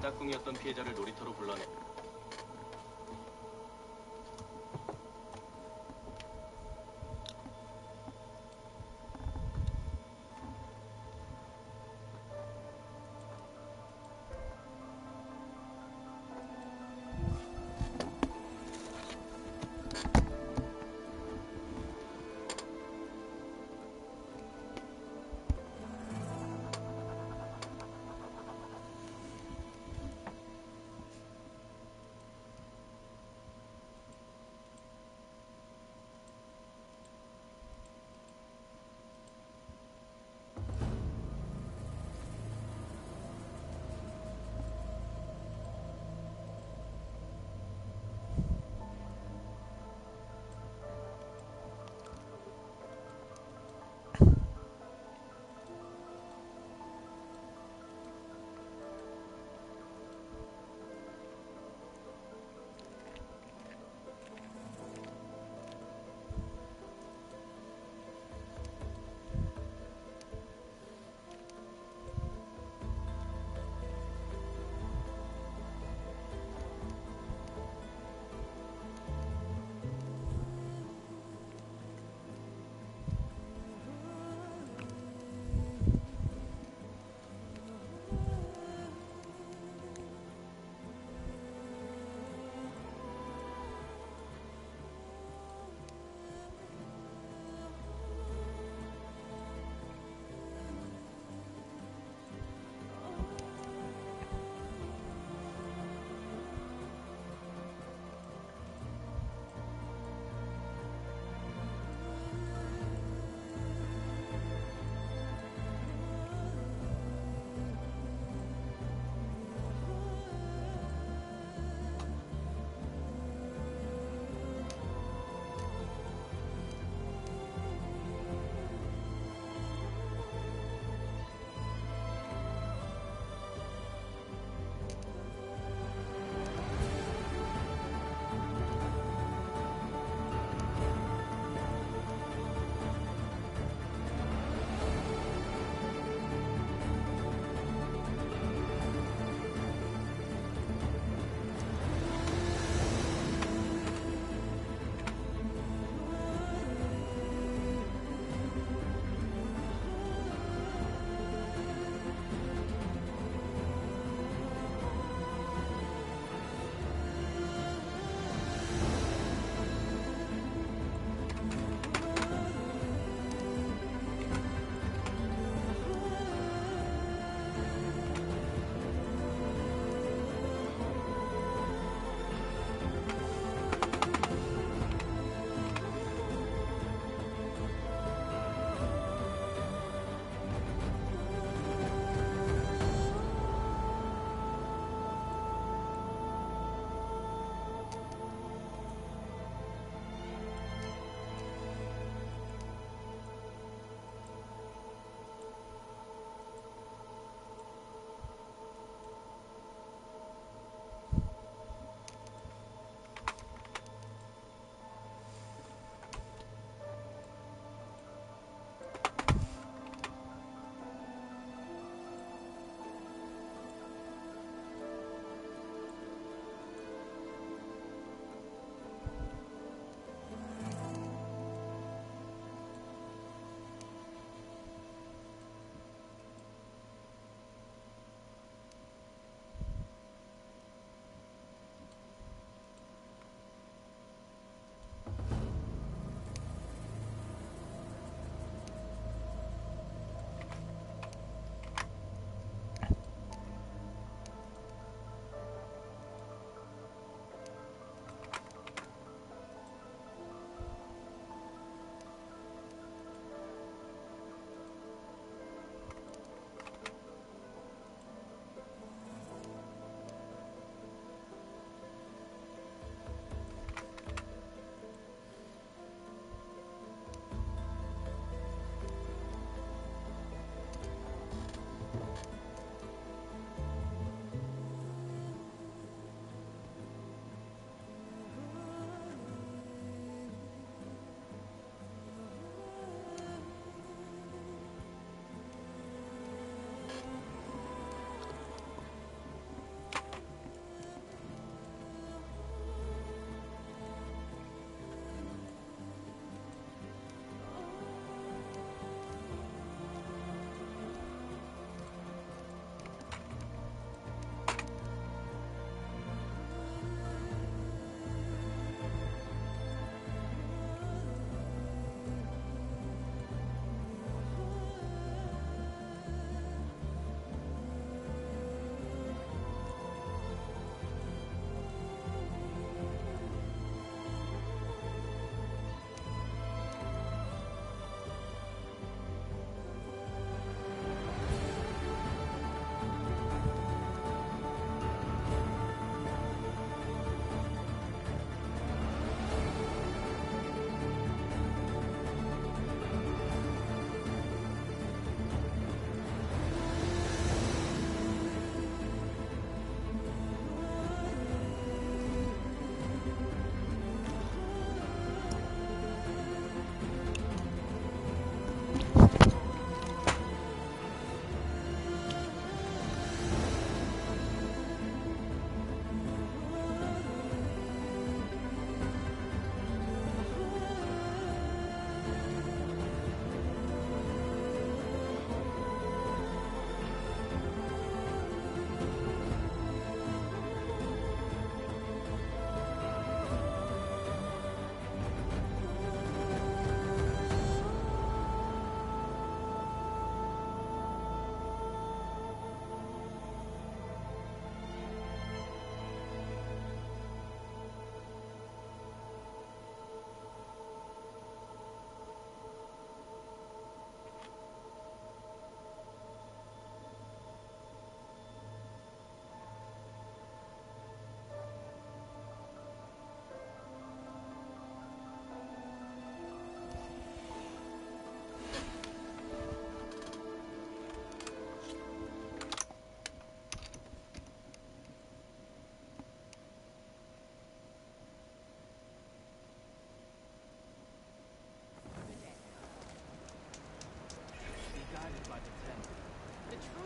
짝꿍이었던 피해자를 놀이터로 불러내.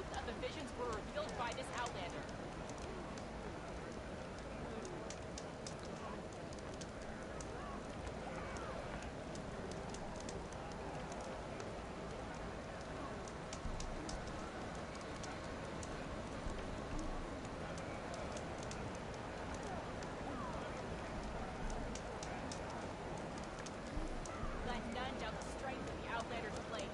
truth of the visions were revealed by this outlander. Let none doubt the strength of the outlander's blade.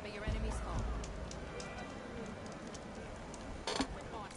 May your enemies fall. With honor.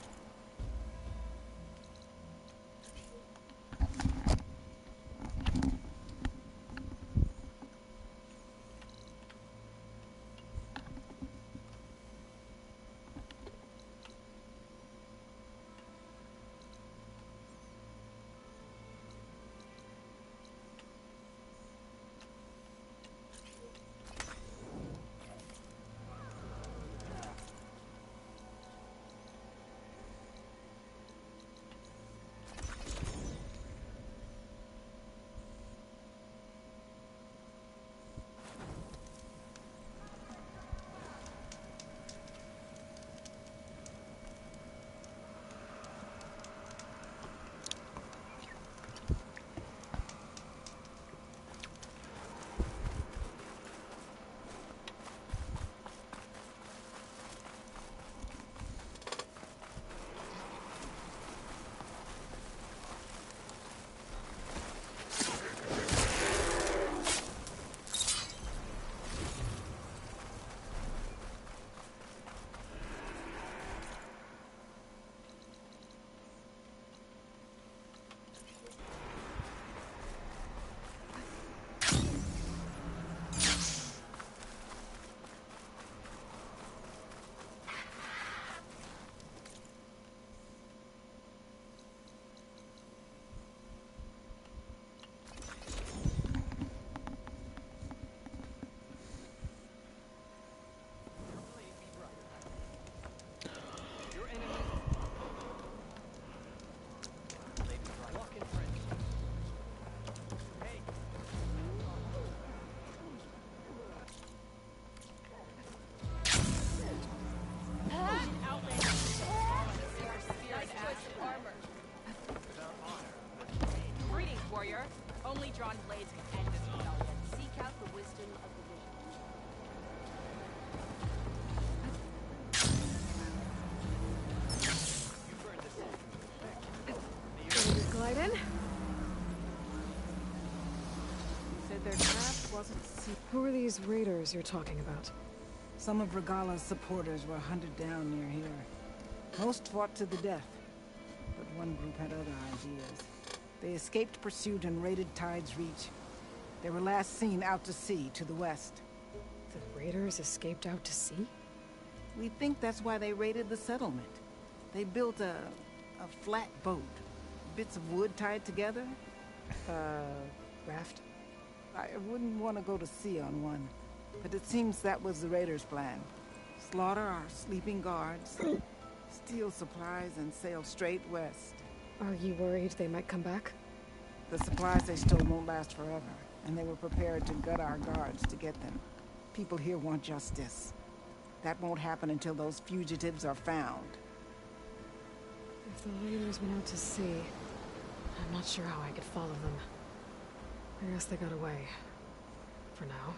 Greetings, warrior. Only drawn blades can end this rebellion. Seek out the wisdom of the vision. Glide in. Said their trap wasn't Who are these raiders you're talking about? Some of Regala's supporters were hunted down near here. Most fought to the death, but one group had other ideas. They escaped pursuit and raided Tide's Reach. They were last seen out to sea to the west. The raiders escaped out to sea? We think that's why they raided the settlement. They built a flat boat. Bits of wood tied together. Raft? I wouldn't want to go to sea on one, but it seems that was the raiders' plan. Slaughter our sleeping guards, steal supplies, and sail straight west. Are you worried they might come back? The supplies they stole won't last forever, and they were prepared to gut our guards to get them. People here want justice. That won't happen until those fugitives are found. If the raiders went out to sea, I'm not sure how I could follow them. I guess they got away. For now.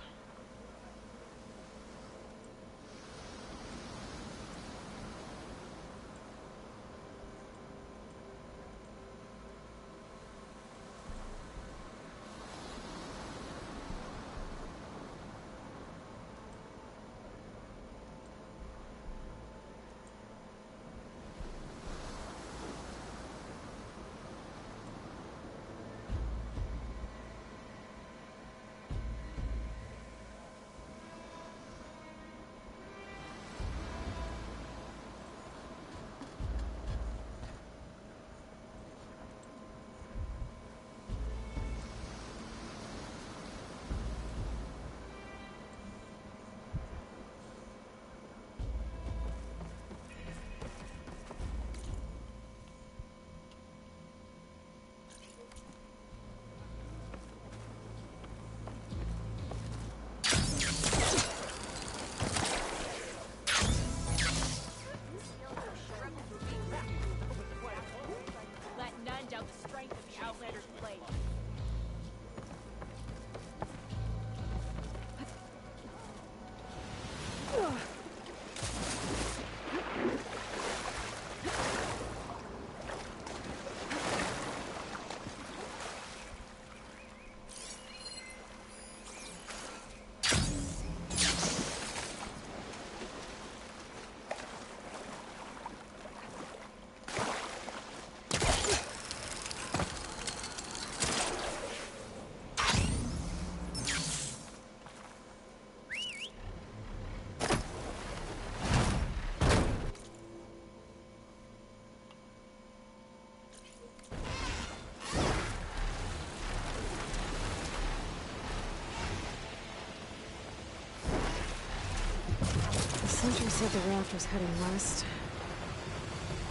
Sentry said the raft was heading west.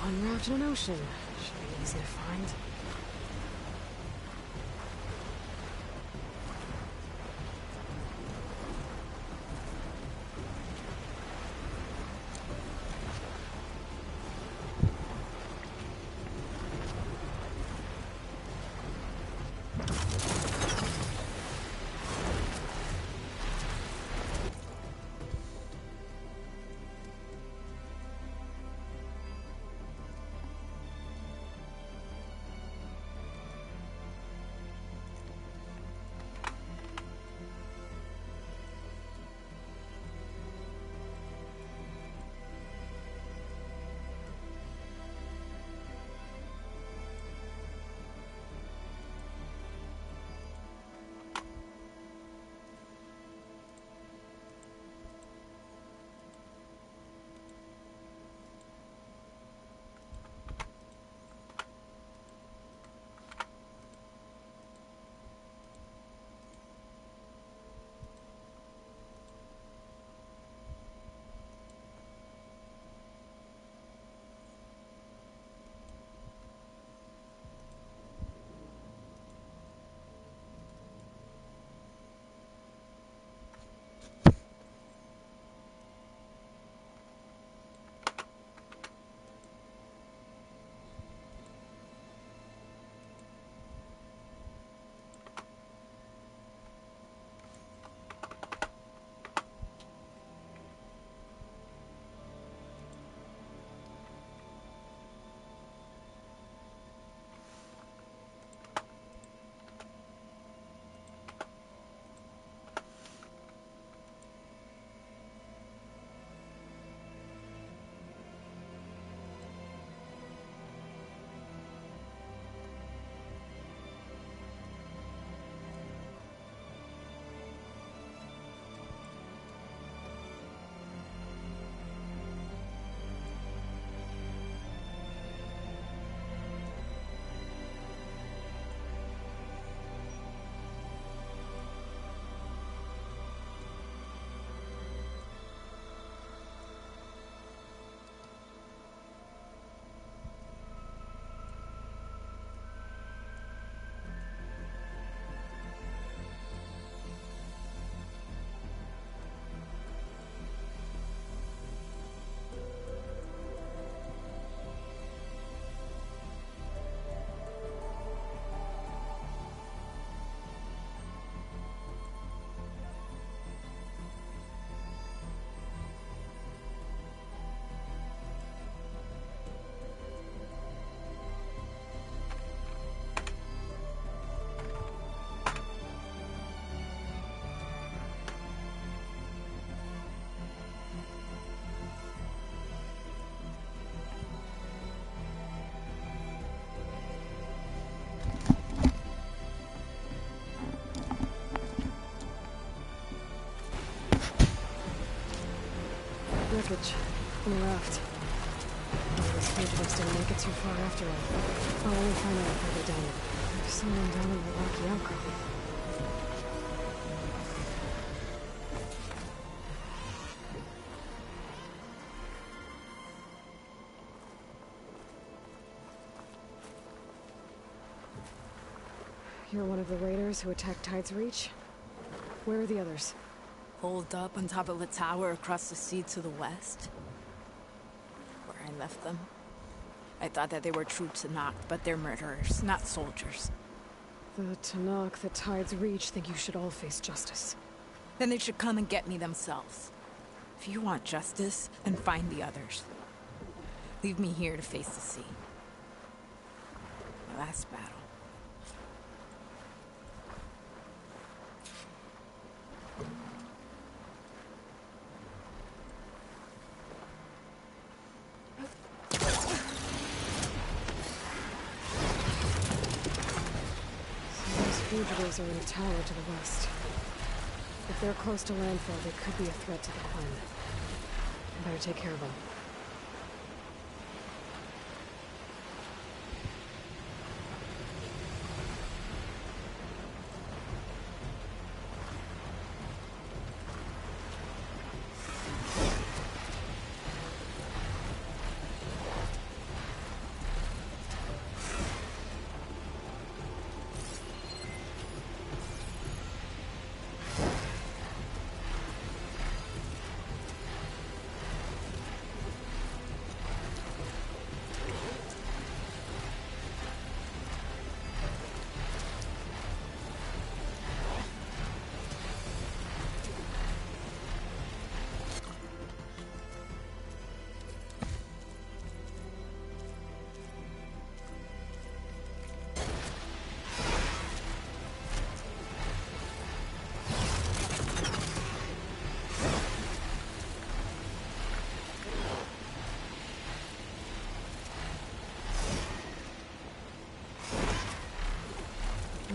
One raft in an ocean. Should be easy to find. Wreckage from the raft. Those fugitives didn't make it too far after all. I'll only find out further down. There's someone down in the rocky outcrop. You're one of the raiders who attacked Tide's Reach? Where are the others? Holed up on top of a tower across the sea to the west. Where I left them. I thought that they were true Tanakh, but they're murderers, not soldiers. The Tanakh that Tide's Reach think you should all face justice. Then they should come and get me themselves. If you want justice, then find the others. Leave me here to face the sea. My last battle. Fugitives are in a tower to the west. If they're close to landfall, they could be a threat to the clan. I better take care of them.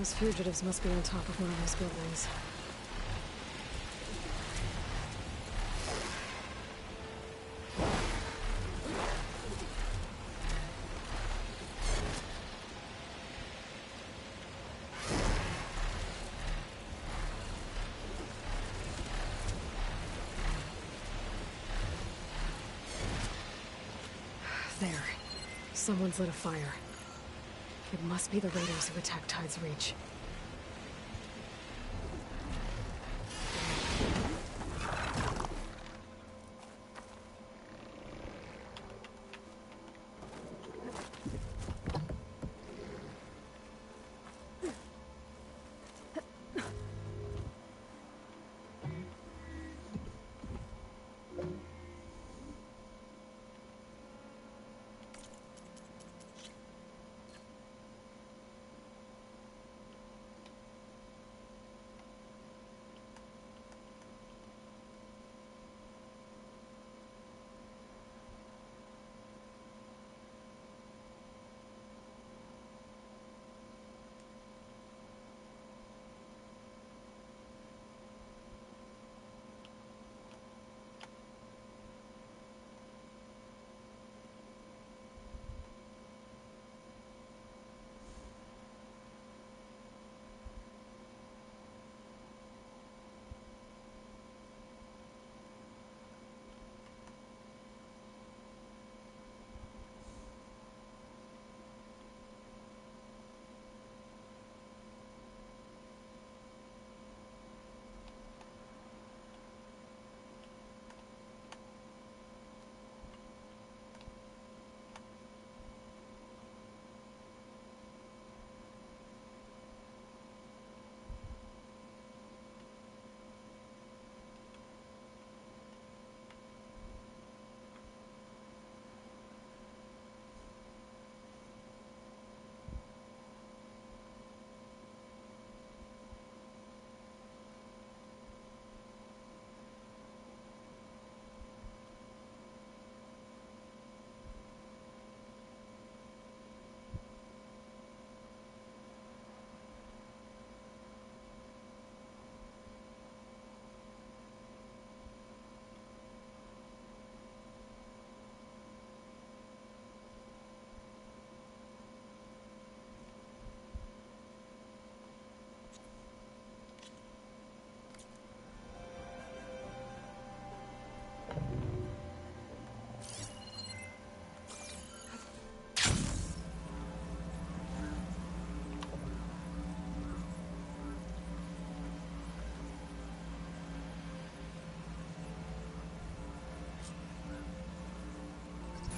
Those fugitives must be on top of one of those buildings. There. Someone's lit a fire. It must be the raiders who attacked Tide's Reach.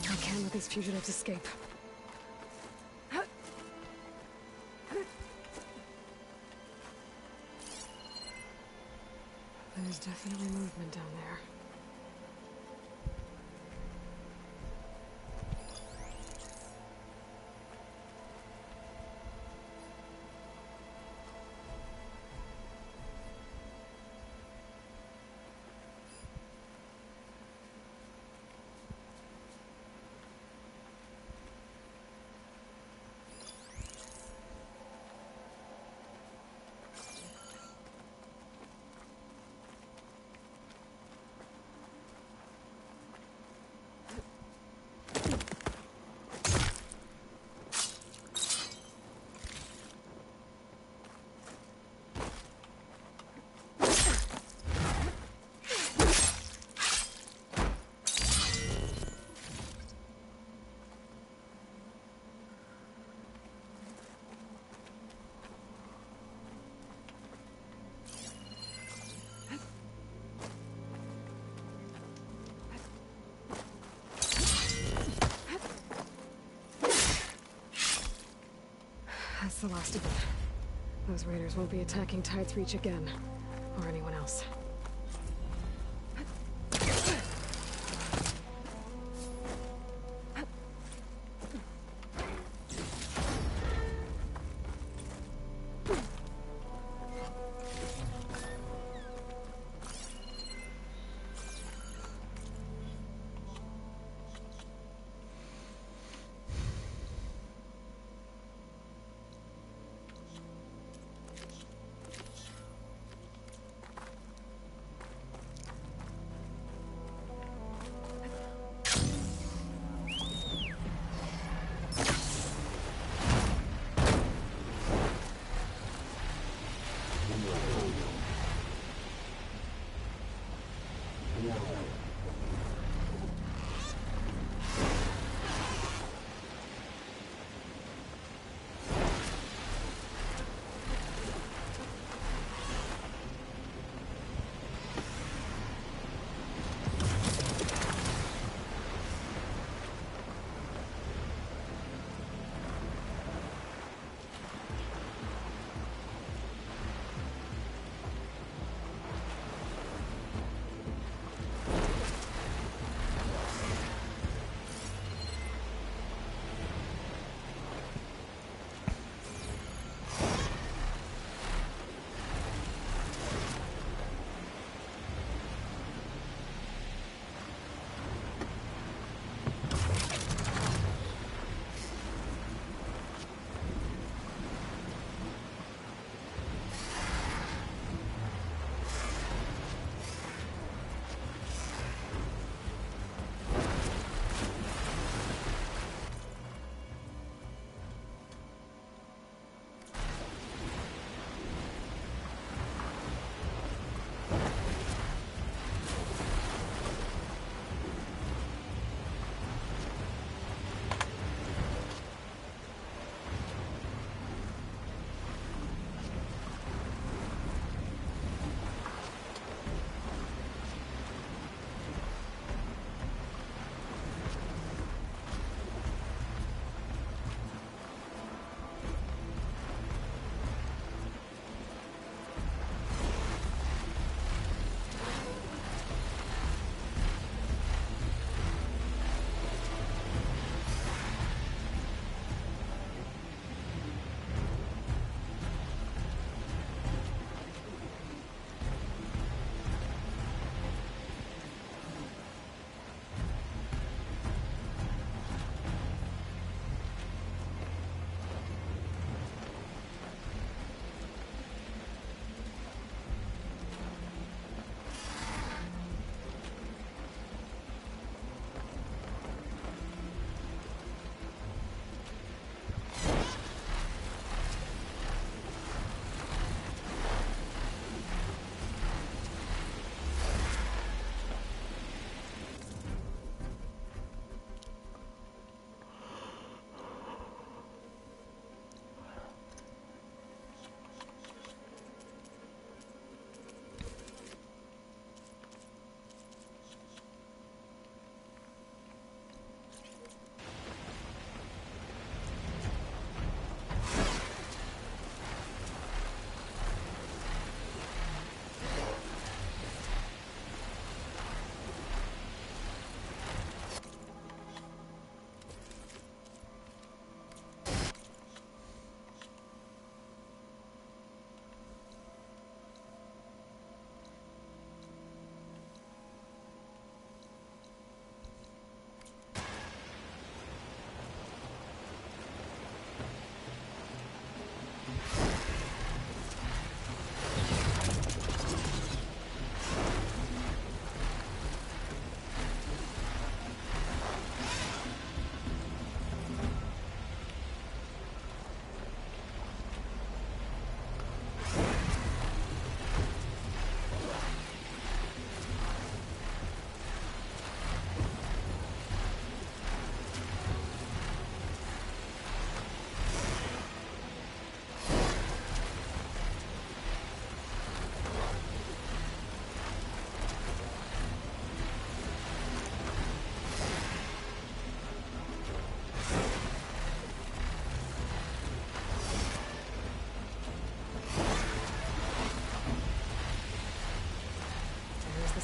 I can't let these fugitives escape. There's definitely movement down there. That's the last of it. Those raiders won't be attacking Tide's Reach again, or anyone else.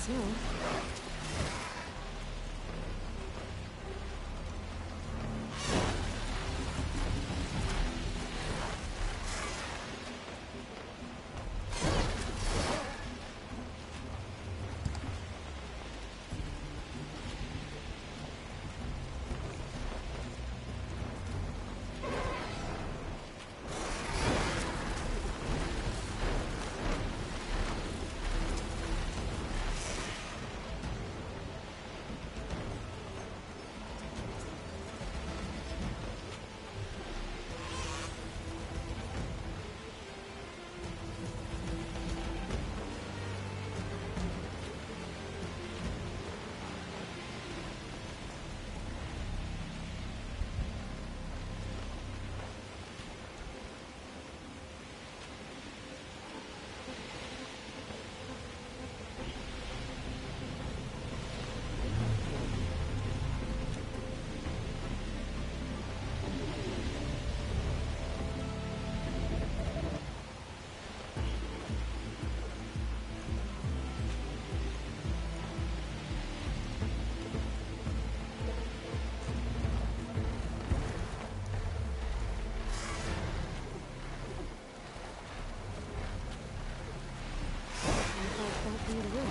Seal. show you the room.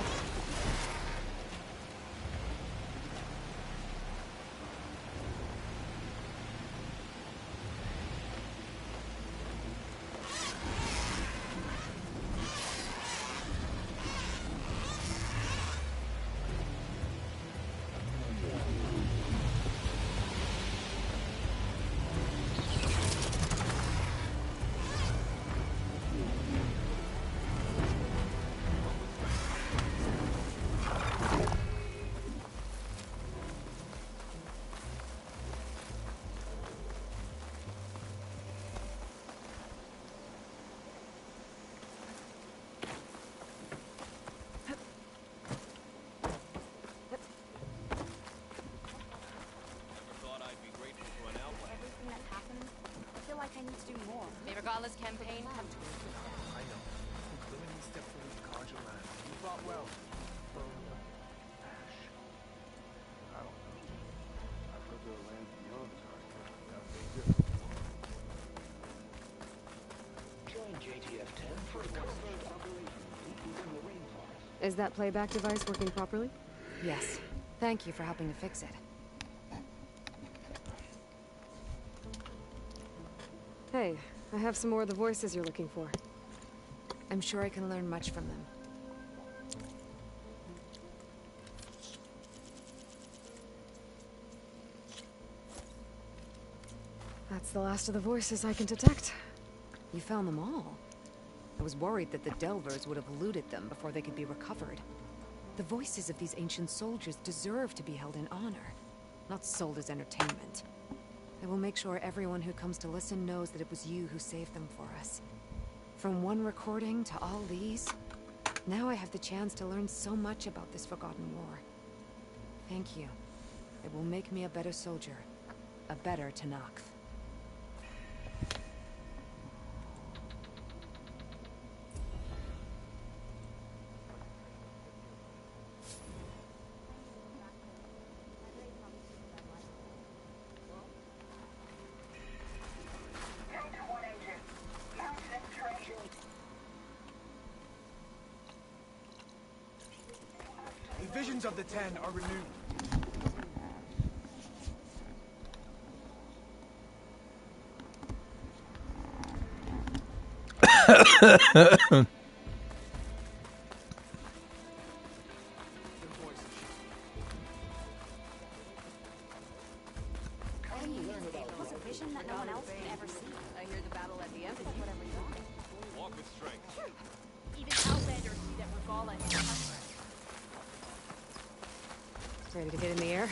Regardless campaign come to I know. Women step forward to college of land. You fought well. Ash. I don't know. I've heard there are lands beyond the target. That may differ. Join JTF-10 for a covert operation within the rainforest. Is that playback device working properly? Yes. Thank you for helping to fix it. Hey, I have some more of the voices you're looking for. I'm sure I can learn much from them. That's the last of the voices I can detect. You found them all. I was worried that the Delvers would have looted them before they could be recovered. The voices of these ancient soldiers deserve to be held in honor, not sold as entertainment. I will make sure everyone who comes to listen knows that it was you who saved them for us. From one recording to all these, now I have the chance to learn so much about this forgotten war. Thank you. It will make me a better soldier, a better Tanakh. The visions of the Ten are renewed. vision that no one else can ever see. I hear the battle at the end, but whatever you want. Walk with strength. Even Outlanders see that Regala is tougher. Ready to get in the air?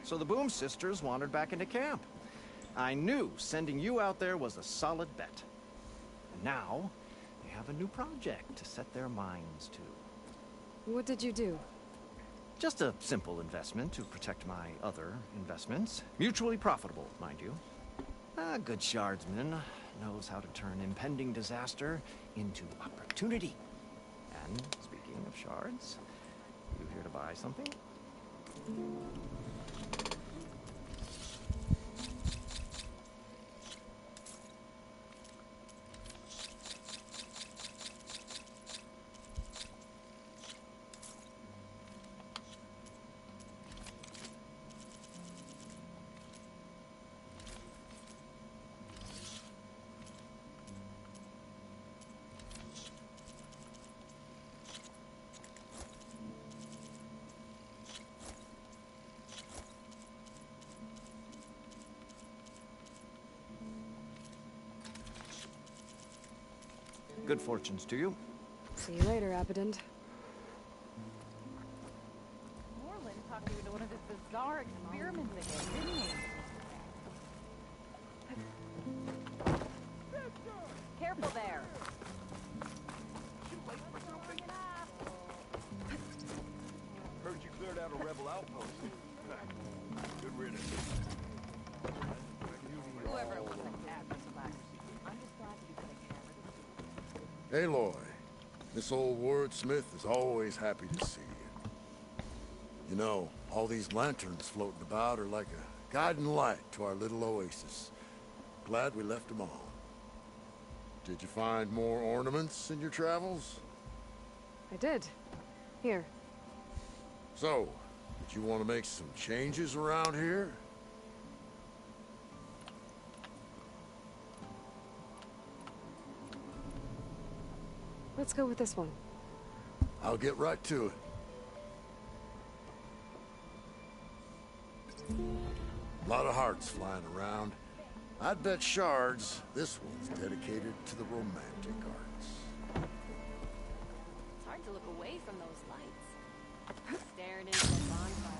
So the Boom Sisters wandered back into camp. I knew sending you out there was a solid bet. And now, they have a new project to set their minds to. What did you do? Just a simple investment to protect my other investments. Mutually profitable, mind you. A good shardsman knows how to turn impending disaster into opportunity. And speaking of shards, you here to buy something? Good fortunes to you. See you later, Abbott. Moreland talked you into one of his bizarre experiments again, didn't he? Careful there. Heard you cleared out a rebel outpost. Good riddance. Whoever it was that tapped us about. I'm just glad that you got a camera. Aloy, this old wordsmith is always happy to see you. You know, all these lanterns floating about are like a guiding light to our little oasis. Glad we left them all. Did you find more ornaments in your travels? I did. Here. So, did you want to make some changes around here? Let's go with this one. I'll get right to it. A lot of hearts flying around. I'd bet shards this one's dedicated to the romantic arts. It's hard to look away from those lights. Staring into the bonfire.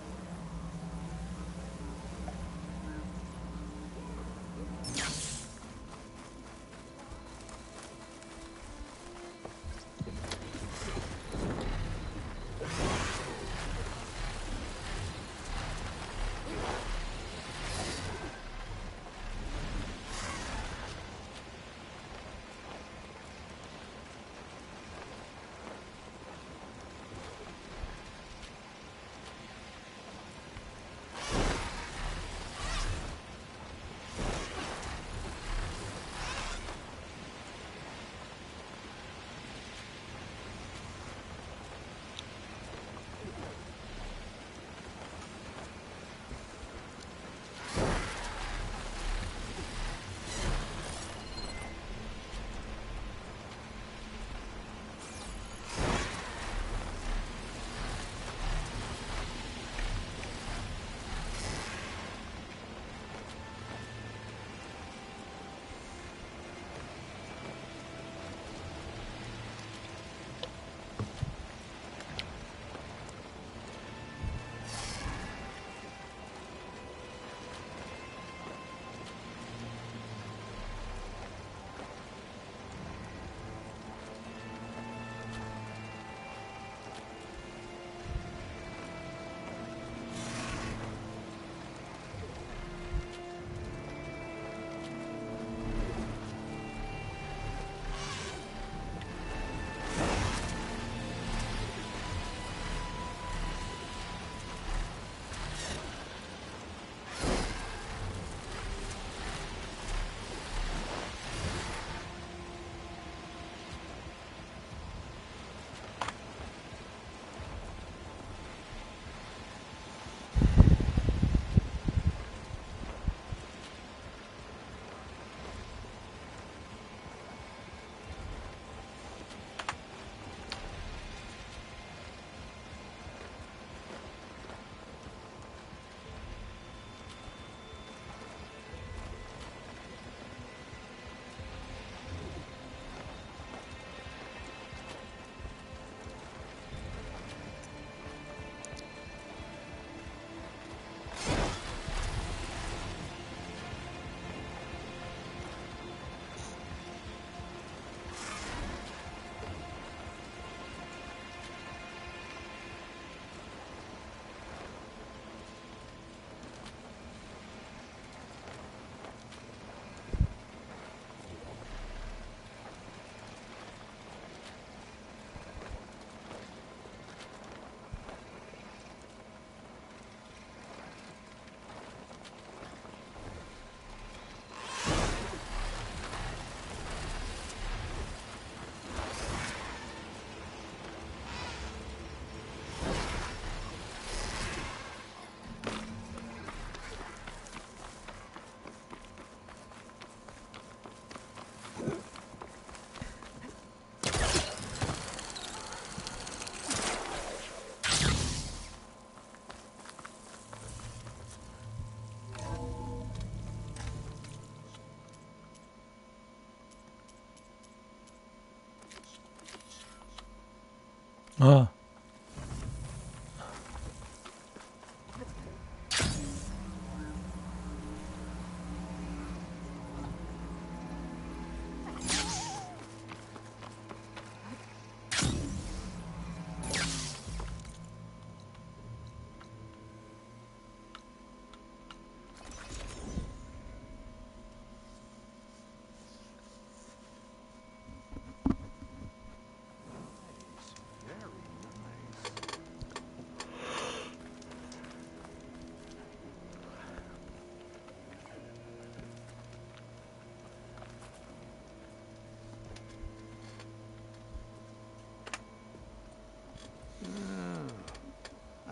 아.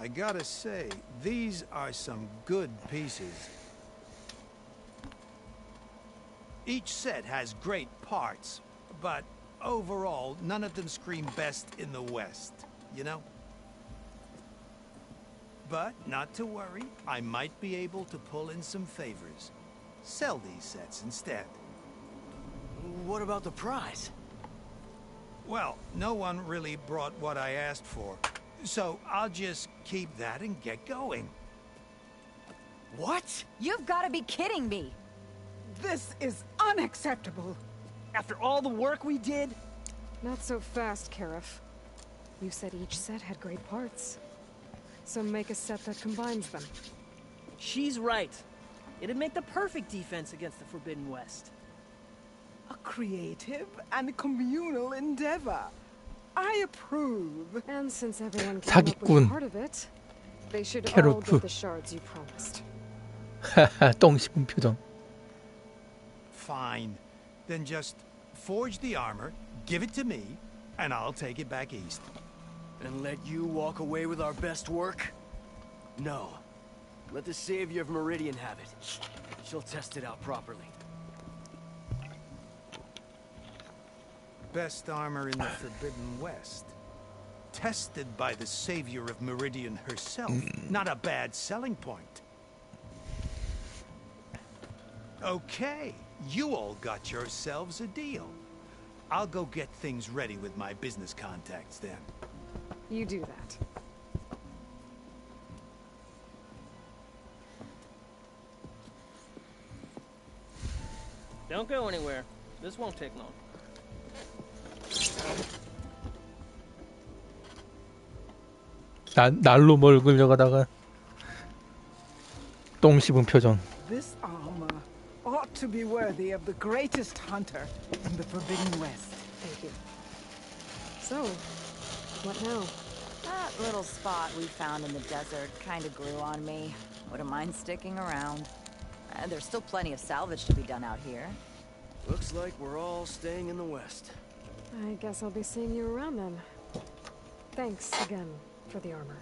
I gotta say, these are some good pieces. Each set has great parts, but overall, none of them scream best in the West, you know? But not to worry, I might be able to pull in some favors. Sell these sets instead. What about the prize? Well, no one really brought what I asked for. So I'll just keep that and get going. What? You've got to be kidding me! This is unacceptable. After all the work we did? Not so fast, Karif. You said each set had great parts. So make a set that combines them. She's right. It'd make the perfect defense against the Forbidden West. A creative and communal endeavor. I approve. And since everyone came up with 사기꾼. part of it, they should all 캐로프. get the shards you promised. 똥 씹은 표정. Fine. Then just forge the armor, give it to me, and I'll take it back east. And let you walk away with our best work? No. Let the Savior of Meridian have it. She'll test it out properly. Best armor in the Forbidden West. Tested by the Savior of Meridian herself. Not a bad selling point. Okay, you all got yourselves a deal. I'll go get things ready with my business contacts then. You do that. Don't go anywhere. This won't take long. 날로 먹으려다가 똥 씹은 표정. This armor ought to be worthy of the greatest hunter in the Forbidden West. Thank you. So, what now? That little spot we found in the desert kind of grew on me. Wouldn't mind sticking around. And there's still plenty of salvage to be done out here. Looks like we're all staying in the West. I guess I'll be seeing you around then. Thanks again for the armor.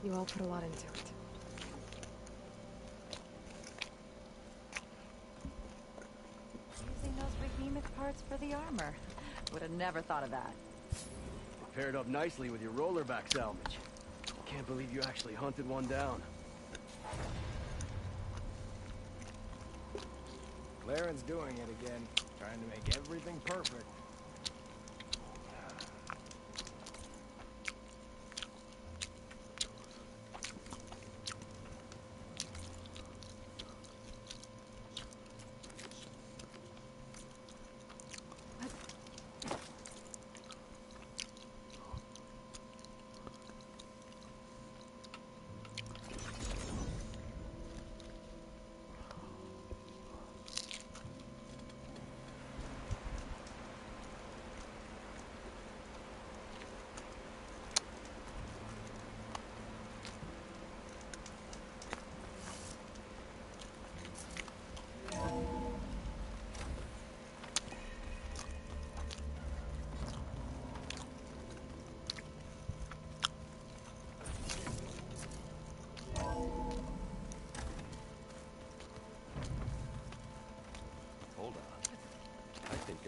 You all put a lot into it. Using those behemoth parts for the armor. Would have never thought of that. Paired up nicely with your rollerback salvage. Can't believe you actually hunted one down. Claren's doing it again, trying to make everything perfect.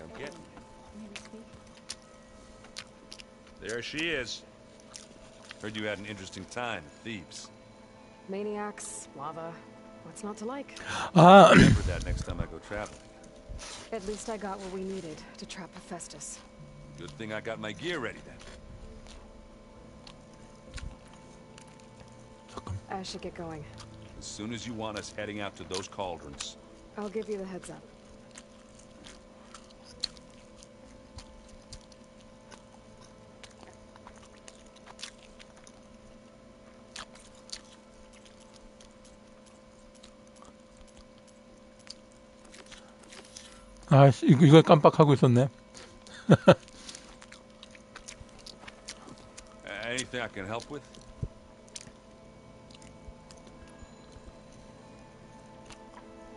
I'm getting it. There she is. Heard you had an interesting time at Thebes. Maniacs, lava. What's not to like? Remember that next time I go traveling. At least I got what we needed to trap Hephaestus. Good thing I got my gear ready then. I should get going. As soon as you want us heading out to those cauldrons. I'll give you the heads up. 아, 이걸 깜빡하고 있었네. Anything I can help with?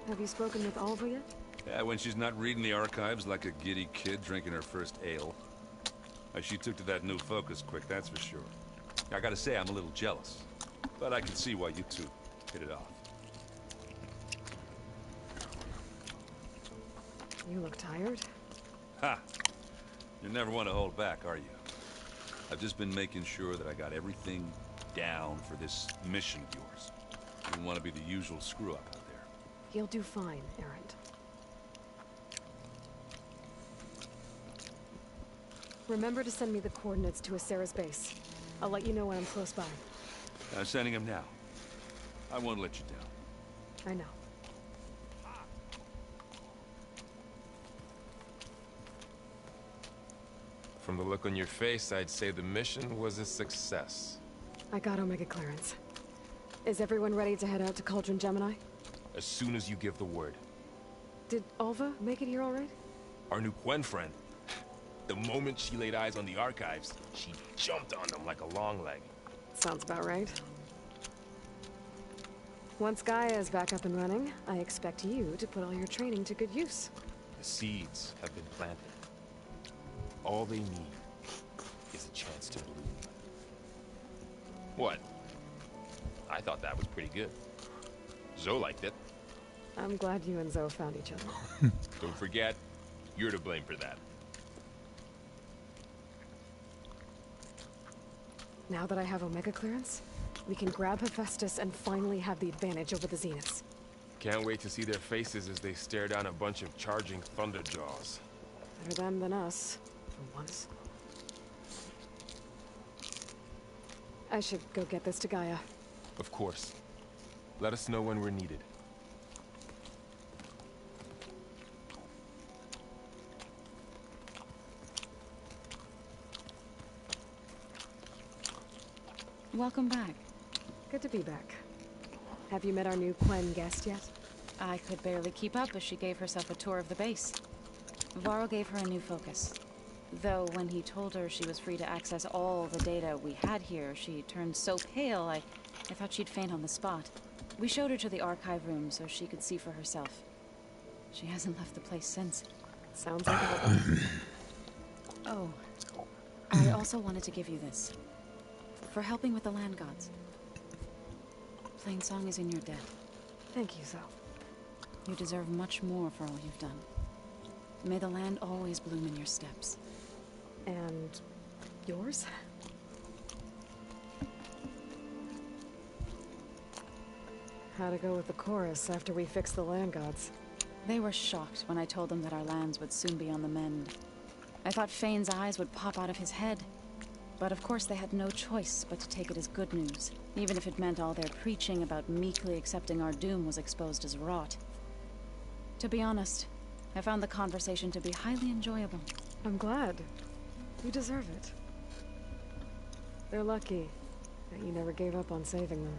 Have you spoken with Alva yet? Yeah, when she's not reading the archives like a giddy kid drinking her first ale. She took to that new focus quick, that's for sure. I gotta say, I'm a little jealous. But I can see why you two hit it off. You look tired. Ha! You never want to hold back, are you? I've just been making sure that I got everything down for this mission of yours. You don't want to be the usual screw-up out there. You'll do fine, Errant. Remember to send me the coordinates to Asera's base. I'll let you know when I'm close by. I'm sending him now. I won't let you down. I know. From the look on your face, I'd say the mission was a success. I got Omega clearance. Is everyone ready to head out to Cauldron Gemini? As soon as you give the word. Did Alva make it here all right? Our new Quen friend. The moment she laid eyes on the archives, she jumped on them like a long leg. Sounds about right. Once Gaia is back up and running, I expect you to put all your training to good use. The seeds have been planted. All they need is a chance to bloom. What? I thought that was pretty good. Zoe liked it. I'm glad you and Zoe found each other. Don't forget, you're to blame for that. Now that I have Omega clearance, we can grab Hephaestus and finally have the advantage over the Zeniths. Can't wait to see their faces as they stare down a bunch of charging thunderjaws. Better them than us, for once. I should go get this to Gaia. Of course. Let us know when we're needed. Welcome back. Good to be back. Have you met our new Quen guest yet? I could barely keep up as she gave herself a tour of the base. Varro gave her a new focus. Though when he told her she was free to access all the data we had here, she turned so pale I thought she'd faint on the spot. We showed her to the archive room so she could see for herself. She hasn't left the place since. Sounds like a... Oh, I also wanted to give you this. For helping with the land gods. Plainsong is in your debt. Thank you, Zoe. You deserve much more for all you've done. May the land always bloom in your steps. And yours? How'd it go with the chorus after we fixed the land gods? They were shocked when I told them that our lands would soon be on the mend. I thought Fane's eyes would pop out of his head. But of course they had no choice but to take it as good news, even if it meant all their preaching about meekly accepting our doom was exposed as rot. To be honest, I found the conversation to be highly enjoyable. I'm glad. You deserve it. They're lucky that you never gave up on saving them.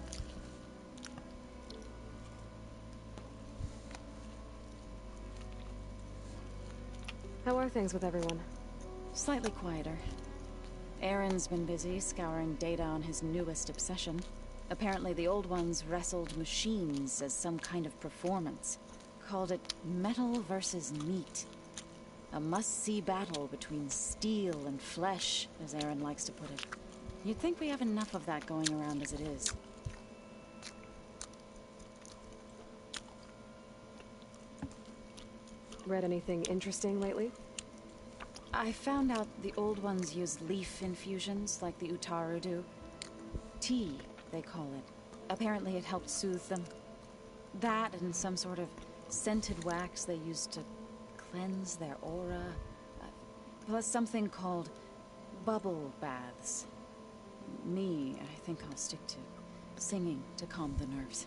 How are things with everyone? Slightly quieter. Aaron's been busy scouring data on his newest obsession. Apparently the old ones wrestled machines as some kind of performance. Called it metal versus meat. A must-see battle between steel and flesh, as Aaron likes to put it. You'd think we have enough of that going around as it is. Read anything interesting lately? I found out the old ones use leaf infusions like the Utaru do. Tea, they call it. Apparently it helped soothe them. That and some sort of scented wax they used to cleanse their aura. Plus something called bubble baths. Me, I think I'll stick to singing to calm the nerves.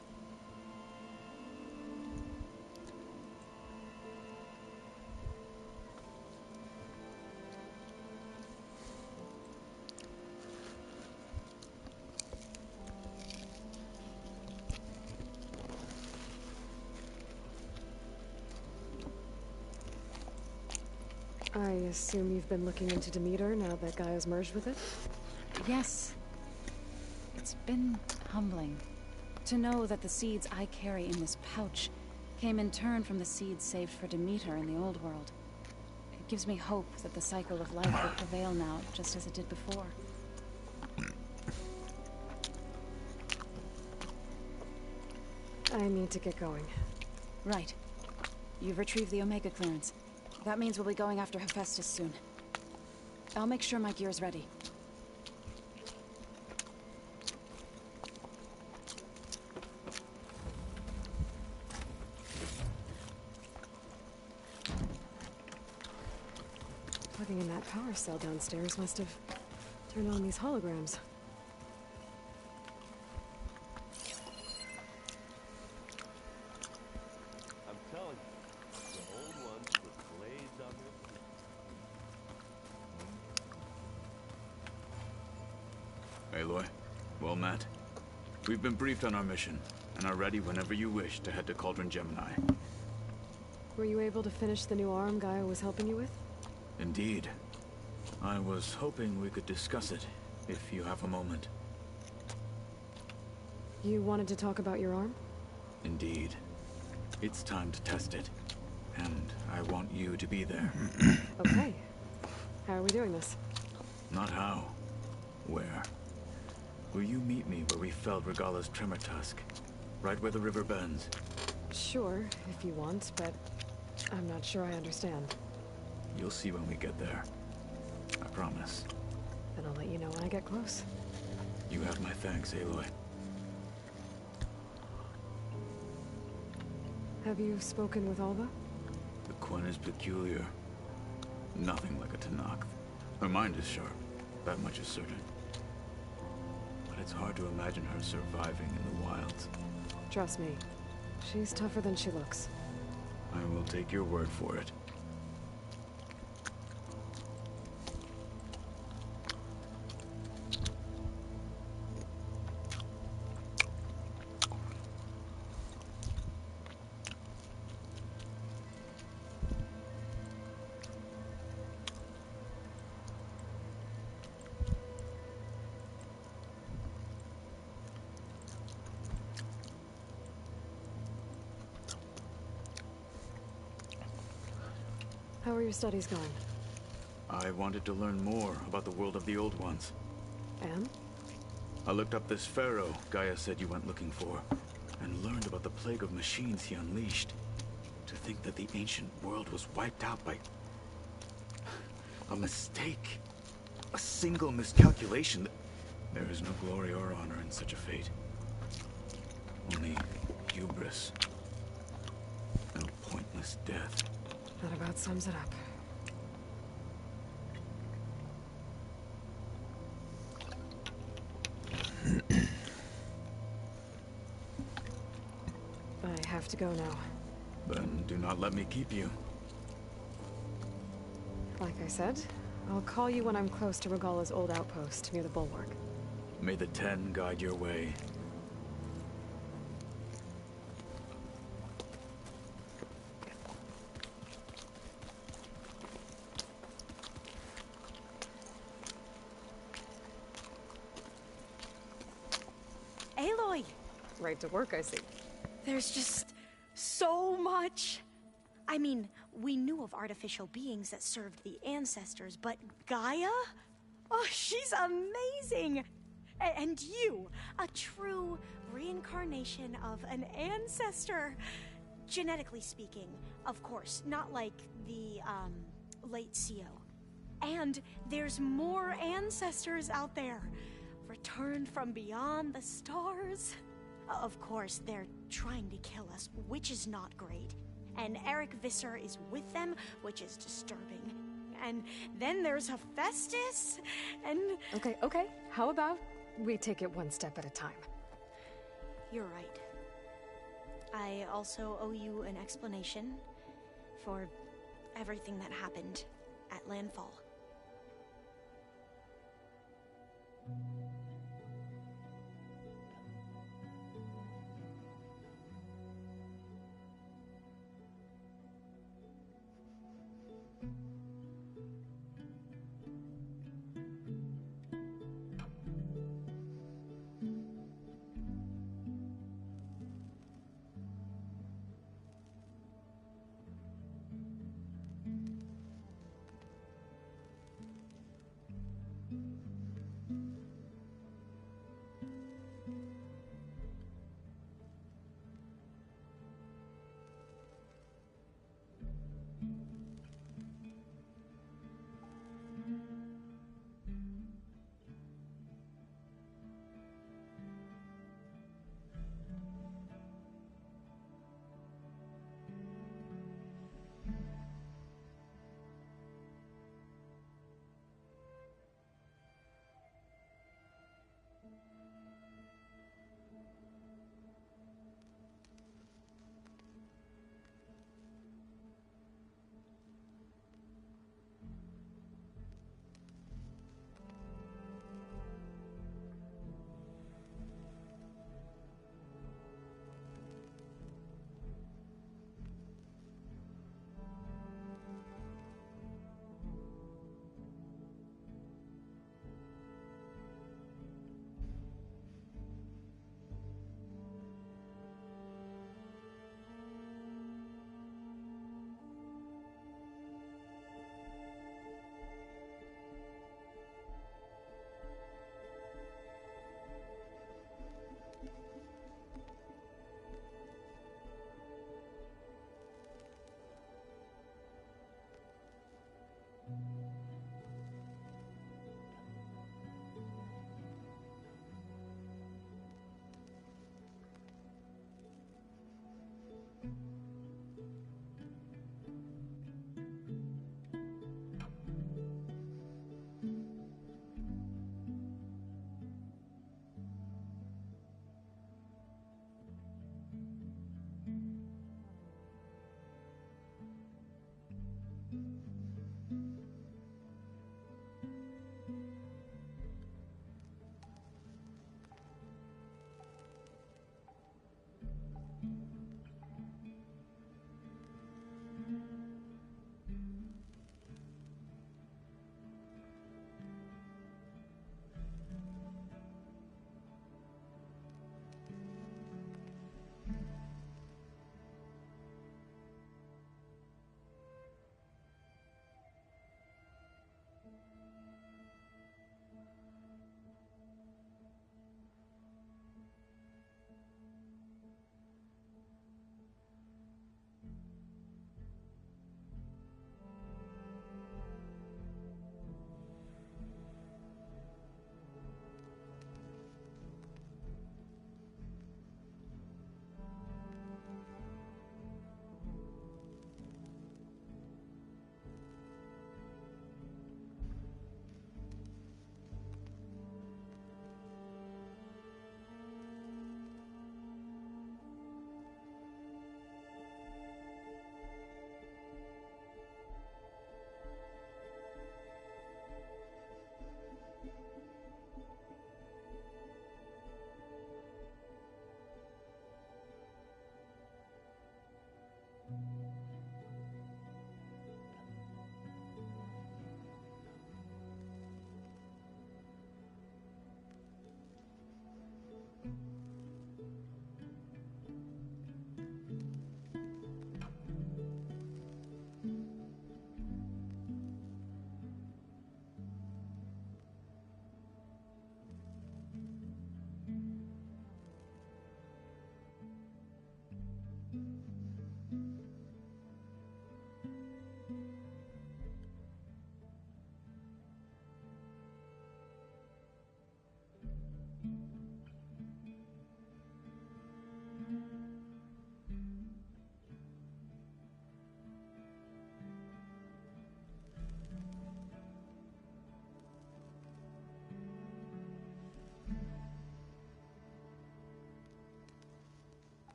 I assume you've been looking into Demeter now that Gaia's merged with it? Yes. It's been humbling to know that the seeds I carry in this pouch came in turn from the seeds saved for Demeter in the old world. It gives me hope that the cycle of life will prevail now, just as it did before. I need to get going. Right. You've retrieved the Omega clearance. That means we'll be going after Hephaestus soon. I'll make sure my gear's ready. Plugging in that power cell downstairs must have turned on these holograms. I'm telling you, the old ones with blades on their... Aloy, well met. We've been briefed on our mission, and are ready whenever you wish to head to Cauldron Gemini. Were you able to finish the new arm Gaia was helping you with? Indeed. I was hoping we could discuss it, if you have a moment. You wanted to talk about your arm? Indeed. It's time to test it, and I want you to be there. Okay. How are we doing this? Not how. Where? Will you meet me where we felled Regala's tremor tusk? Right where the river bends? Sure, if you want, but I'm not sure I understand. You'll see when we get there. I promise. Then I'll let you know when I get close. You have my thanks, Aloy. Have you spoken with Alba? The Quen is peculiar. Nothing like a Tanakh. Her mind is sharp, that much is certain. But it's hard to imagine her surviving in the wilds. Trust me, she's tougher than she looks. I will take your word for it. How are your studies going? I wanted to learn more about the world of the Old Ones. And? I looked up this pharaoh Gaia said you went looking for, and learned about the plague of machines he unleashed. To think that the ancient world was wiped out by... a mistake. A single miscalculation. There is no glory or honor in such a fate. Only hubris. And pointless death. That about sums it up. I have to go now. Then do not let me keep you. Like I said, I'll call you when I'm close to Regala's old outpost near the bulwark. May the Ten guide your way. Aloy! Right to work, I see. There's just so much. I mean, we knew of artificial beings that served the ancestors, but Gaia? Oh, she's amazing! And you, a true reincarnation of an ancestor. Genetically speaking, of course, not like the, late CO. And there's more ancestors out there, returned from beyond the stars. Of course, they're trying to kill us, which is not great. And Eric Visser is with them, which is disturbing. And then there's Hephaestus, and... Okay. How about we take it one step at a time? you're right. I also owe you an explanation for everything that happened at Landfall.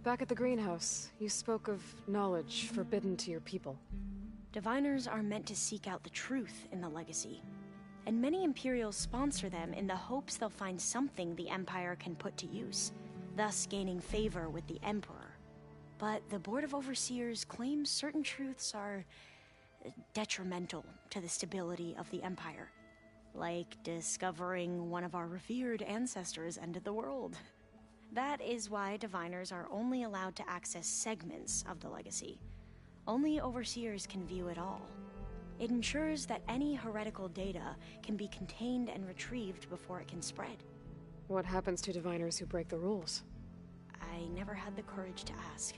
Back at the greenhouse, you spoke of knowledge forbidden to your people. Diviners are meant to seek out the truth in the legacy, and many Imperials sponsor them in the hopes they'll find something the Empire can put to use, thus gaining favor with the Emperor. But the Board of Overseers claims certain truths are detrimental to the stability of the Empire, like discovering one of our revered ancestors ended the world. That is why Diviners are only allowed to access segments of the legacy. Only Overseers can view it all. It ensures that any heretical data can be contained and retrieved before it can spread. What happens to Diviners who break the rules? I never had the courage to ask.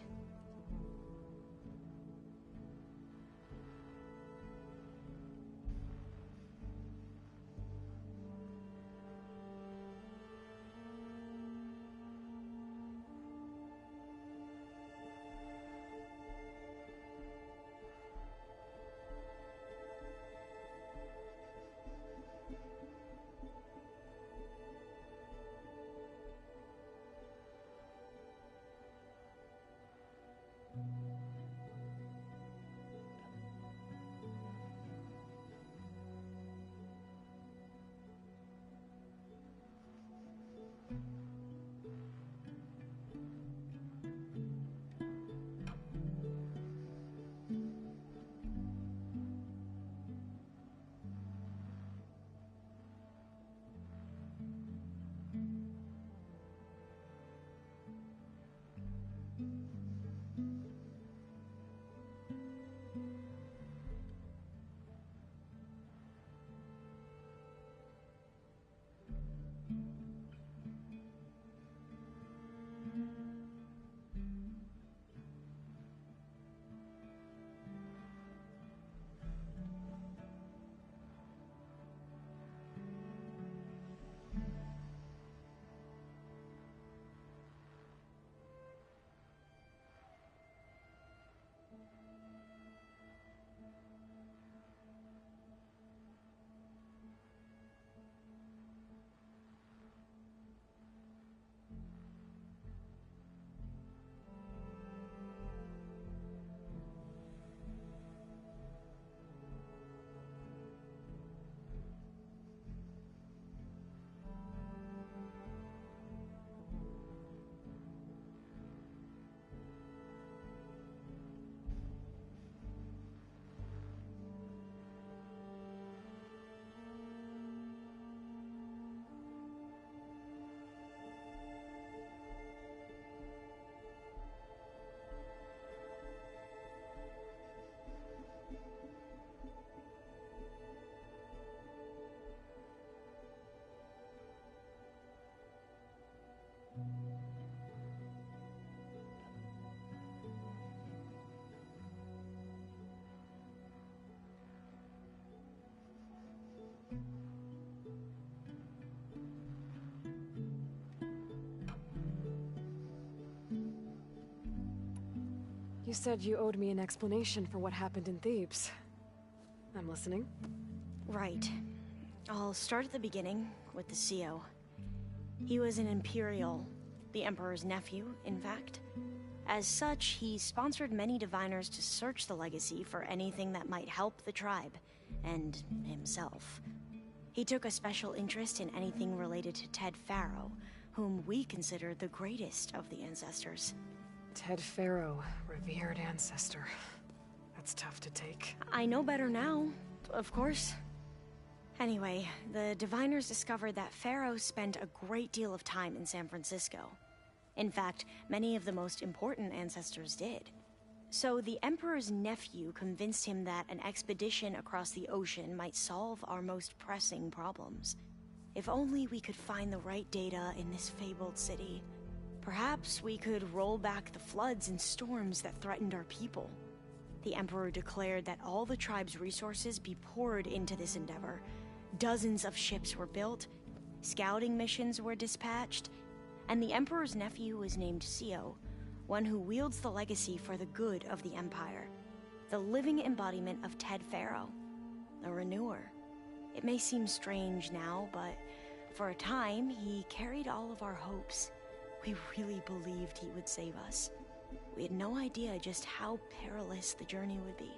You said you owed me an explanation for what happened in Thebes. I'm listening. Right. I'll start at the beginning with the CO. He was an Imperial, the Emperor's nephew, in fact. As such, he sponsored many diviners to search the legacy for anything that might help the tribe, and himself. He took a special interest in anything related to Ted Faro, whom we consider the greatest of the ancestors. Ted Faro, revered ancestor. That's tough to take. I know better now, of course. Anyway, the diviners discovered that Faro spent a great deal of time in San Francisco. In fact, many of the most important ancestors did. So the Emperor's nephew convinced him that an expedition across the ocean might solve our most pressing problems. If only we could find the right data in this fabled city. Perhaps we could roll back the floods and storms that threatened our people. The Emperor declared that all the tribe's resources be poured into this endeavor. Dozens of ships were built, scouting missions were dispatched, and the Emperor's nephew was named CO, one who wields the legacy for the good of the Empire. The living embodiment of Ted Faro, a renewer. It may seem strange now, but for a time, he carried all of our hopes. We really believed he would save us. We had no idea just how perilous the journey would be.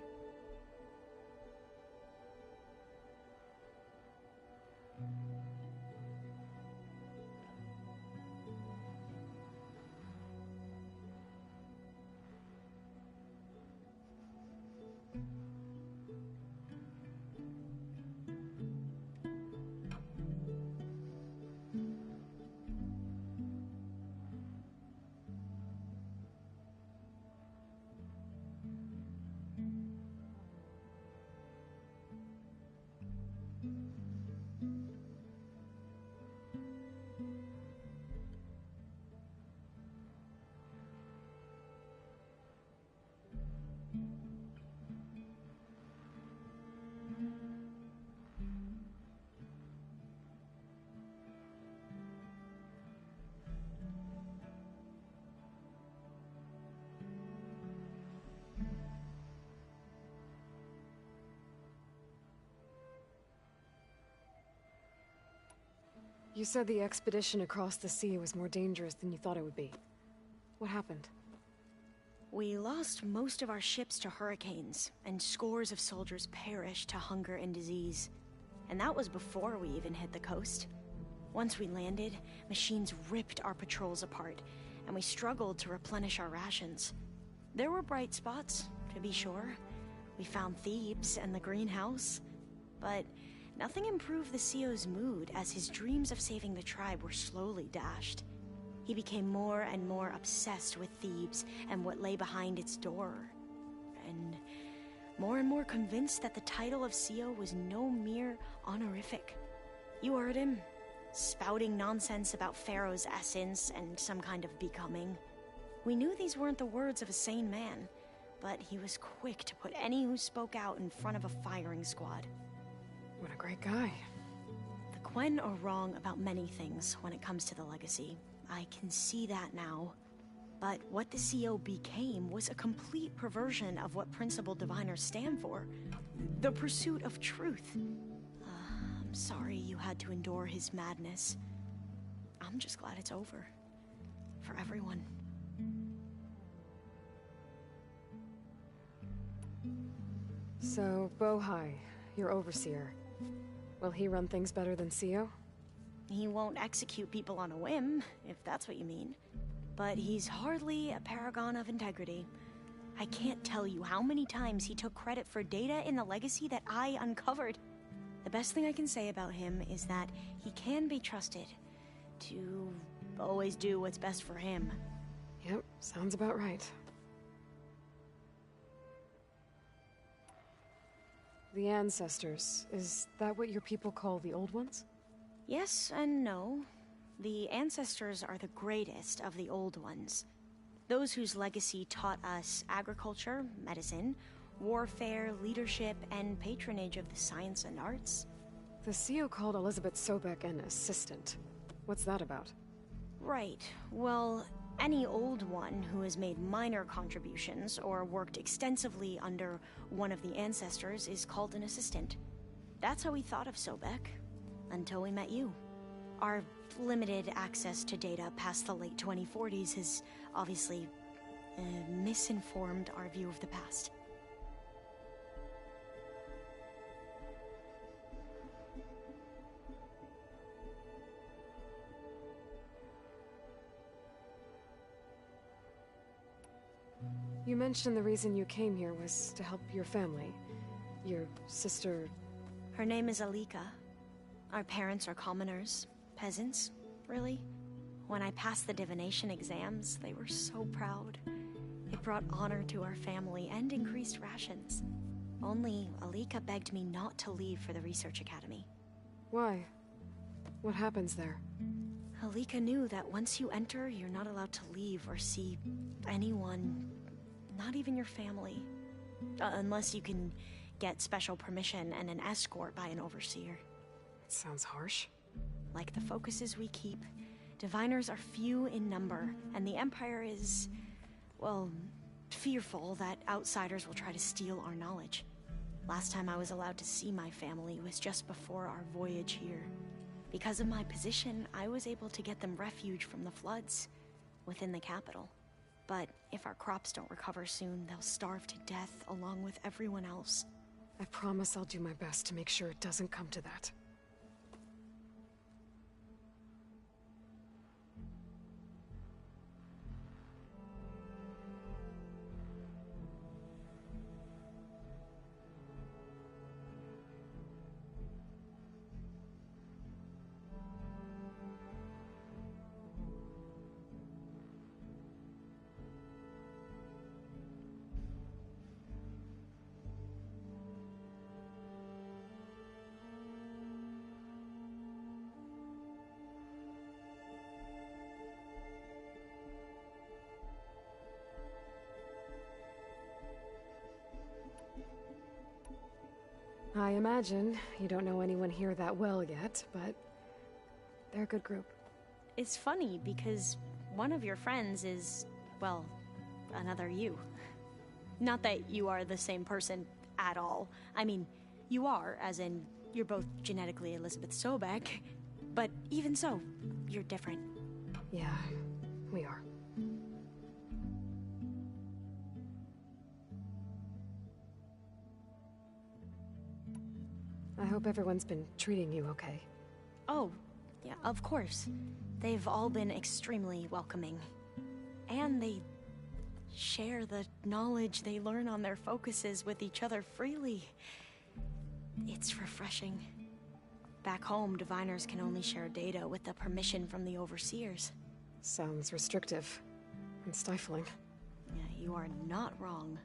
You said the expedition across the sea was more dangerous than you thought it would be. What happened? We lost most of our ships to hurricanes, and scores of soldiers perished to hunger and disease. And that was before we even hit the coast. Once we landed, machines ripped our patrols apart, and we struggled to replenish our rations. There were bright spots, to be sure. We found Thebes and the greenhouse, but nothing improved the CEO's mood as his dreams of saving the tribe were slowly dashed. He became more and more obsessed with Thebes and what lay behind its door, and more convinced that the title of CEO was no mere honorific. You heard him, spouting nonsense about Pharaoh's essence and some kind of becoming. We knew these weren't the words of a sane man, but he was quick to put any who spoke out in front of a firing squad. What a great guy. The Quen are wrong about many things when it comes to the legacy. I can see that now. But what the CO became was a complete perversion of what principled diviners stand for. The pursuit of truth. I'm sorry you had to endure his madness. I'm just glad it's over. For everyone. So, Bohai, your overseer. Will he run things better than CEO? He won't execute people on a whim, if that's what you mean. But he's hardly a paragon of integrity. I can't tell you how many times he took credit for data in the legacy that I uncovered. The best thing I can say about him is that he can be trusted to always do what's best for him. Yep, sounds about right. The ancestors, is that what your people call the old ones? Yes and no. The ancestors are the greatest of the old ones. Those whose legacy taught us agriculture, medicine, warfare, leadership, and patronage of the science and arts. The CEO called Elizabeth Sobek an assistant. What's that about? Right. Well, any old one who has made minor contributions or worked extensively under one of the ancestors is called an assistant. That's how we thought of Sobek, until we met you. Our limited access to data past the late 2040s has obviously misinformed our view of the past. You mentioned the reason you came here was to help your family. Your sister... Her name is Alika. Our parents are commoners. Peasants, really. When I passed the divination exams, they were so proud. It brought honor to our family and increased rations. Only Alika begged me not to leave for the research academy. Why? What happens there? Alika knew that once you enter, you're not allowed to leave or see anyone, not even your family. Unless you can get special permission and an escort by an overseer. It sounds harsh. Like the focuses we keep, diviners are few in number, and the Empire is, well, fearful that outsiders will try to steal our knowledge. Last time I was allowed to see my family was just before our voyage here. Because of my position, I was able to get them refuge from the floods. within the capital. But if our crops don't recover soon, they'll starve to death along with everyone else. I promise I'll do my best to make sure it doesn't come to that. I imagine you don't know anyone here that well yet, but they're a good group. It's funny because one of your friends is, well, another you. Not that you are the same person at all. I mean, you are, as in, you're both genetically Elizabeth Sobek, but even so, you're different. Yeah, we are. I hope everyone's been treating you okay. Oh, yeah, of course. They've all been extremely welcoming. And they share the knowledge they learn on their focuses with each other freely. It's refreshing. Back home, diviners can only share data with the permission from the overseers. Sounds restrictive and stifling. Yeah, you are not wrong.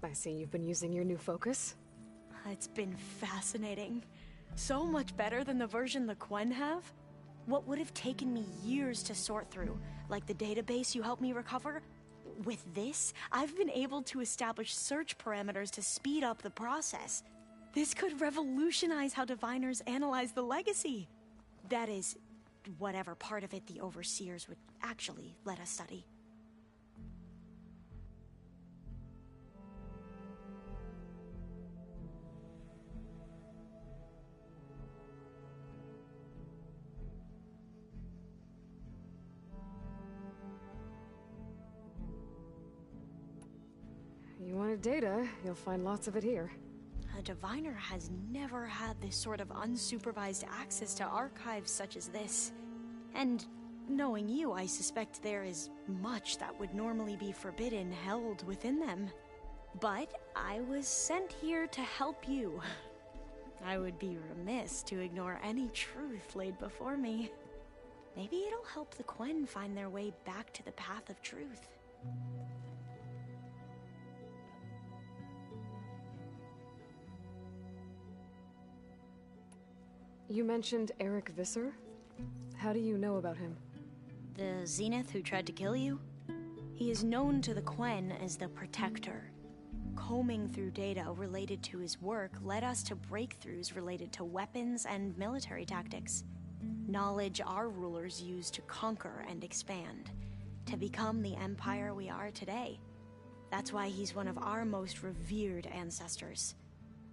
I see you've been using your new focus. It's been fascinating. So much better than the version the Quen have. What would have taken me years to sort through, like the database you helped me recover, with this, I've been able to establish search parameters to speed up the process. This could revolutionize how diviners analyze the legacy. That is, whatever part of it the overseers would actually let us study. You wanted data, you'll find lots of it here. A diviner has never had this sort of unsupervised access to archives such as this. And knowing you, I suspect there is much that would normally be forbidden held within them. But I was sent here to help you. I would be remiss to ignore any truth laid before me. Maybe it'll help the Quen find their way back to the path of truth. You mentioned Eric Visser? How do you know about him? The Zenith who tried to kill you? He is known to the Quen as the Protector. Combing through data related to his work led us to breakthroughs related to weapons and military tactics. Knowledge our rulers used to conquer and expand, to become the empire we are today. That's why he's one of our most revered ancestors.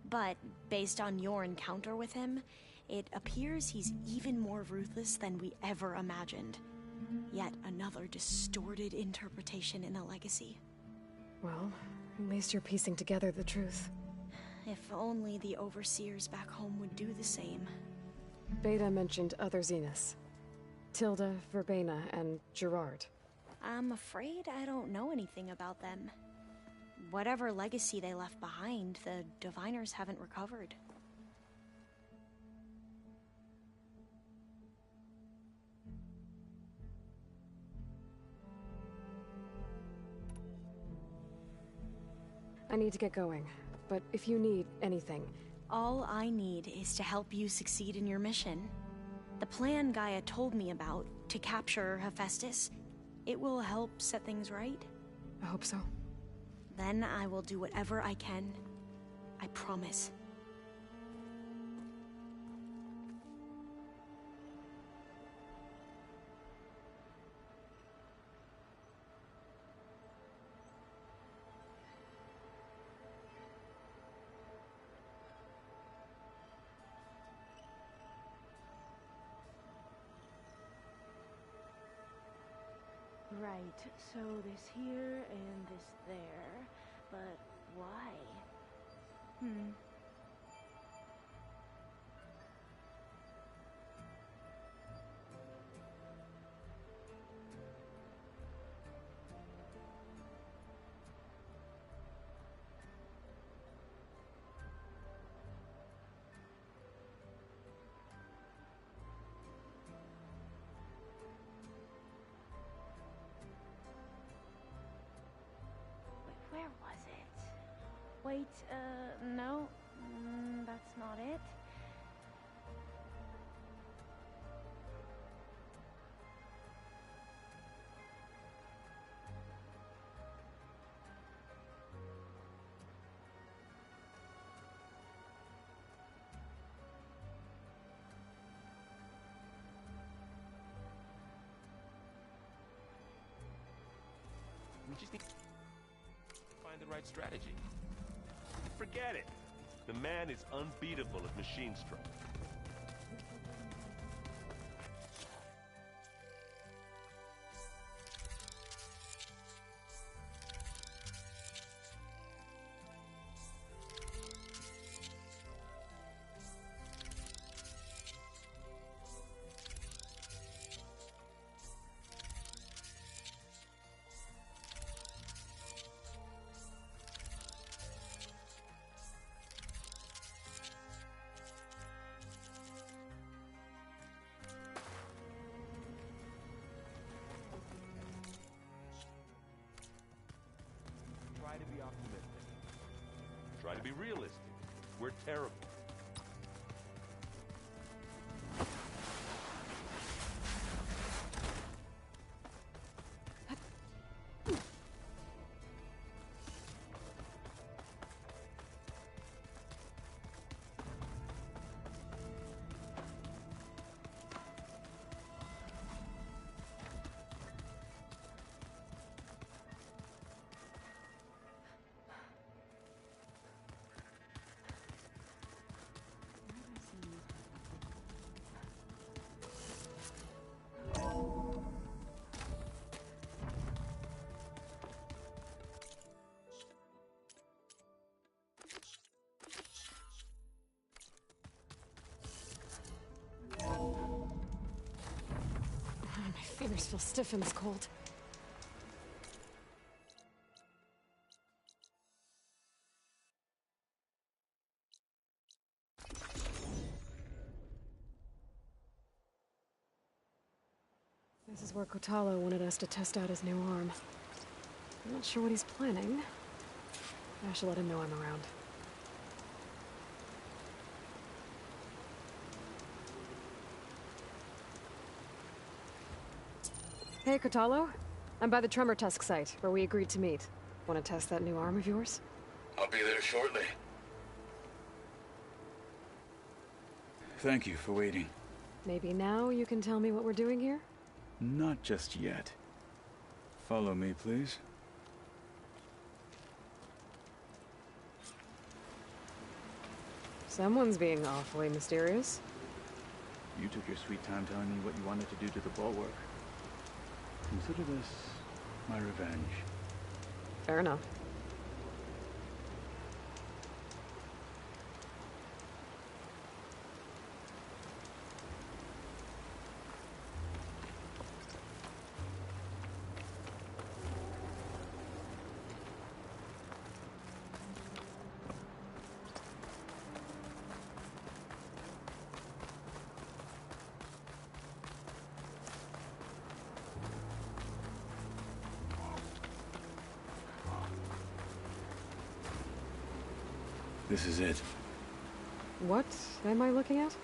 But based on your encounter with him, it appears he's even more ruthless than we ever imagined. Yet another distorted interpretation in a legacy. Well, at least you're piecing together the truth. If only the overseers back home would do the same. Beta mentioned other Zeniths. Tilda, Verbena, and Gerard. I'm afraid I don't know anything about them. Whatever legacy they left behind, the Diviners haven't recovered. I need to get going, but if you need anything... All I need is to help you succeed in your mission. The plan Gaia told me about, to capture Hephaestus, it will help set things right. I hope so. Then I will do whatever I can. I promise. Right, so this here and this there, but why? Where was it? Wait, no, that's not it. We just need to find the right strategy. Forget it. The man is unbeatable at machine stroke. Try to be optimistic. Try to be realistic. We're terrible. My fingers feel stiff in this cold. This is where Kotalo wanted us to test out his new arm. I'm not sure what he's planning. I should let him know I'm around. Hey, Kotalo. I'm by the Tremor Tusk site, where we agreed to meet. Want to test that new arm of yours? I'll be there shortly. Thank you for waiting. Maybe now you can tell me what we're doing here? Not just yet. Follow me, please. Someone's being awfully mysterious. You took your sweet time telling me what you wanted to do to the bulwark. Consider this my revenge. Fair enough. This is it. What am I looking at?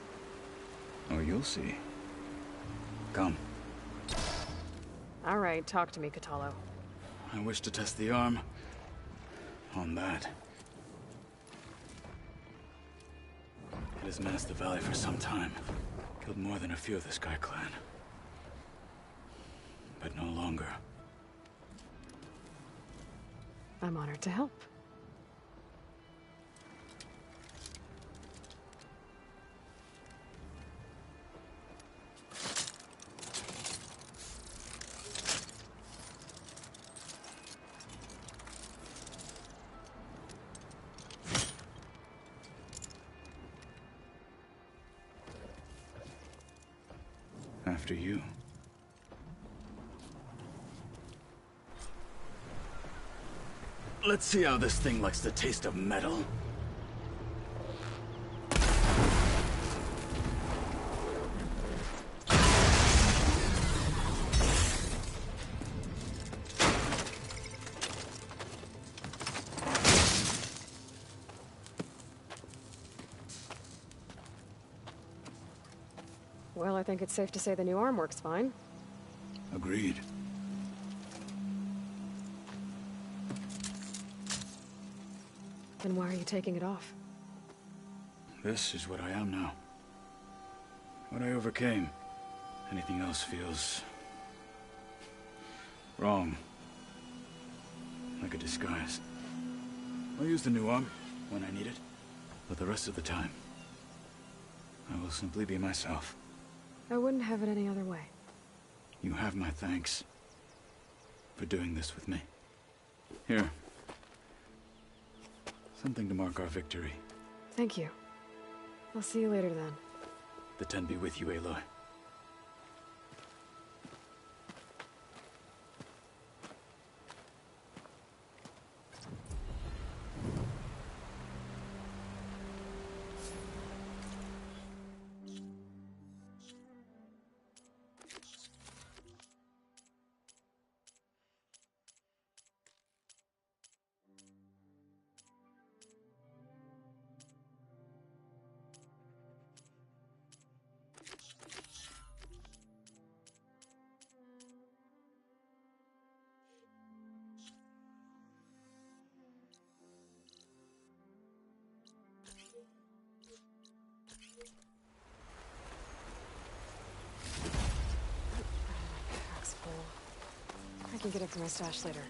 Oh, you'll see. Come. All right, talk to me, Kotalo. I wish to test the arm on that. It has menaced the valley for some time. Killed more than a few of the Sky Clan. But no longer. I'm honored to help. After you. Let's see how this thing likes the taste of metal. Well, I think it's safe to say the new arm works fine. Agreed. Then why are you taking it off? This is what I am now. What I overcame. Anything else feels wrong. Like a disguise. I'll use the new arm when I need it, but the rest of the time, I will simply be myself. I wouldn't have it any other way. You have my thanks for doing this with me. Here. Something to mark our victory. Thank you. I'll see you later then. The Ten be with you, Aloy. Pack's full. I can get up to my stash later.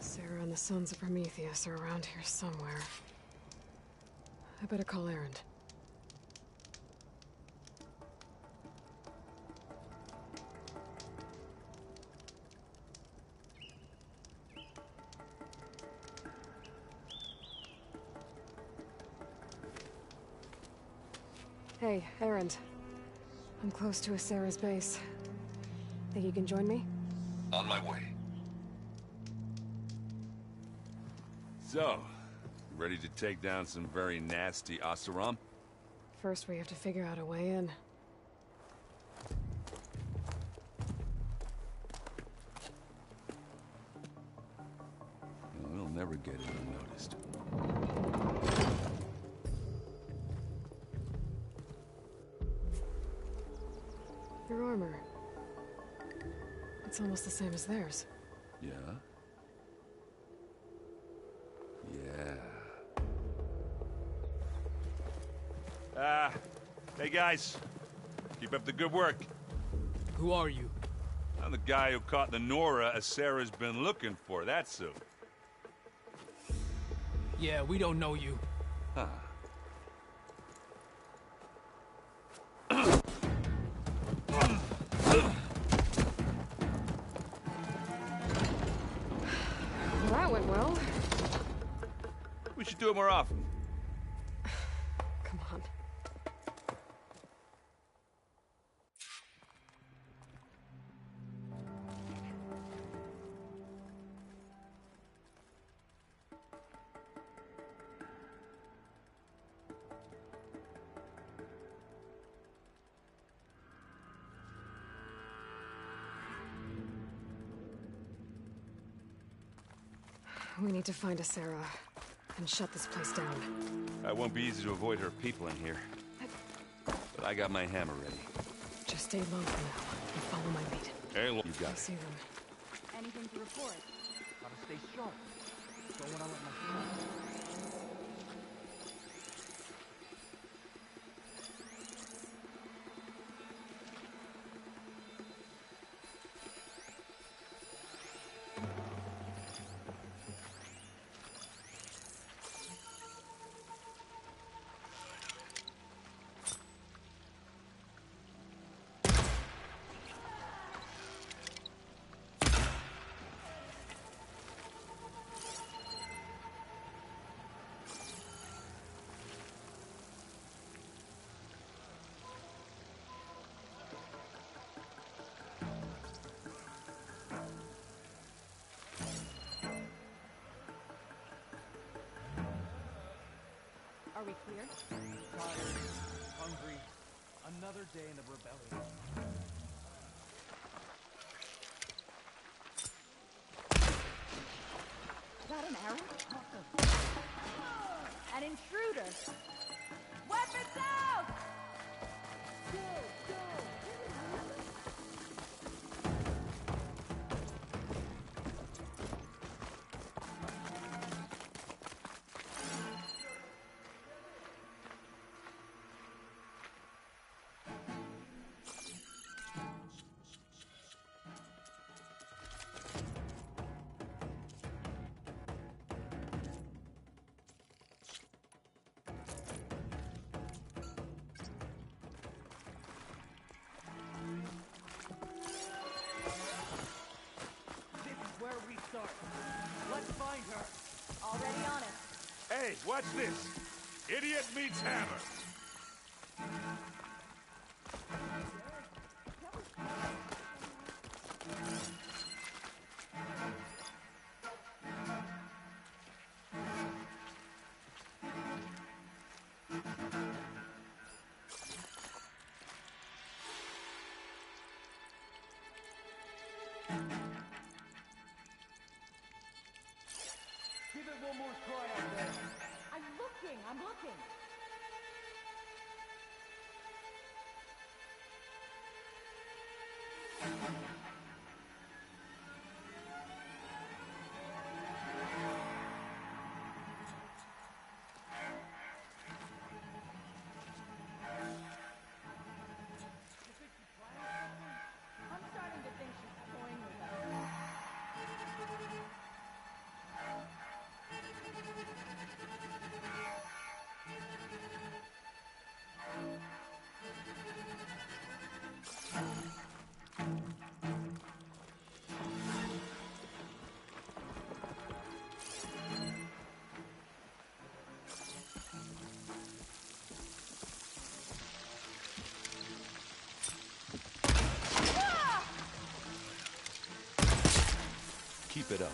Sarah and the Sons of Prometheus are around here somewhere. I better call Erend. Hey, Erend. I'm close to Asera's base. Think you can join me? On my way. So, ready to take down some very nasty Oseram? First, we have to figure out a way in. Well, it'll never get unnoticed. Your armor. It's almost the same as theirs. Yeah? Yeah. Hey guys. Keep up the good work. Who are you? I'm the guy who caught the Nora Asera's been looking for, that's who. Yeah, we don't know you. Huh. That went well. We should do it more often. Come on. We need to find Asera and shut this place down. It won't be easy to avoid her people in here. But I got my hammer ready. Just stay low for now and follow my lead. Hey, look, you got I it. see them. Anything to report? Gotta stay sharp. Don't wanna let my... Are we clear? Tired, hungry, another day in the rebellion. Is that an arrow? An intruder! Weapons out! Where we start. Let's find her. Already on it. Hey, watch this. Idiot meets hammer. Give it one more try out there. I'm looking. I'm starting to think she's toying with us. Keep it up.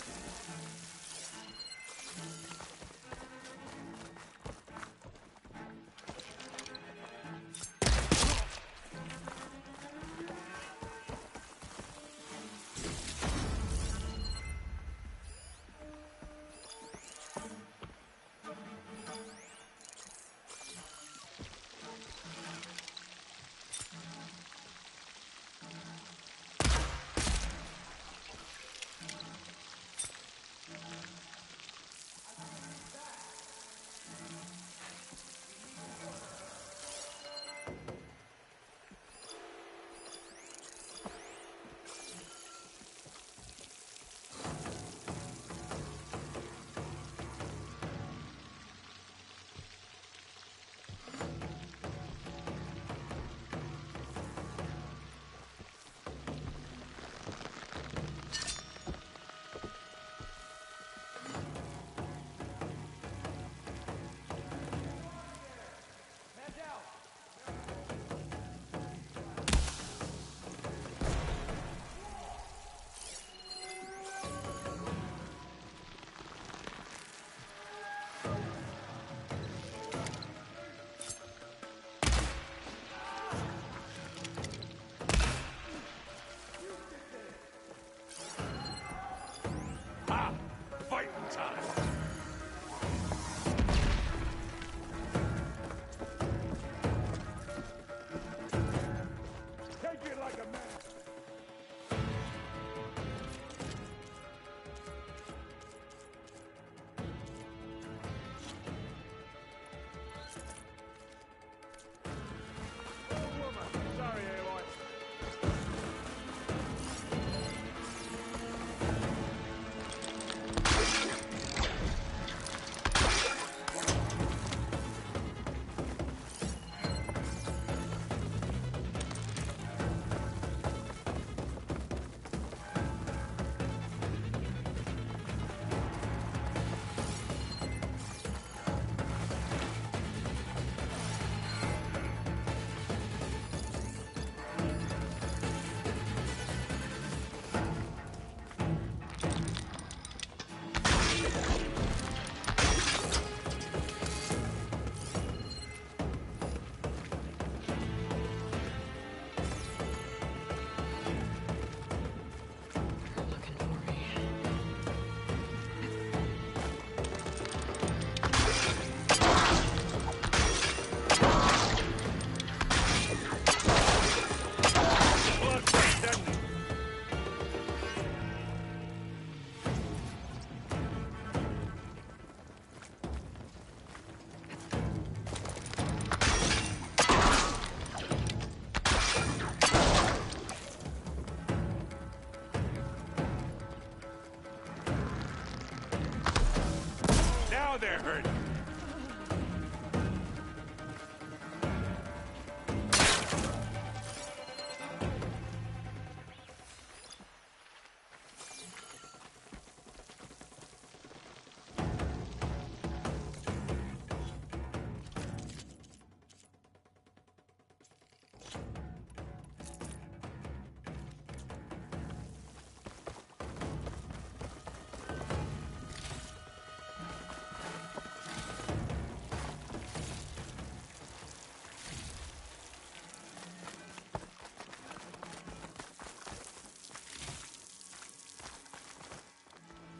Now they're hurting.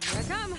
Here I come.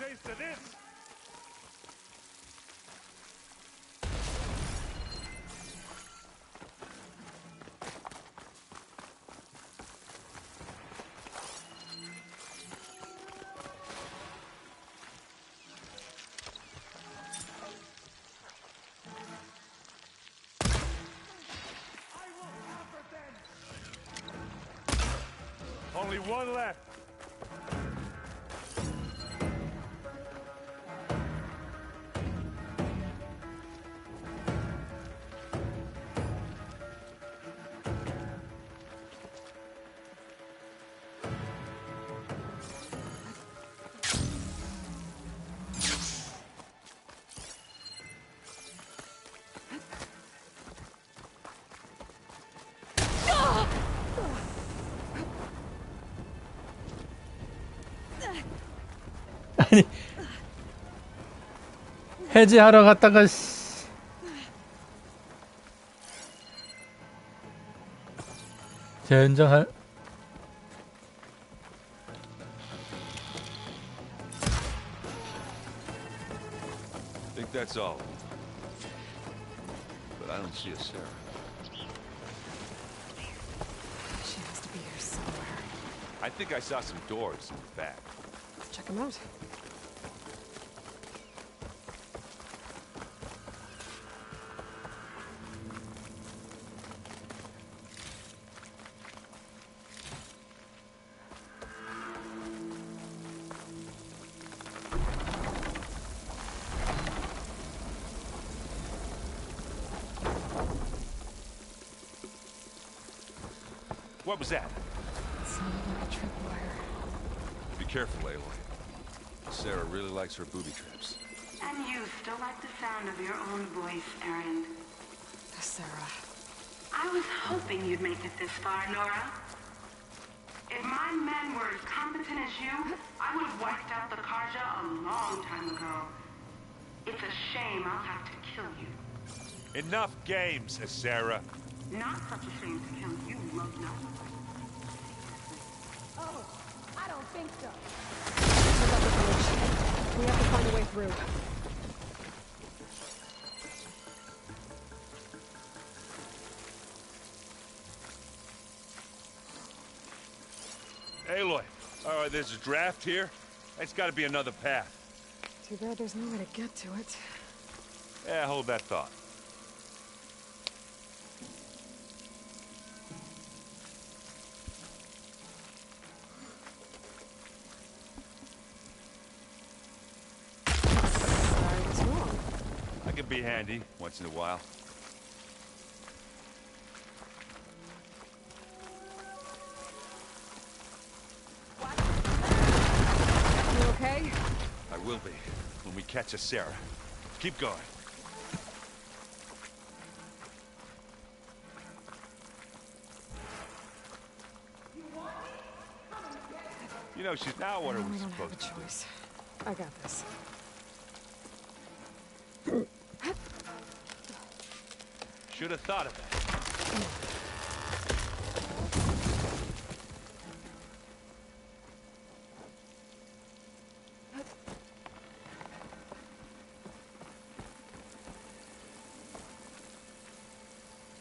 taste of this. Only one left. 아니 해제하러 갔다가 재연정할 Think that's all. But I don't see a Sarah. She has to be here somewhere. I think I saw some doors in the back. Let's check them out. What was that? Sounded like a tripwire. Be careful, Aloy. Sarah really likes her booby traps. And you still like the sound of your own voice, Erin. Sarah. I was hoping you'd make it this far, Nora. If my men were as competent as you, I would have wiped out the Karja a long time ago. It's a shame I'll have to kill you. Enough games, Sarah. Not such a shame to kill you, Lugna. Oh, I don't think so. Check out the village. We have to find a way through. Aloy, there's a draft here. It's got to be another path. Too bad there's no way to get to it. Yeah, hold that thought. Sorry, what's wrong? I can be handy once in a while. You okay? I will be when we catch a Sarah. Keep going. You know, she's now what are we We don't have supposed a to do? choice. I got this. Should have thought of that.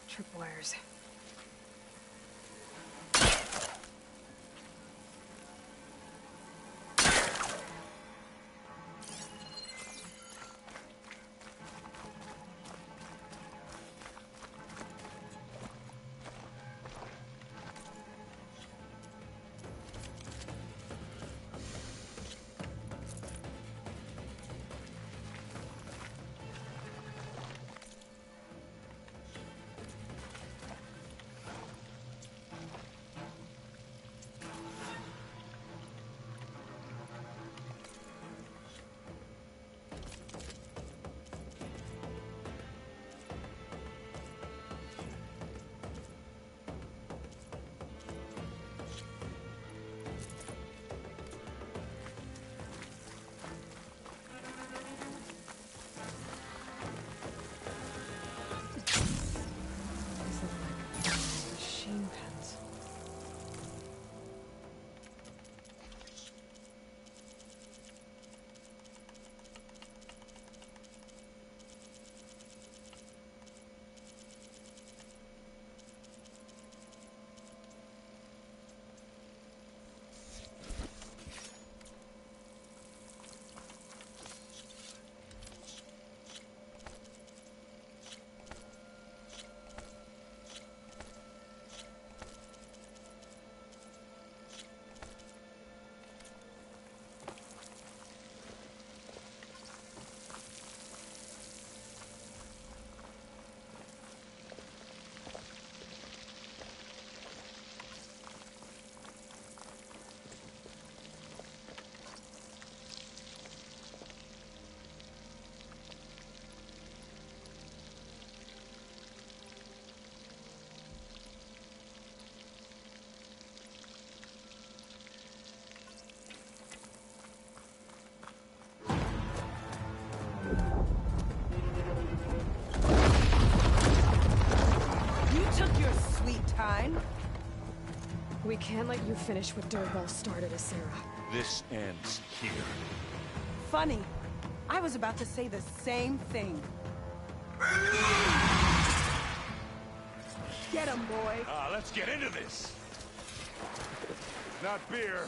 Tripwires. fine. We can't let you finish what Dirtball started, Sarah. This ends here. Funny. I was about to say the same thing. Get him, boy. Let's get into this. Not beer.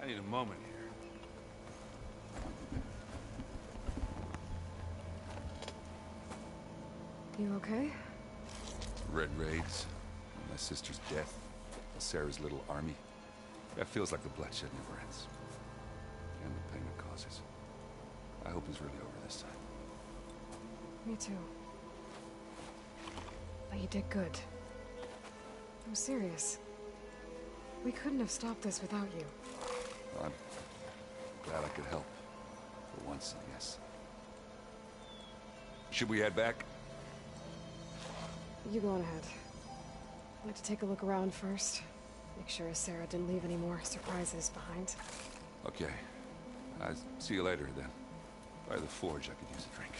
I need a moment here. You okay? Red raids, my sister's death, Sarah's little army. That feels like the bloodshed never ends. And the pain it causes. I hope it's really over this time. Me too. But you did good. I'm serious. We couldn't have stopped this without you. Well, I'm glad I could help. For once, I guess. Should we head back? You go on ahead. I'd like to take a look around first. Make sure Sarah didn't leave any more surprises behind. Okay. I'll see you later, then. By the forge, I could use a drink.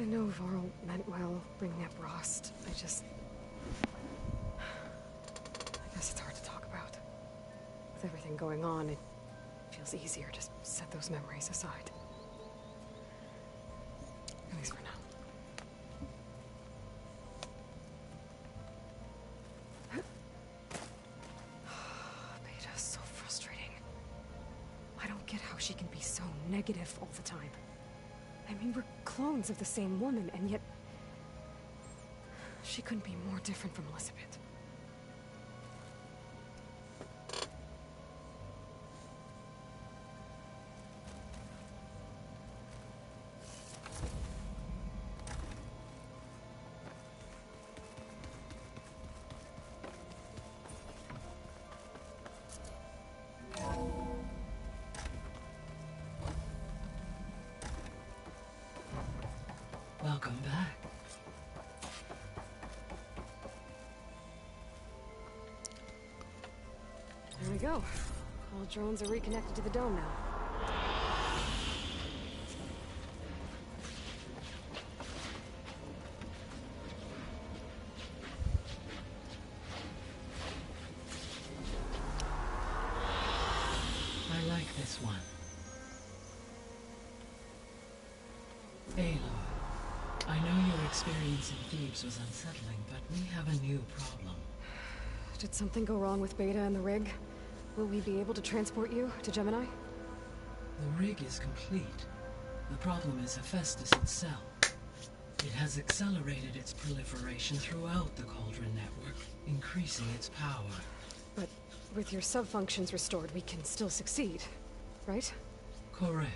I know Varl meant well, bringing up Rost. I guess it's hard to talk about. With everything going on, it feels easier to set those memories aside. At least for now. Beta's so frustrating. I don't get how she can be so negative all the time. I mean, we're clones of the same woman, and yet she couldn't be more different from Elizabeth. Welcome back. There we go. All drones are reconnected to the dome now. I like this one. Aloy, I know your experience in Thebes was unsettling, but we have a new problem. Did something go wrong with Beta and the rig? Will we be able to transport you to Gemini? The rig is complete. The problem is Hephaestus itself. It has accelerated its proliferation throughout the Cauldron network, increasing its power. But with your sub-functions restored, we can still succeed, right? Correct.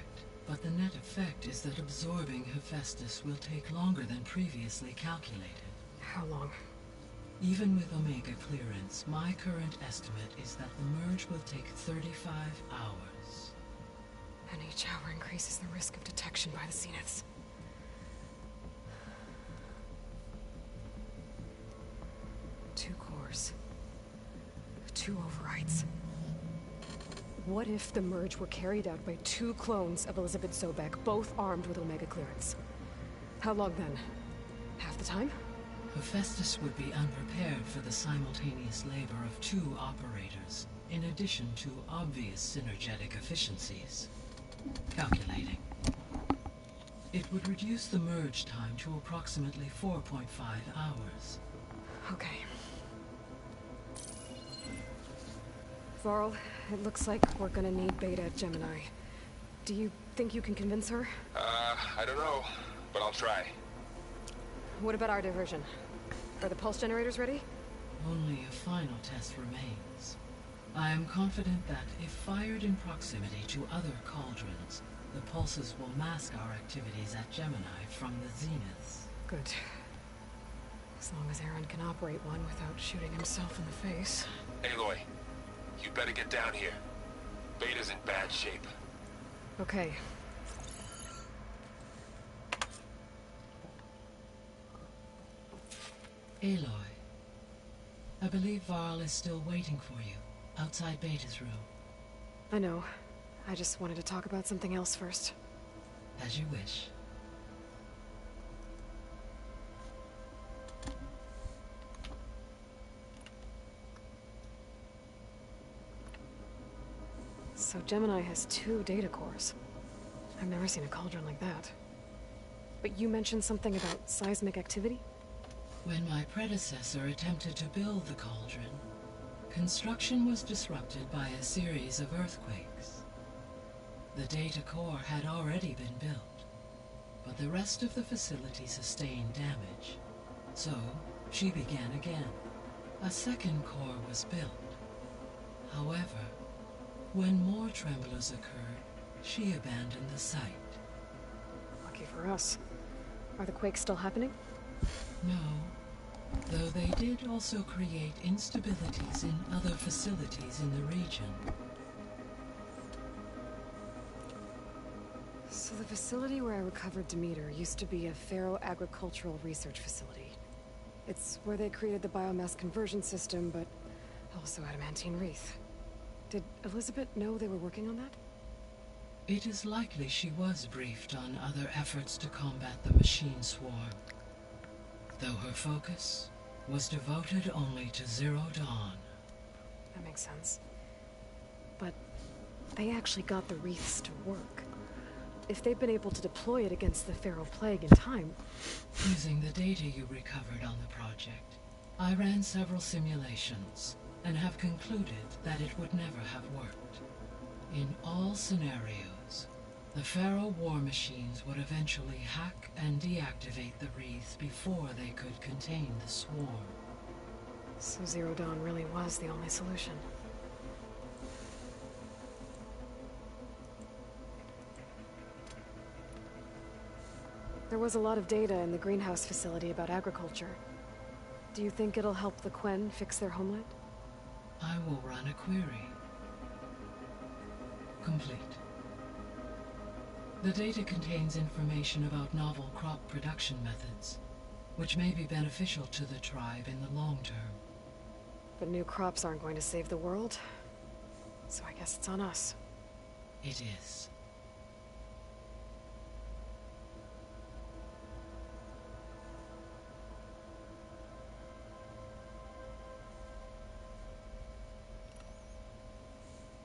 But the net effect is that absorbing Hephaestus will take longer than previously calculated. How long? Even with Omega clearance, my current estimate is that the merge will take 35 hours. And each hour increases the risk of detection by the Zeniths. Two cores. Two overrides. What if the merge were carried out by two clones of Elizabeth Sobek, both armed with Omega clearance? How long then? Half the time? Hephaestus would be unprepared for the simultaneous labor of two operators, in addition to obvious synergetic efficiencies. Calculating. It would reduce the merge time to approximately 4.5 hours. Okay. Varl, it looks like we're gonna need Beta at Gemini. Do you think you can convince her? I don't know, but I'll try. What about our diversion? Are the pulse generators ready? Only a final test remains. I am confident that if fired in proximity to other cauldrons, the pulses will mask our activities at Gemini from the zeniths. Good. As long as Aaron can operate one without shooting himself in the face. Aloy, you better get down here. Beta's in bad shape. Okay. Aloy, I believe Varl is still waiting for you, outside Beta's room. I know. I just wanted to talk about something else first. As you wish. So Gemini has two data cores. I've never seen a cauldron like that. But you mentioned something about seismic activity? When my predecessor attempted to build the cauldron, construction was disrupted by a series of earthquakes. The data core had already been built, but the rest of the facility sustained damage. So, she began again. A second core was built. However, when more tremblers occurred, she abandoned the site. Lucky for us. Are the quakes still happening? No, though they did also create instabilities in other facilities in the region. So the facility where I recovered Demeter used to be a ferro-agricultural research facility. It's where they created the biomass conversion system, but also adamantine wreath. Did Elizabeth know they were working on that? It is likely she was briefed on other efforts to combat the machine swarm, though her focus was devoted only to Zero Dawn. That makes sense. But they actually got the wreaths to work. If they've been able to deploy it against the Pharaoh Plague in time... Using the data you recovered on the project, I ran several simulations and have concluded that it would never have worked. In all scenarios, the Pharaoh war machines would eventually hack and deactivate the wreaths before they could contain the swarm. So Zero Dawn really was the only solution. There was a lot of data in the greenhouse facility about agriculture. Do you think it'll help the Quen fix their homeland? I will run a query. Complete. The data contains information about novel crop production methods, which may be beneficial to the tribe in the long term. But new crops aren't going to save the world, so I guess it's on us. It is.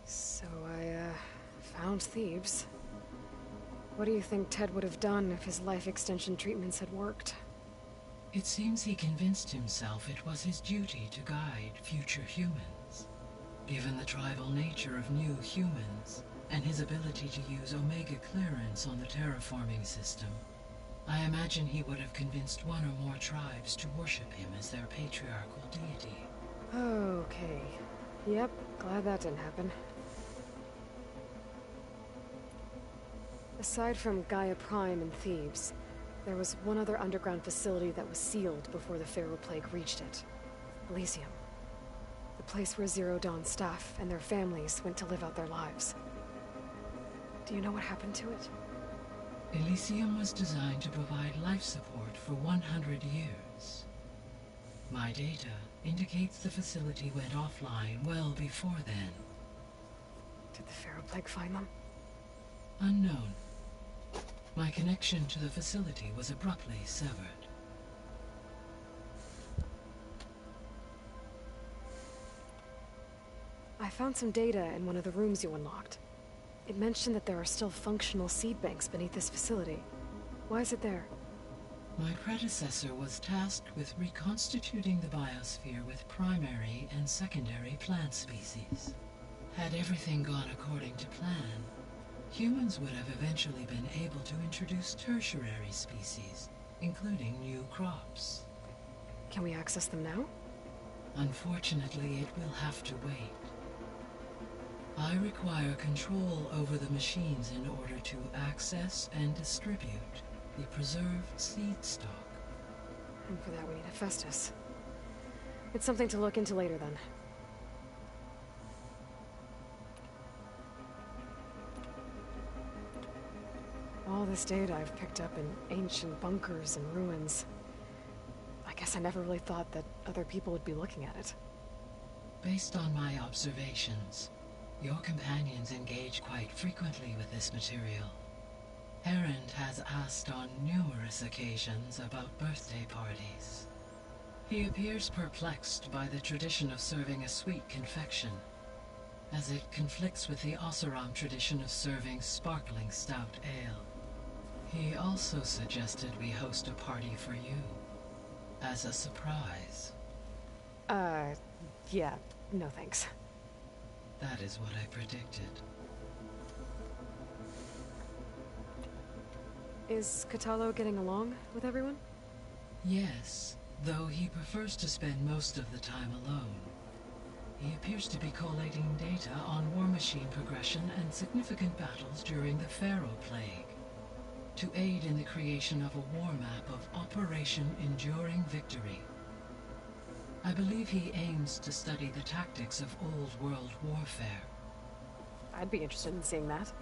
So I found Thebes. What do you think Ted would have done if his life extension treatments had worked? It seems he convinced himself it was his duty to guide future humans. Given the tribal nature of new humans, and his ability to use Omega clearance on the terraforming system, I imagine he would have convinced one or more tribes to worship him as their patriarchal deity. Okay. Yep, glad that didn't happen. Aside from Gaia Prime and Thebes, there was one other underground facility that was sealed before the Pharaoh Plague reached it. Elysium. The place where Zero Dawn staff and their families went to live out their lives. Do you know what happened to it? Elysium was designed to provide life support for 100 years. My data indicates the facility went offline well before then. Did the Pharaoh Plague find them? Unknown. My connection to the facility was abruptly severed. I found some data in one of the rooms you unlocked. It mentioned that there are still functional seed banks beneath this facility. Why is it there? My predecessor was tasked with reconstituting the biosphere with primary and secondary plant species. Had everything gone according to plan, humans would have eventually been able to introduce tertiary species, including new crops. Can we access them now? Unfortunately, it will have to wait. I require control over the machines in order to access and distribute the preserved seed stock. And for that we need Hephaestus. It's something to look into later then. All this data I've picked up in ancient bunkers and ruins. I guess I never really thought that other people would be looking at it. Based on my observations, your companions engage quite frequently with this material. Erend has asked on numerous occasions about birthday parties. He appears perplexed by the tradition of serving a sweet confection, as it conflicts with the Oseram tradition of serving sparkling stout ale. He also suggested we host a party for you, as a surprise. Yeah, no thanks. That is what I predicted. Is Catalo getting along with everyone? Yes, though he prefers to spend most of the time alone. He appears to be collating data on war machine progression and significant battles during the Pharaoh Plague, to aid in the creation of a war map of Operation Enduring Victory. I believe he aims to study the tactics of old world warfare. I'd be interested in seeing that.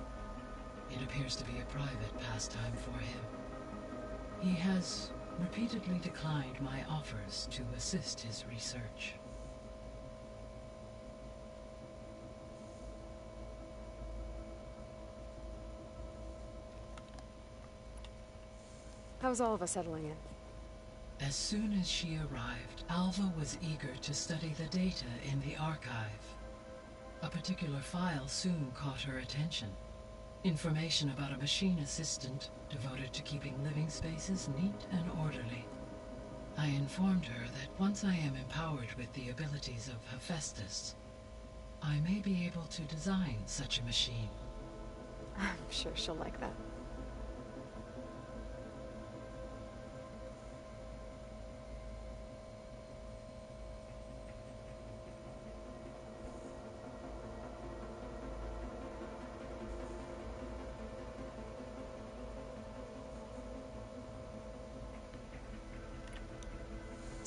It appears to be a private pastime for him. He has repeatedly declined my offers to assist his research. How's all of us settling in? As soon as she arrived, Alva was eager to study the data in the archive. A particular file soon caught her attention. Information about a machine assistant devoted to keeping living spaces neat and orderly. I informed her that once I am empowered with the abilities of Hephaestus, I may be able to design such a machine. I'm sure she'll like that.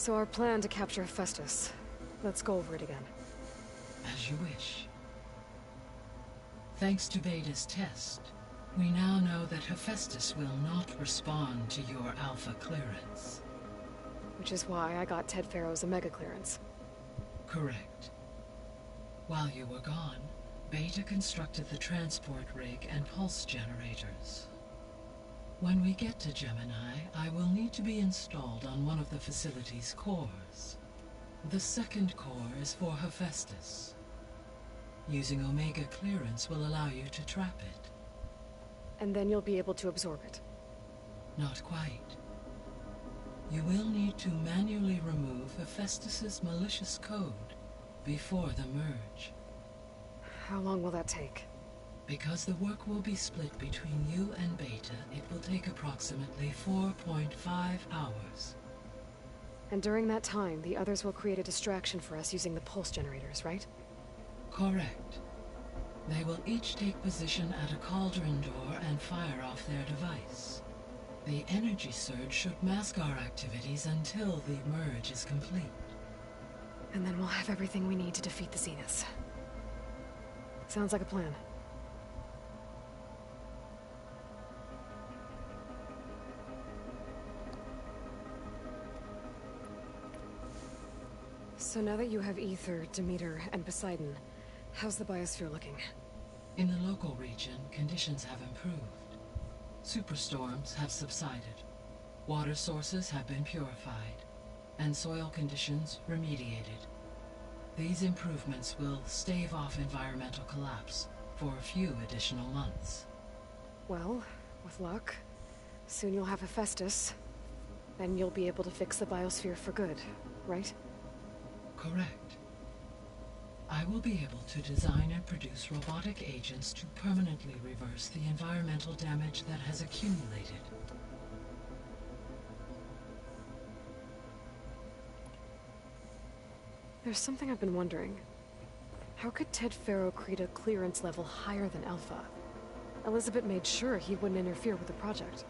So our plan to capture Hephaestus. Let's go over it again. As you wish. Thanks to Beta's test, we now know that Hephaestus will not respond to your alpha clearance. Which is why I got Ted Farrow's Omega clearance. Correct. While you were gone, Beta constructed the transport rig and pulse generators. When we get to Gemini, I will need to be installed on one of the facility's cores. The second core is for Hephaestus. Using Omega clearance will allow you to trap it. And then you'll be able to absorb it. Not quite. You will need to manually remove Hephaestus's malicious code before the merge. How long will that take? Because the work will be split between you and Beta, it will take approximately 4.5 hours. And during that time, the others will create a distraction for us using the pulse generators, right? Correct. They will each take position at a cauldron door and fire off their device. The energy surge should mask our activities until the merge is complete. And then we'll have everything we need to defeat the Zeniths. Sounds like a plan. So now that you have Ether, Demeter, and Poseidon, how's the biosphere looking? In the local region, conditions have improved. Superstorms have subsided. Water sources have been purified, and soil conditions remediated. These improvements will stave off environmental collapse for a few additional months. Well, with luck, soon you'll have Hephaestus. Then you'll be able to fix the biosphere for good, right? Correct. I will be able to design and produce robotic agents to permanently reverse the environmental damage that has accumulated. There's something I've been wondering. How could Ted Farrow create a clearance level higher than Alpha? Elizabeth made sure he wouldn't interfere with the project.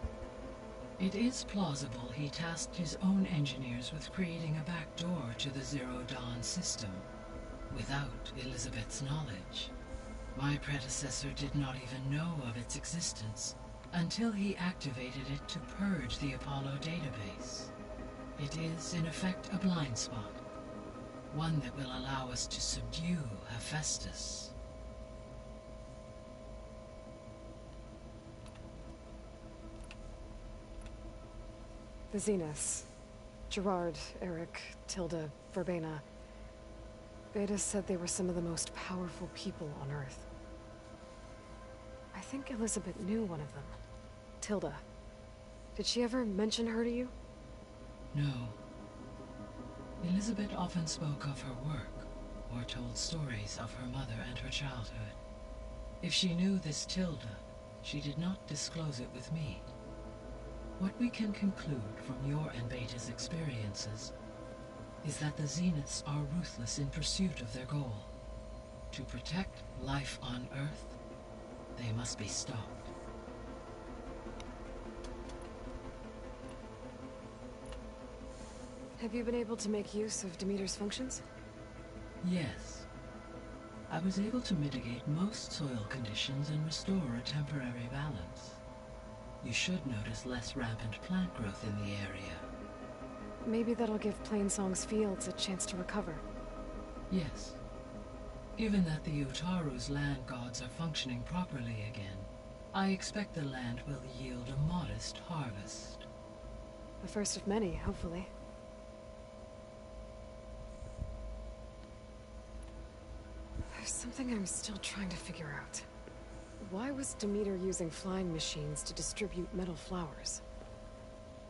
It is plausible he tasked his own engineers with creating a backdoor to the Zero Dawn system, without Elizabeth's knowledge. My predecessor did not even know of its existence until he activated it to purge the Apollo database. It is, in effect, a blind spot, one that will allow us to subdue Hephaestus. The Zeniths. Gerard, Eric, Tilda, Verbena. Beta said they were some of the most powerful people on Earth. I think Elizabeth knew one of them. Tilda. Did she ever mention her to you? No. Elizabeth often spoke of her work, or told stories of her mother and her childhood. If she knew this Tilda, she did not disclose it with me. What we can conclude from your and Beta's experiences is that the Zeniths are ruthless in pursuit of their goal. To protect life on Earth, they must be stopped. Have you been able to make use of Demeter's functions? Yes. I was able to mitigate most soil conditions and restore a temporary balance. You should notice less rampant plant growth in the area. Maybe that'll give Plainsong's fields a chance to recover. Yes. Given that the Utaru's land gods are functioning properly again, I expect the land will yield a modest harvest. The first of many, hopefully. There's something I'm still trying to figure out. Why was Demeter using flying machines to distribute metal flowers?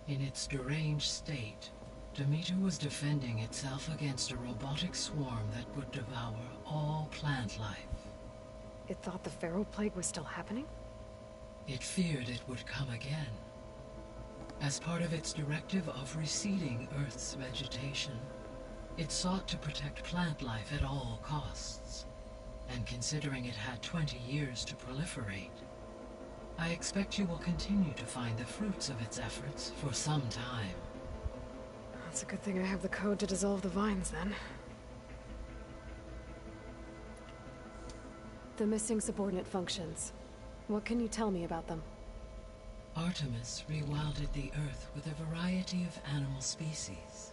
In its deranged state, Demeter was defending itself against a robotic swarm that would devour all plant life. It thought the Pharaoh Plague was still happening? It feared it would come again. As part of its directive of receding Earth's vegetation, it sought to protect plant life at all costs. And considering it had 20 years to proliferate, I expect you will continue to find the fruits of its efforts for some time. It's a good thing I have the code to dissolve the vines, then. The missing subordinate functions. What can you tell me about them? Artemis rewilded the Earth with a variety of animal species.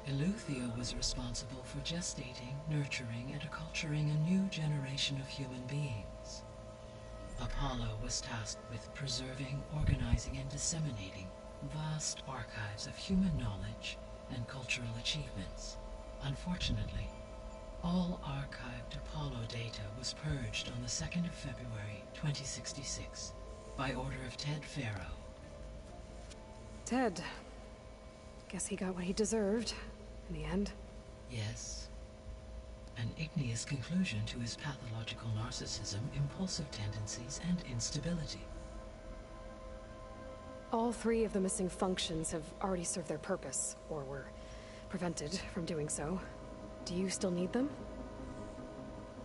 Eleuthia was responsible for gestating, nurturing, and acculturating a new generation of human beings. Apollo was tasked with preserving, organizing, and disseminating vast archives of human knowledge and cultural achievements. Unfortunately, all archived Apollo data was purged on the 2nd of February, 2066, by order of Ted Faro. Ted. Guess he got what he deserved, in the end. Yes. An igneous conclusion to his pathological narcissism, impulsive tendencies, and instability. All 3 of the missing functions have already served their purpose, or were prevented from doing so. Do you still need them?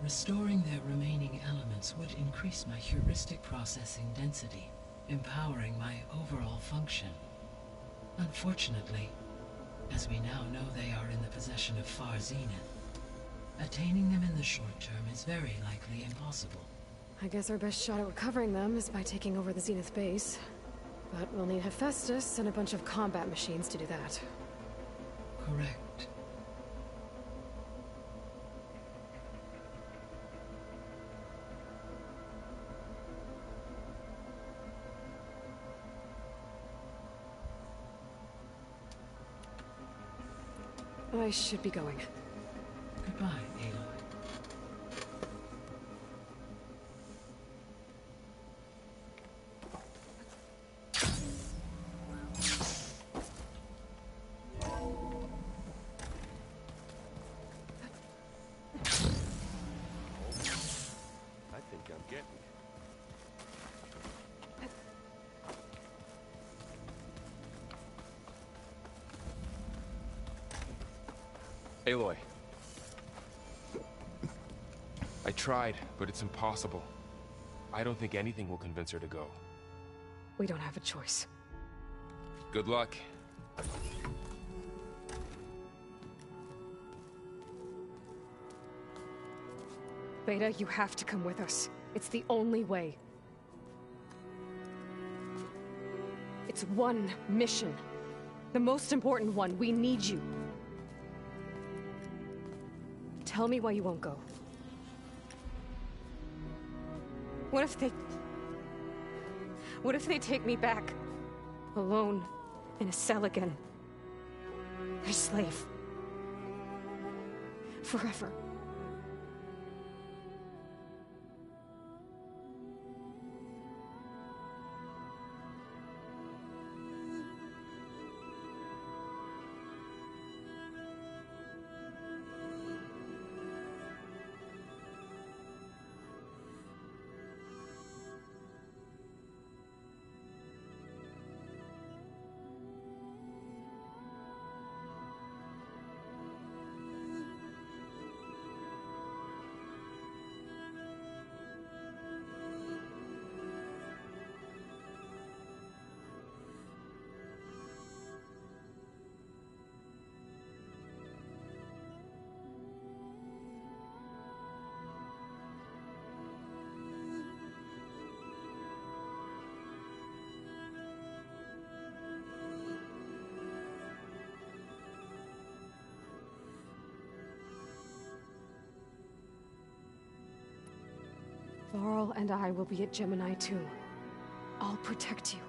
Restoring their remaining elements would increase my heuristic processing density, empowering my overall function. Unfortunately, as we now know they are in the possession of Far Zenith, attaining them in the short term is very likely impossible. I guess our best shot at recovering them is by taking over the Zenith base. But we'll need Hephaestus and a bunch of combat machines to do that. Correct. I should be going. Goodbye, Aloy. I think I'm getting it. Aloy. I tried, but it's impossible. I don't think anything will convince her to go. We don't have a choice. Good luck. Beta, you have to come with us. It's the only way. It's one mission. The most important one. We need you. Tell me why you won't go. What if they take me back? Alone, in a cell again. A slave. Forever. Varl and I will be at Gemini too. I'll protect you.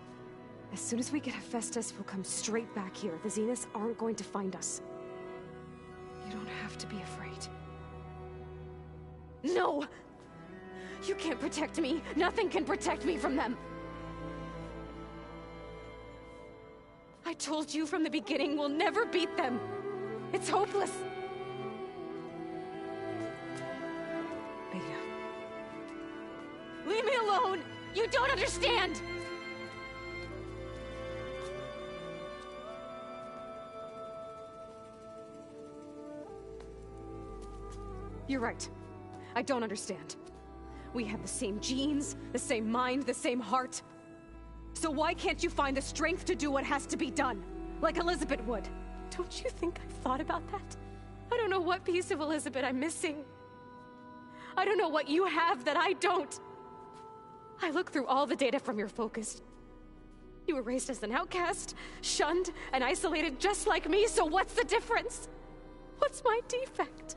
As soon as we get Hephaestus, we'll come straight back here. The Zeniths aren't going to find us. You don't have to be afraid. No! You can't protect me. Nothing can protect me from them. I told you from the beginning we'll never beat them. It's hopeless. Beta. Leave me alone! You don't understand! You're right. I don't understand. We have the same genes, the same mind, the same heart. So why can't you find the strength to do what has to be done? Like Elizabeth would. Don't you think I've thought about that? I don't know what piece of Elizabeth I'm missing. I don't know what you have that I don't. I look through all the data from your focus. You were raised as an outcast, shunned, and isolated just like me, so what's the difference? What's my defect?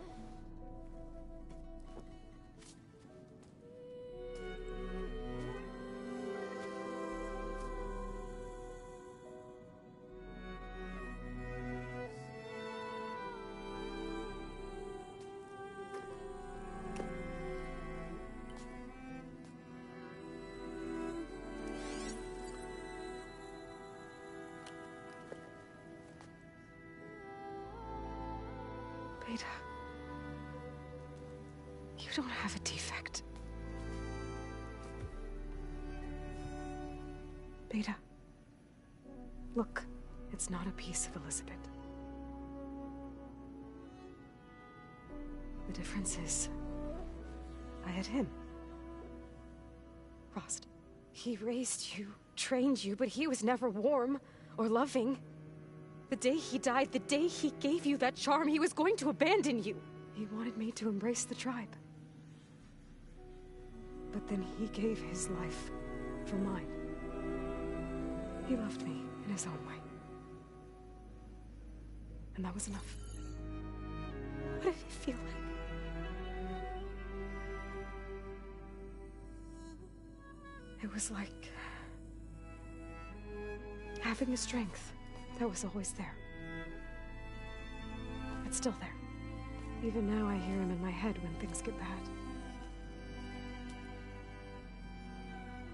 Beta, you don't have a defect. Beta, look, it's not a piece of Elizabeth. The difference is, I had him. Frost. He raised you, trained you, but he was never warm or loving. The day he died, the day he gave you that charm, he was going to abandon you. He wanted me to embrace the tribe. But then he gave his life for mine. He loved me in his own way. And that was enough. What did it feel like? It was like having the strength that was always there. It's still there. Even now I hear him in my head when things get bad.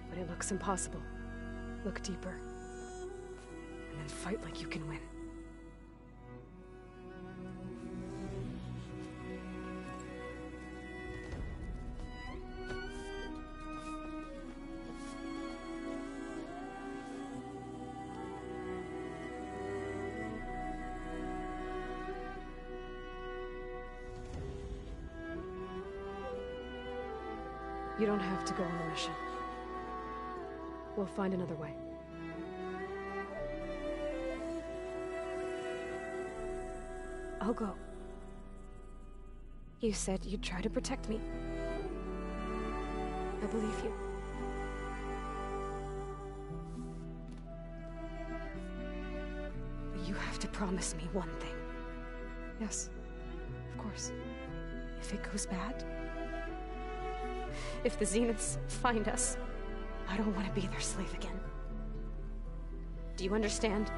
But it looks impossible. Look deeper. And then fight like you can win. You don't have to go on the mission. We'll find another way. I'll go. You said you'd try to protect me. I believe you. But you have to promise me one thing. Yes, of course. If it goes bad, if the Zeniths find us, I don't want to be their slave again. Do you understand?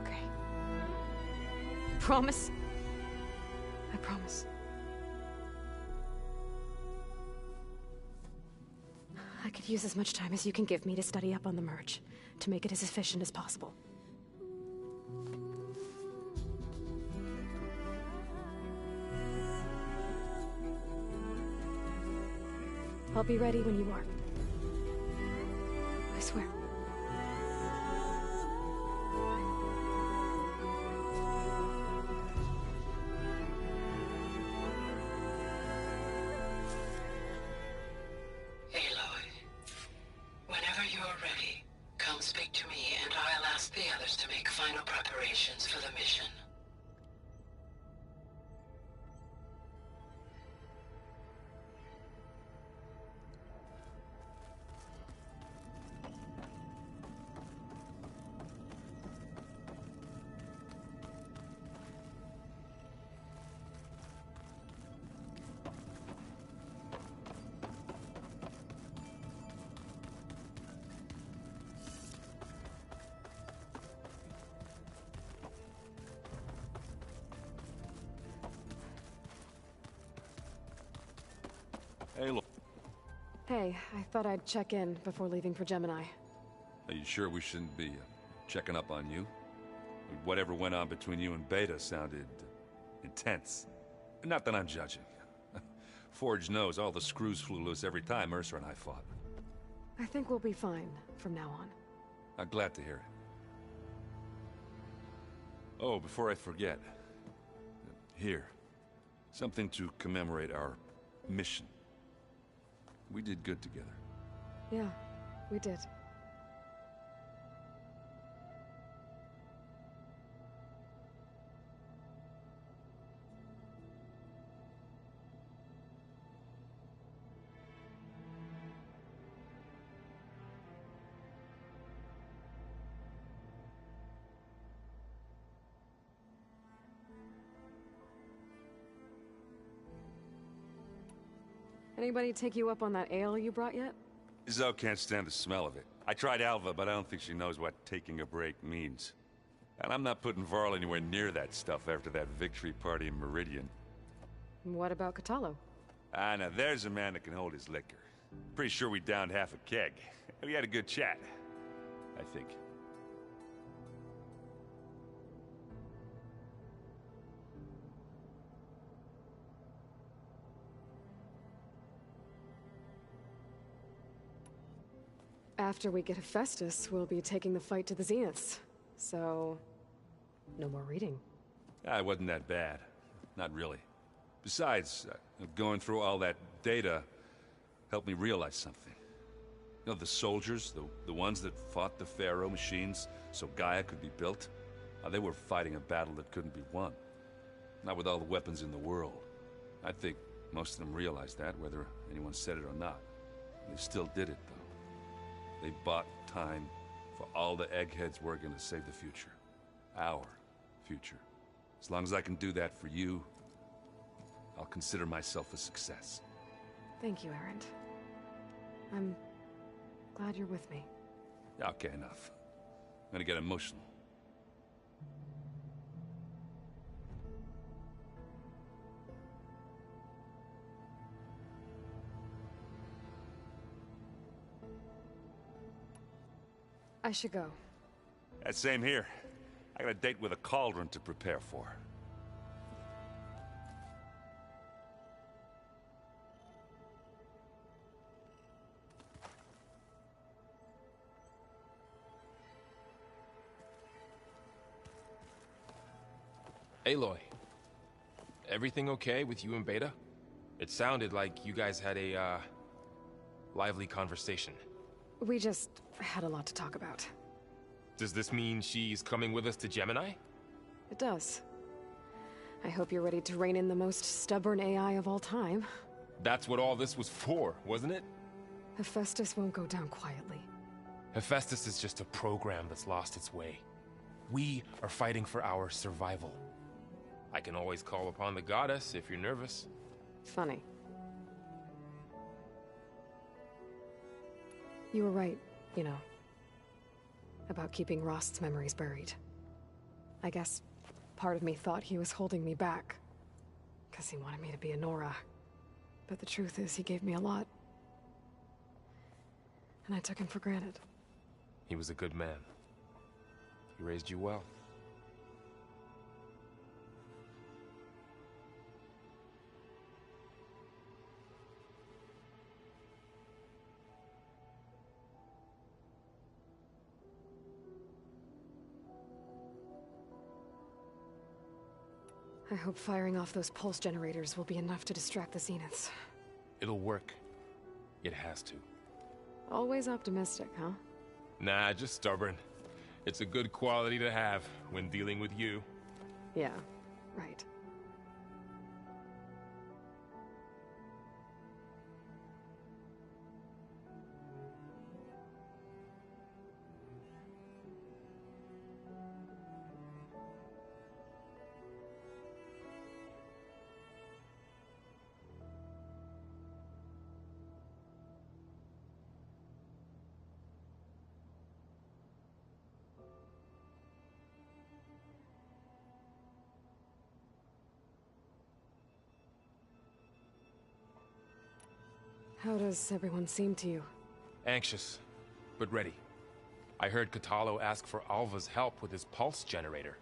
Okay. Promise? I promise. I could use as much time as you can give me to study up on the merge, to make it as efficient as possible. I'll be ready when you are. I swear. Aloy, whenever you're ready, come speak to me and I'll ask the others to make final preparations for the mission. Hey, I thought I'd check in before leaving for Gemini. Are you sure we shouldn't be checking up on you? Whatever went on between you and Beta sounded intense. Not that I'm judging. Forge knows all the screws flew loose every time Mercer and I fought. I think we'll be fine from now on. I'm glad to hear it. Oh, before I forget. Here. Something to commemorate our mission. We did good together. Yeah, we did. Anybody take you up on that ale you brought yet? Zoe can't stand the smell of it. I tried Alva, but I don't think she knows what taking a break means. And I'm not putting Varl anywhere near that stuff after that victory party in Meridian. What about Catalo? Ah, now there's a man that can hold his liquor. Pretty sure we downed half a keg. We had a good chat, I think. After we get Hephaestus, we'll be taking the fight to the Zeniths. So, no more reading. Ah, it wasn't that bad. Not really. Besides, going through all that data helped me realize something. You know, the soldiers, the ones that fought the Pharaoh machines so Gaia could be built, they were fighting a battle that couldn't be won. Not with all the weapons in the world. I think most of them realized that, whether anyone said it or not. They still did it, though. They bought time for all the eggheads working to save the future. Our future. As long as I can do that for you, I'll consider myself a success. Thank you, Erend. I'm glad you're with me. Okay, enough. I'm gonna get emotional. I should go. Same here. I got a date with a cauldron to prepare for. Aloy, everything okay with you and Beta? It sounded like you guys had a, lively conversation. We just had a lot to talk about. Does this mean she's coming with us to Gemini? It does. I hope you're ready to rein in the most stubborn AI of all time. That's what all this was for, wasn't it? Hephaestus won't go down quietly. Hephaestus is just a program that's lost its way. We are fighting for our survival. I can always call upon the goddess if you're nervous. Funny. You were right, you know, about keeping Rost's memories buried. I guess part of me thought he was holding me back, because he wanted me to be a Nora. But the truth is, he gave me a lot. And I took him for granted. He was a good man. He raised you well. I hope firing off those pulse generators will be enough to distract the Zeniths. It'll work. It has to. Always optimistic, huh? Nah, just stubborn. It's a good quality to have when dealing with you. Yeah, right. How does everyone seem to you? Anxious, but ready. I heard Katalo ask for Alva's help with his pulse generator,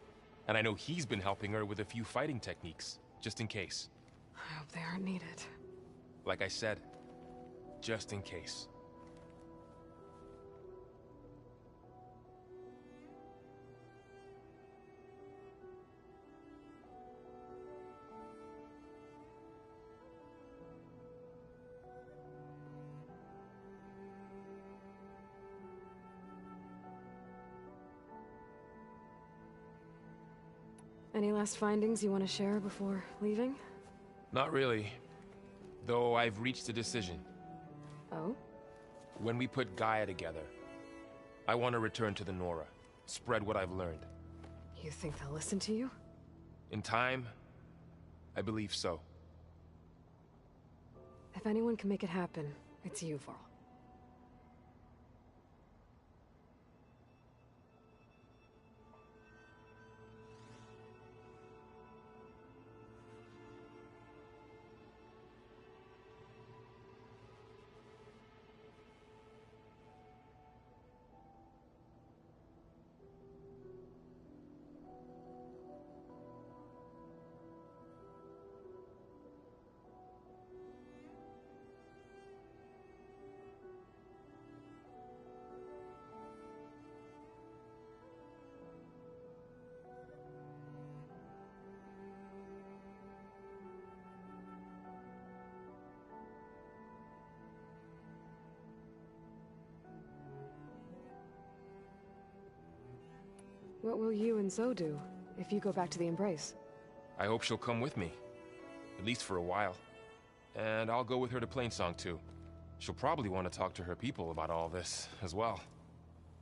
and I know he's been helping her with a few fighting techniques, just in case. I hope they aren't needed. Like I said, just in case. Any last findings you want to share before leaving? Not really. Though I've reached a decision. Oh? When we put Gaia together, I want to return to the Nora. Spread what I've learned. You think they'll listen to you? In time, I believe so. If anyone can make it happen, it's you, Varl. What will you and Zoe do if you go back to the Embrace? I hope she'll come with me. At least for a while. And I'll go with her to Plainsong too. She'll probably want to talk to her people about all this as well.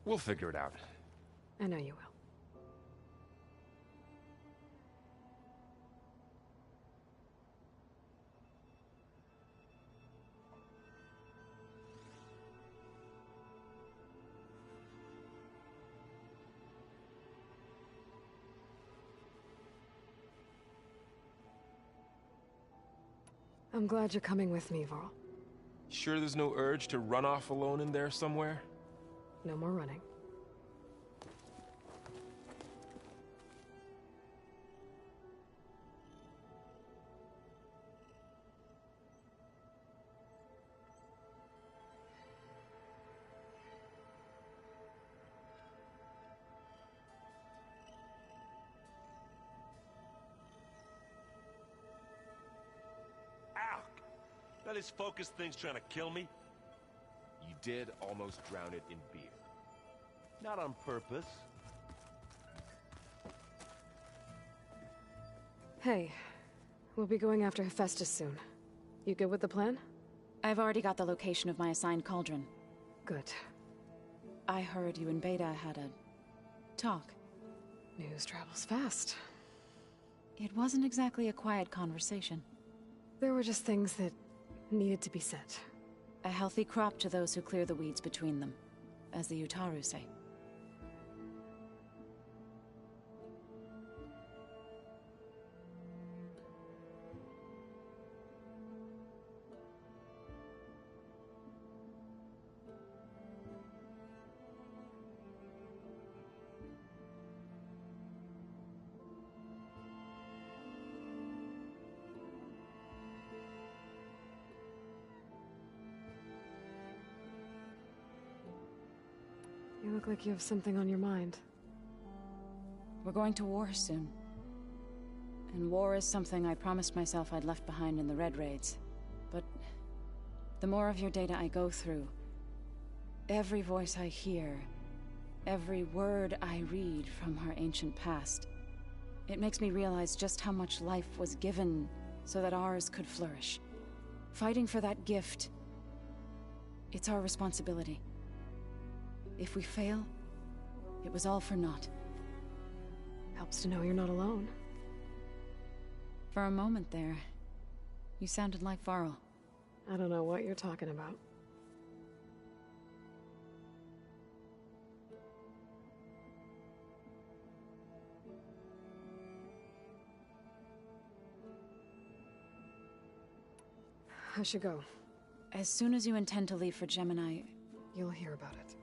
We'll figure it out. I know you will. I'm glad you're coming with me, Varl. Sure there's no urge to run off alone in there somewhere? No more running. Now this focus thing's trying to kill me? You did almost drown it in beer. Not on purpose. Hey, we'll be going after Hephaestus soon. You good with the plan? I've already got the location of my assigned cauldron. Good. I heard you and Beta had a talk. News travels fast. It wasn't exactly a quiet conversation. There were just things that needed to be said. A healthy crop to those who clear the weeds between them, as the Utaru say. You look like you have something on your mind. We're going to war soon. And war is something I promised myself I'd left behind in the Red Raids. But the more of your data I go through, every voice I hear, every word I read from our ancient past, it makes me realize just how much life was given so that ours could flourish. Fighting for that gift, it's our responsibility. If we fail, it was all for naught. Helps to know you're not alone. For a moment there, you sounded like Varl. I don't know what you're talking about. I should go. As soon as you intend to leave for Gemini... You'll hear about it.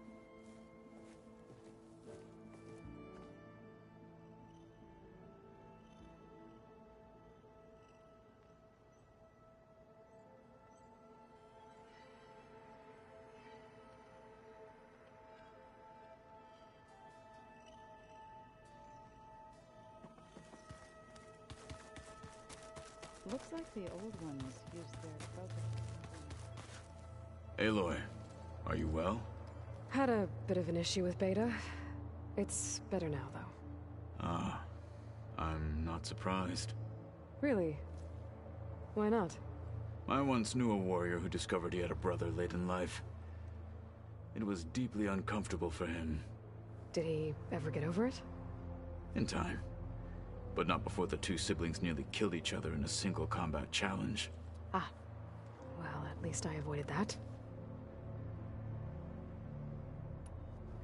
Looks like the old ones used their focus. Aloy, are you well? Had a bit of an issue with Beta. It's better now, though. Ah, I'm not surprised. Really? Why not? I once knew a warrior who discovered he had a brother late in life. It was deeply uncomfortable for him. Did he ever get over it? In time. But not before the two siblings nearly killed each other in a single combat challenge. Ah. Well, at least I avoided that.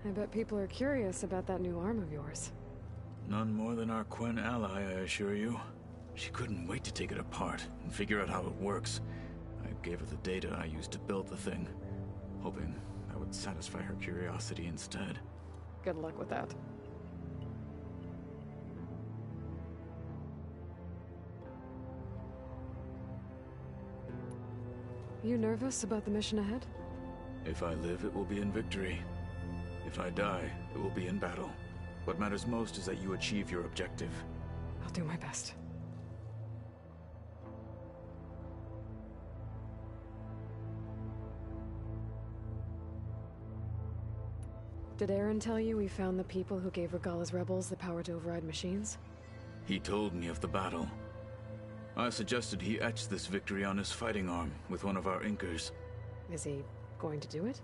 I bet people are curious about that new arm of yours. None more than our Quen ally, I assure you. She couldn't wait to take it apart and figure out how it works. I gave her the data I used to build the thing, hoping that would satisfy her curiosity instead. Good luck with that. You nervous about the mission ahead? If I live, it will be in victory. If I die, it will be in battle. What matters most is that you achieve your objective. I'll do my best. Did Aaron tell you we found the people who gave Regala's rebels the power to override machines? He told me of the battle. I suggested he etch this victory on his fighting arm with one of our inkers. Is he going to do it?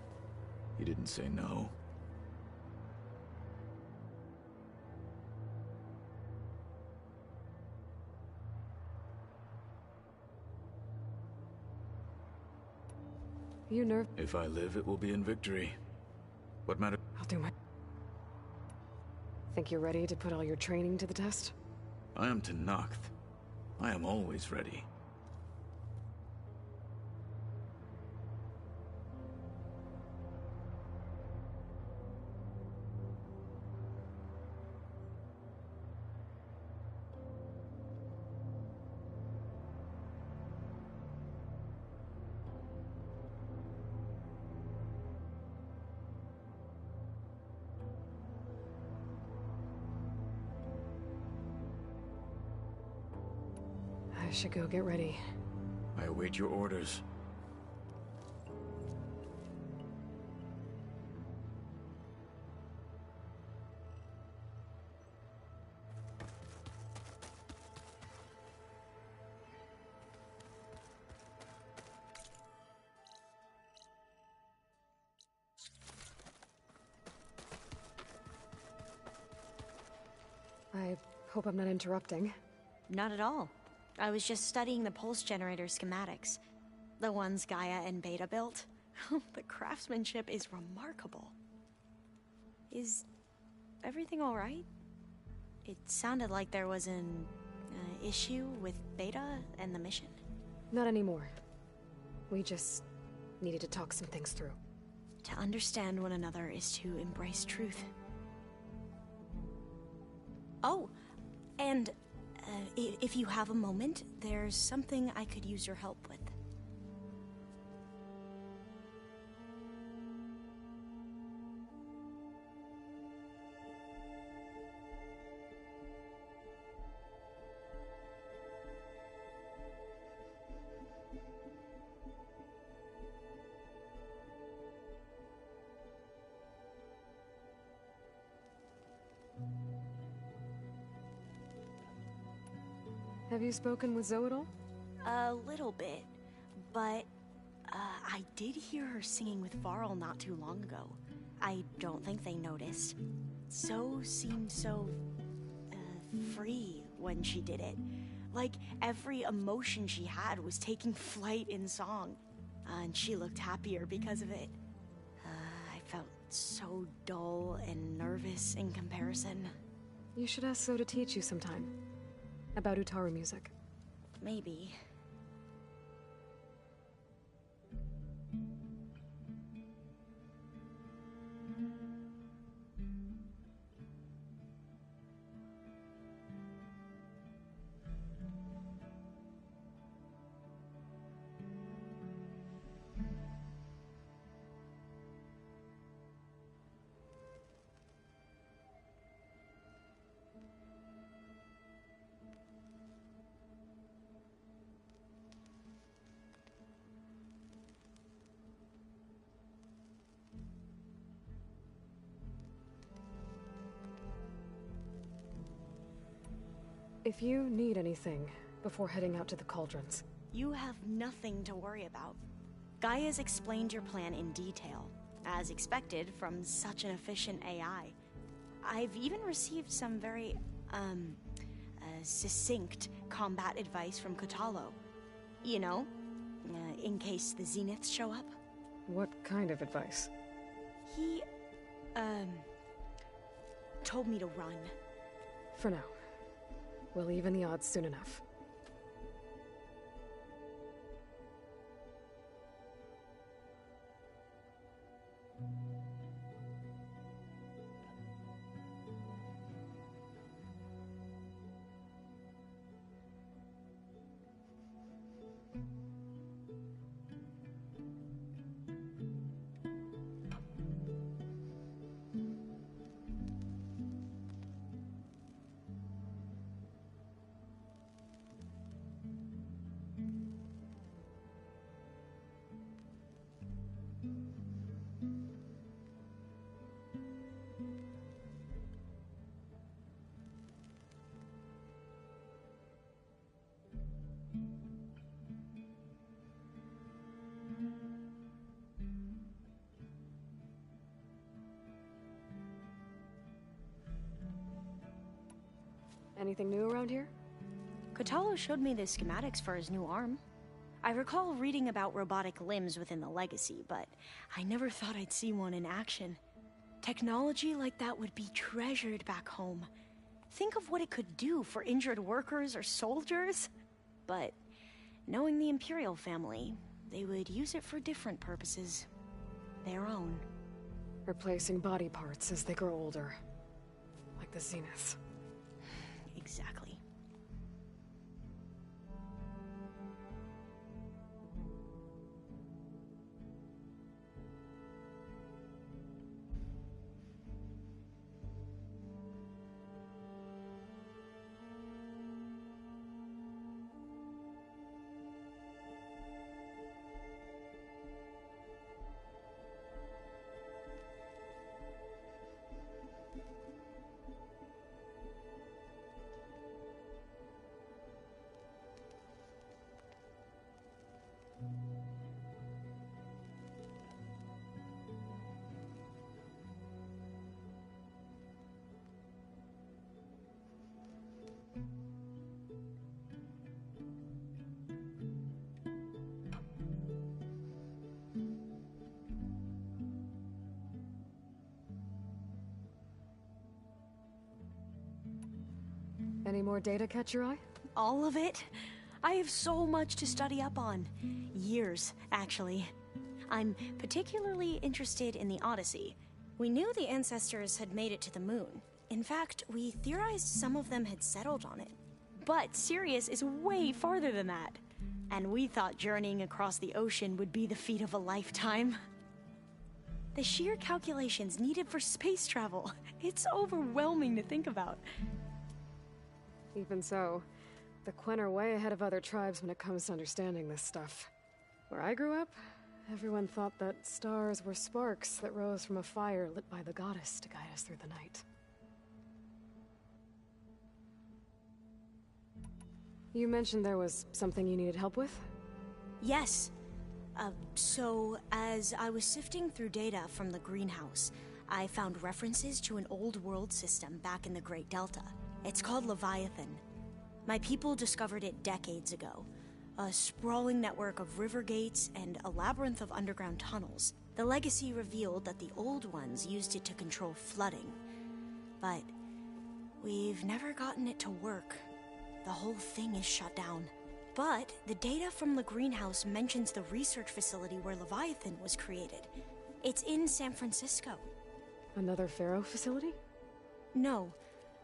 He didn't say no. You nerve? If I live, it will be in victory. What matter? I'll do my... Think you're ready to put all your training to the test? I am Tenakth. I am always ready. I should go get ready. I await your orders. I hope I'm not interrupting. Not at all. I was just studying the pulse generator schematics. The ones Gaia and Beta built. The craftsmanship is remarkable. Is everything all right? It sounded like there was an issue with Beta and the mission. Not anymore. We just needed to talk some things through. To understand one another is to embrace truth. Oh, and if you have a moment, there's something I could use your help with. Have you spoken with Zoe at all? A little bit, but I did hear her singing with Varl not too long ago. I don't think they noticed. Zoe seemed so free when she did it. Like every emotion she had was taking flight in song. And she looked happier because of it. I felt so dull and nervous in comparison. You should ask Zoe to teach you sometime. About Utaru music. Maybe. If you need anything before heading out to the cauldrons... You have nothing to worry about. Gaia's explained your plan in detail, as expected from such an efficient AI. I've even received some very, succinct combat advice from Kotalo. You know, in case the Zeniths show up. What kind of advice? He, told me to run. For now. We'll even the odds soon enough. Anything new around here? Kotalo showed me the schematics for his new arm. I recall reading about robotic limbs within the Legacy, but I never thought I'd see one in action. Technology like that would be treasured back home. Think of what it could do for injured workers or soldiers. But knowing the Imperial family, they would use it for different purposes. Their own. Replacing body parts as they grow older. Like the Zeniths. Exactly. Any more data catch your eye? All of it? I have so much to study up on. Years, actually. I'm particularly interested in the Odyssey. We knew the ancestors had made it to the moon. In fact, we theorized some of them had settled on it. But Sirius is way farther than that. And we thought journeying across the ocean would be the feat of a lifetime. The sheer calculations needed for space travel, it's overwhelming to think about. Even so, the Quen are way ahead of other tribes when it comes to understanding this stuff. Where I grew up, everyone thought that stars were sparks that rose from a fire lit by the goddess to guide us through the night. You mentioned there was something you needed help with? Yes. So, as I was sifting through data from the greenhouse, I found references to an old world system back in the Great Delta. It's called Leviathan. My people discovered it decades ago. A sprawling network of river gates and a labyrinth of underground tunnels. The Legacy revealed that the old ones used it to control flooding. But we've never gotten it to work. The whole thing is shut down. But the data from the greenhouse mentions the research facility where Leviathan was created. It's in San Francisco. Another Pharaoh facility? No.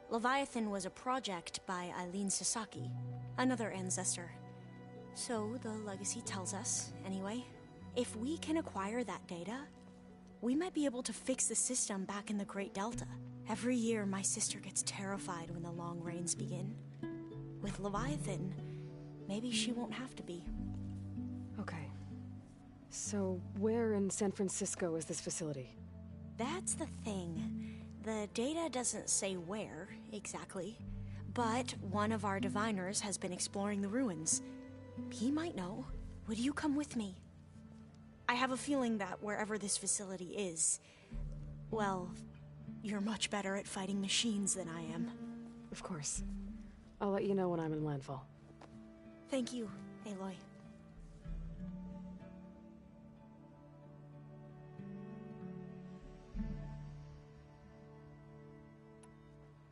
Leviathan was a project by Eileen Sasaki, another ancestor. So the Legacy tells us, anyway, if we can acquire that data, we might be able to fix the system back in the Great Delta. Every year, my sister gets terrified when the long rains begin. With Leviathan, maybe she won't have to be. Okay. So, where in San Francisco is this facility? That's the thing. The data doesn't say where, exactly. But one of our diviners has been exploring the ruins. He might know. Would you come with me? I have a feeling that wherever this facility is, well, you're much better at fighting machines than I am. Of course. I'll let you know when I'm in landfall. Thank you, Aloy.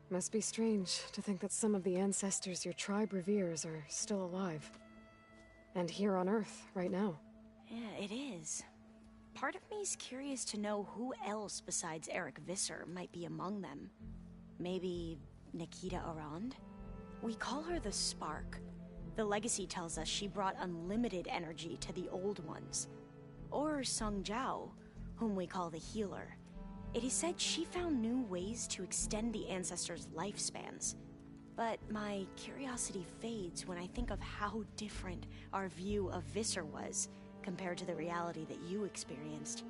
Must be strange to think that some of the ancestors your tribe reveres are still alive. And here on Earth, right now. Yeah, it is. Part of me's curious to know who else besides Eric Visser might be among them. Maybe Nikita Arand? We call her the Spark. The legacy tells us she brought unlimited energy to the old ones. Or Sung Jiao, whom we call the Healer. It is said she found new ways to extend the ancestors' lifespans. But my curiosity fades when I think of how different our view of Visser was compared to the reality that you experienced.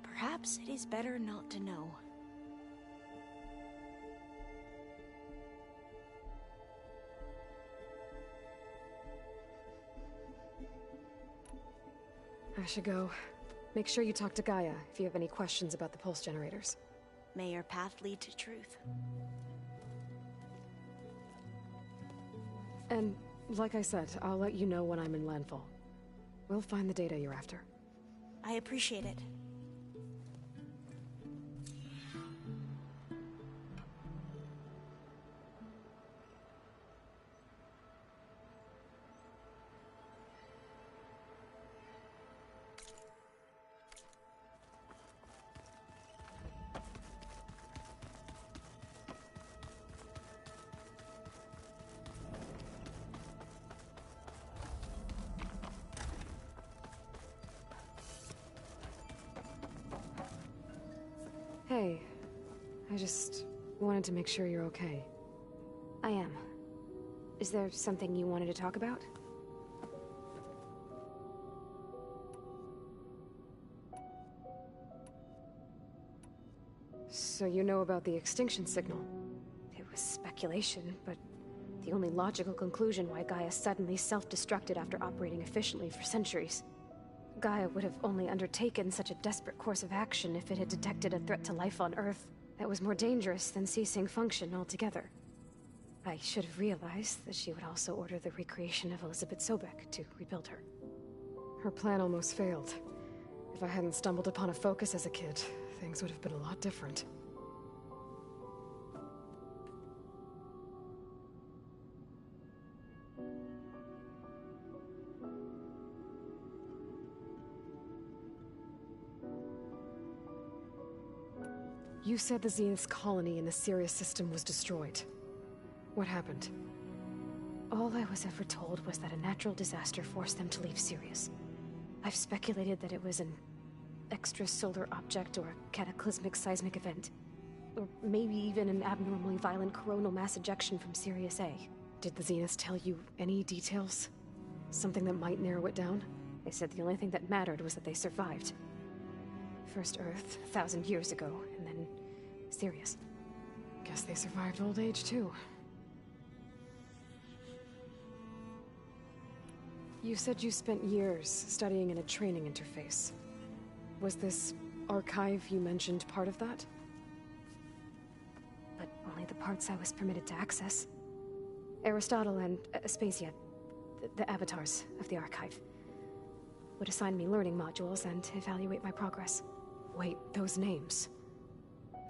Perhaps it is better not to know. I should go. Make sure you talk to Gaia if you have any questions about the pulse generators. May your path lead to truth. And, like I said, I'll let you know when I'm in landfall. We'll find the data you're after. I appreciate it. Hey, I just wanted to make sure you're okay. I am. Is there something you wanted to talk about? So you know about the extinction signal? It was speculation, but the only logical conclusion why Gaia suddenly self-destructed after operating efficiently for centuries. Gaia would have only undertaken such a desperate course of action if it had detected a threat to life on Earth that was more dangerous than ceasing function altogether. I should have realized that she would also order the recreation of Elizabeth Sobek to rebuild her. Her plan almost failed. If I hadn't stumbled upon a focus as a kid, things would have been a lot different. You said the Zenith's colony in the Sirius system was destroyed. What happened? All I was ever told was that a natural disaster forced them to leave Sirius. I've speculated that it was an extrasolar object or a cataclysmic seismic event. Or maybe even an abnormally violent coronal mass ejection from Sirius A. Did the Zeniths tell you any details? Something that might narrow it down? They said the only thing that mattered was that they survived. First Earth, 1,000 years ago, and then Sirius. Guess they survived old age, too. You said you spent years studying in a training interface. Was this archive you mentioned part of that? But only the parts I was permitted to access. Aristotle and Aspasia, the avatars of the archive, would assign me learning modules and evaluate my progress. Wait, those names.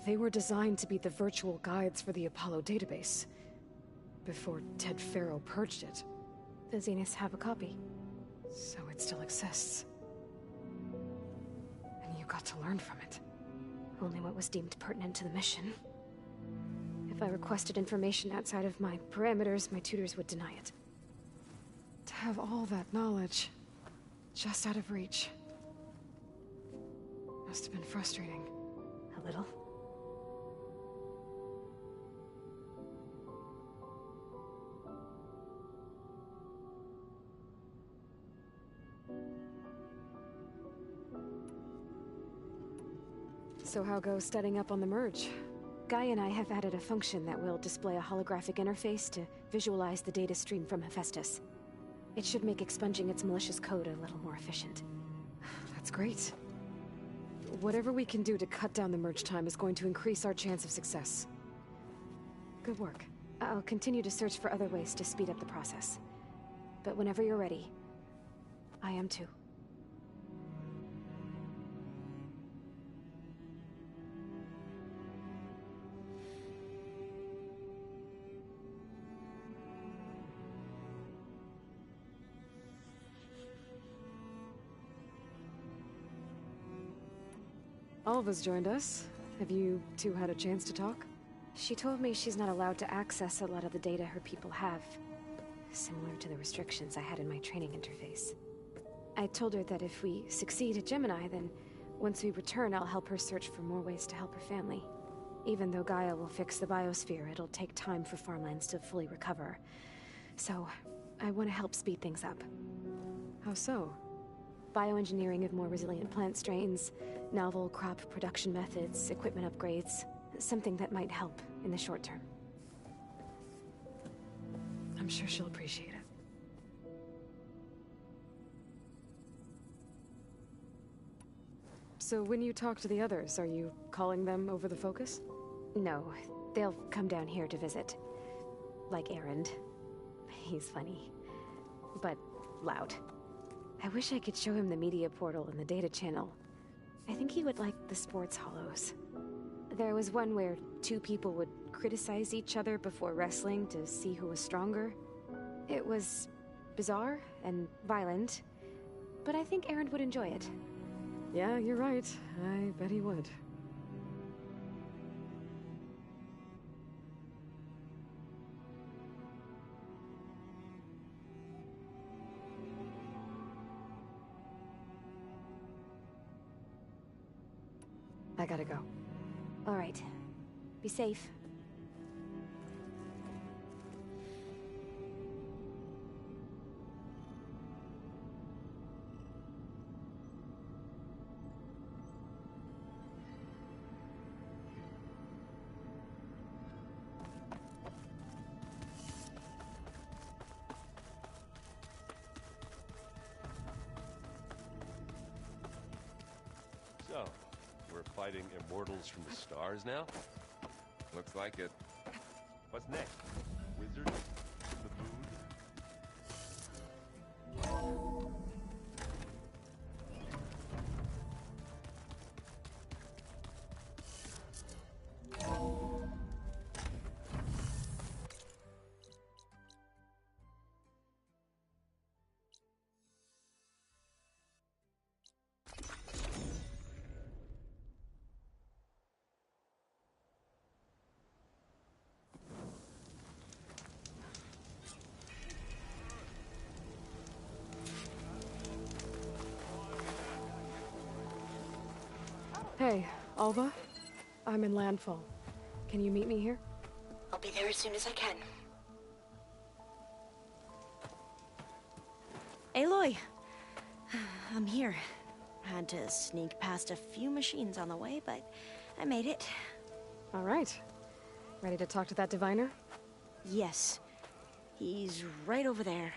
They were designed to be the virtual guides for the Apollo database. Before Ted Faro purged it. The Zeniths have a copy. So it still exists. And you got to learn from it. Only what was deemed pertinent to the mission. If I requested information outside of my parameters, my tutors would deny it. To have all that knowledge, just out of reach. Must have been frustrating. A little. So how goes setting up on the merge? Guy and I have added a function that will display a holographic interface to visualize the data stream from Hephaestus. It should make expunging its malicious code a little more efficient. That's great. Whatever we can do to cut down the merge time is going to increase our chance of success. Good work. I'll continue to search for other ways to speed up the process. But whenever you're ready, I am too. Alva's joined us. Have you two had a chance to talk? She told me she's not allowed to access a lot of the data her people have. Similar to the restrictions I had in my training interface. I told her that if we succeed at Gemini, then once we return, I'll help her search for more ways to help her family. Even though Gaia will fix the biosphere, it'll take time for farmlands to fully recover. So, I want to help speed things up. How so? Bioengineering of more resilient plant strains, novel crop production methods, equipment upgrades. Something that might help in the short term. I'm sure she'll appreciate it. So when you talk to the others, are you calling them over the focus? No, they'll come down here to visit. Like Aaron. He's funny. But loud. I wish I could show him the media portal and the data channel. I think he would like the sports hollows. There was one where two people would criticize each other before wrestling to see who was stronger. It was bizarre and violent, but I think Aaron would enjoy it. Yeah, you're right. I bet he would. I gotta go. All right. Be safe. So, we're fighting immortals from the stars now? Looks like it. What's next? Wizards? The moon? Hey, Alva. I'm in Landfall. Can you meet me here? I'll be there as soon as I can. Aloy! I'm here. Had to sneak past a few machines on the way, but I made it. All right. Ready to talk to that diviner? Yes. He's right over there.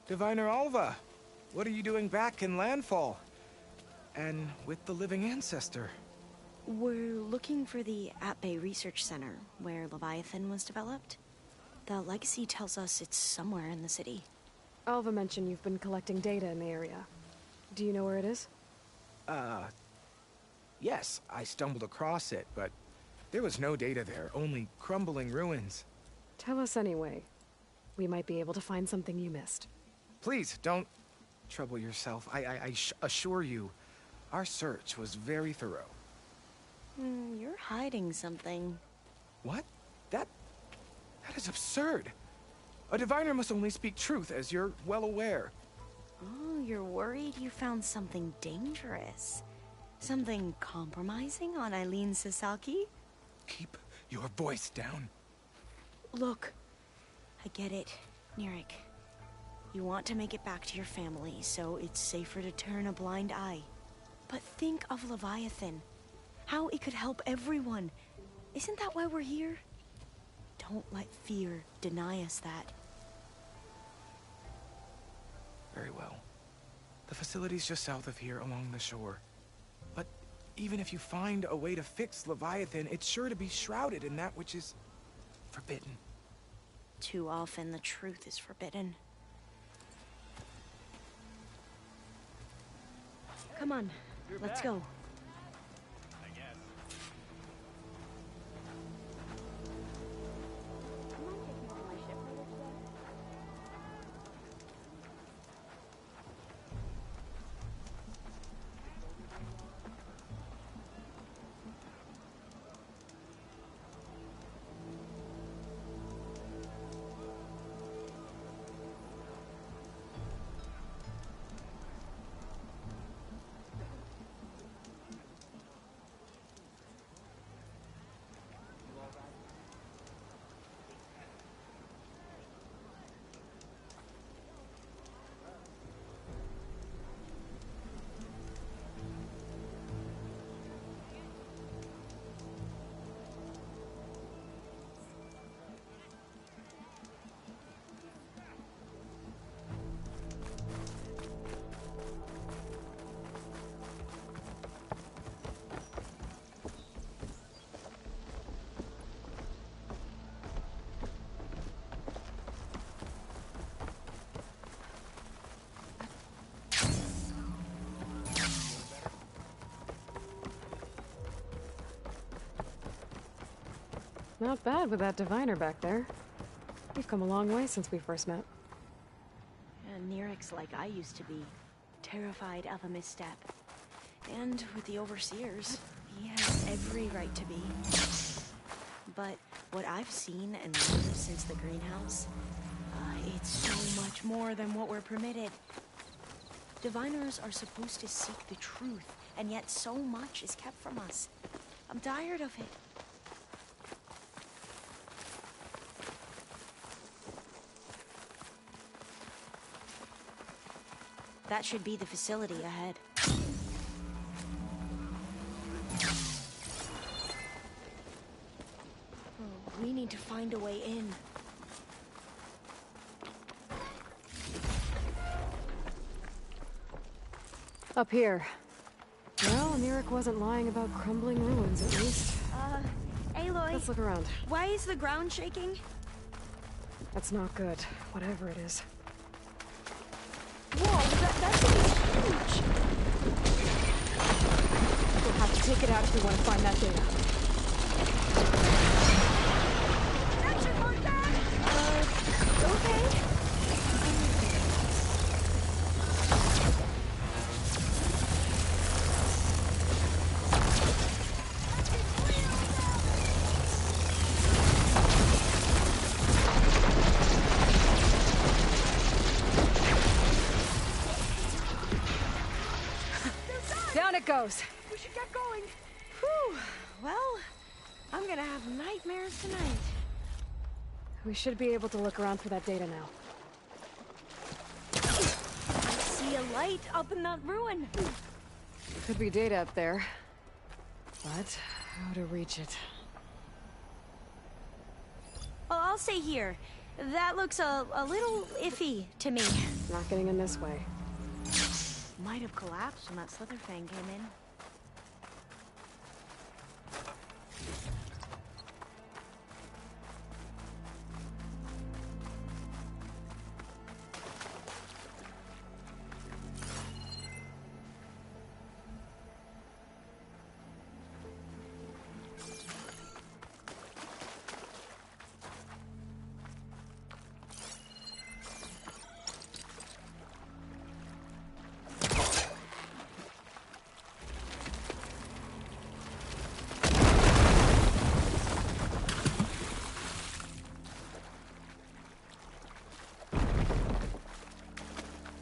Diviner Alva, what are you doing back in Landfall? And with the living ancestor? We're looking for the At-Bay Research Center, where Leviathan was developed. The legacy tells us it's somewhere in the city. Alva mentioned you've been collecting data in the area. Do you know where it is? Yes, I stumbled across it, but there was no data there, only crumbling ruins. Tell us anyway. We might be able to find something you missed. Please, don't trouble yourself. I assure you, our search was very thorough. You're hiding something. What? That is absurd. A diviner must only speak truth, as you're well aware. Oh, you're worried you found something dangerous? Something compromising on Eileen Sasaki? Keep your voice down. Look, I get it, Nirik. You want to make it back to your family, so it's safer to turn a blind eye. But think of Leviathan. How it could help everyone. Isn't that why we're here? Don't let fear deny us that. Very well. The facility's just south of here along the shore. But even if you find a way to fix Leviathan, it's sure to be shrouded in that which is forbidden. Too often the truth is forbidden. Come on, let's go. Not bad with that diviner back there. We've come a long way since we first met. And Nerek's like I used to be, terrified of a misstep. And with the overseers, he has every right to be. But what I've seen and learned since the greenhouse, it's so much more than what we're permitted. Diviners are supposed to seek the truth, and yet so much is kept from us. I'm tired of it. That should be the facility ahead. Oh, we need to find a way in. Up here. Well, Nerek wasn't lying about crumbling ruins, at least. Aloy. Let's look around. Why is the ground shaking? That's not good, whatever it is. Whoa, that thing is huge! We'll have to take it out if we want to find that data. Action mark that! Okay. Down it goes. We should get going. Whew. Well, I'm gonna have nightmares tonight. We should be able to look around for that data now. I see a light up in that ruin. Could be data up there. But how to reach it? Well, I'll stay here. That looks a little iffy to me. Not getting in this way. Might have collapsed when that slither fang came in.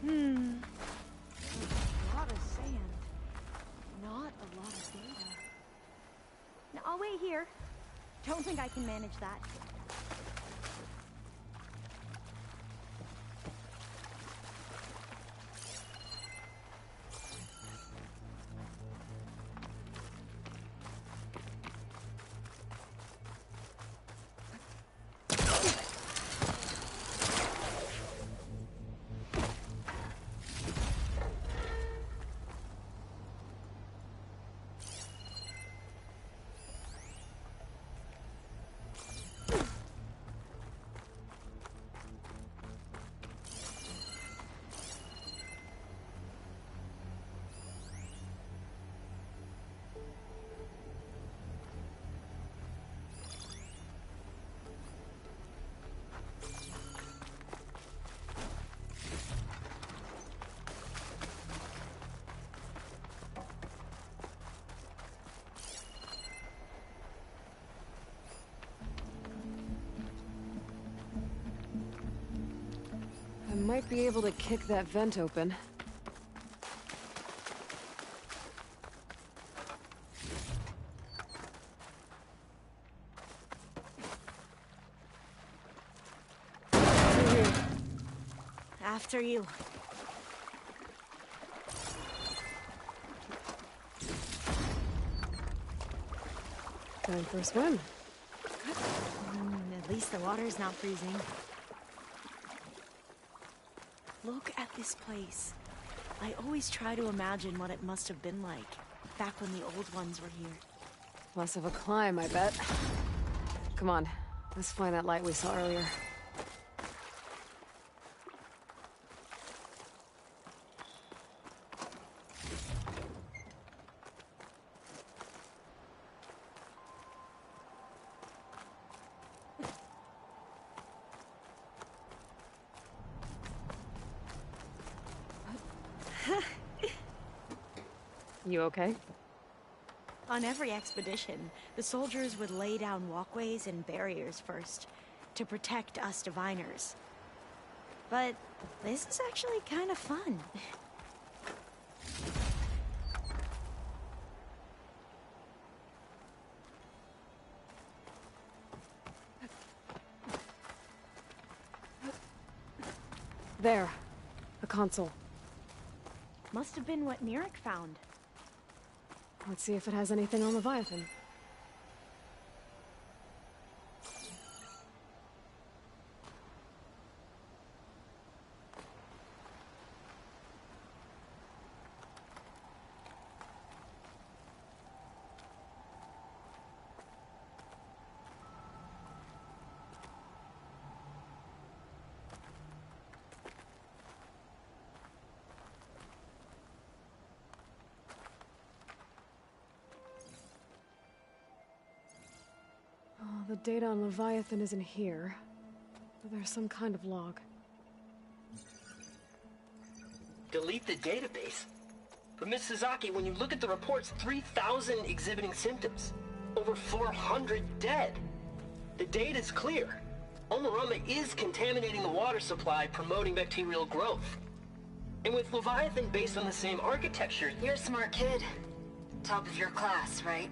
A lot of sand. Not a lot of data. Now, I'll wait here. Don't think I can manage that. Might be able to kick that vent open. After you. Time for a swim. At least the water's not freezing. Look at this place. I always try to imagine what it must have been like back when the old ones were here. Less of a climb, I bet. Come on, let's find that light we saw earlier. You okay? On every expedition, the soldiers would lay down walkways and barriers first to protect us diviners. But this is actually kind of fun. There. A console. Must have been what Nirek found. Let's see if it has anything on Leviathan. The data on Leviathan isn't here, but there's some kind of log. Delete the database? But Miss Sasaki, when you look at the reports, 3,000 exhibiting symptoms. Over 400 dead. The data's clear. Omarama is contaminating the water supply, promoting bacterial growth. And with Leviathan based on the same architecture... You're a smart kid. Top of your class, right?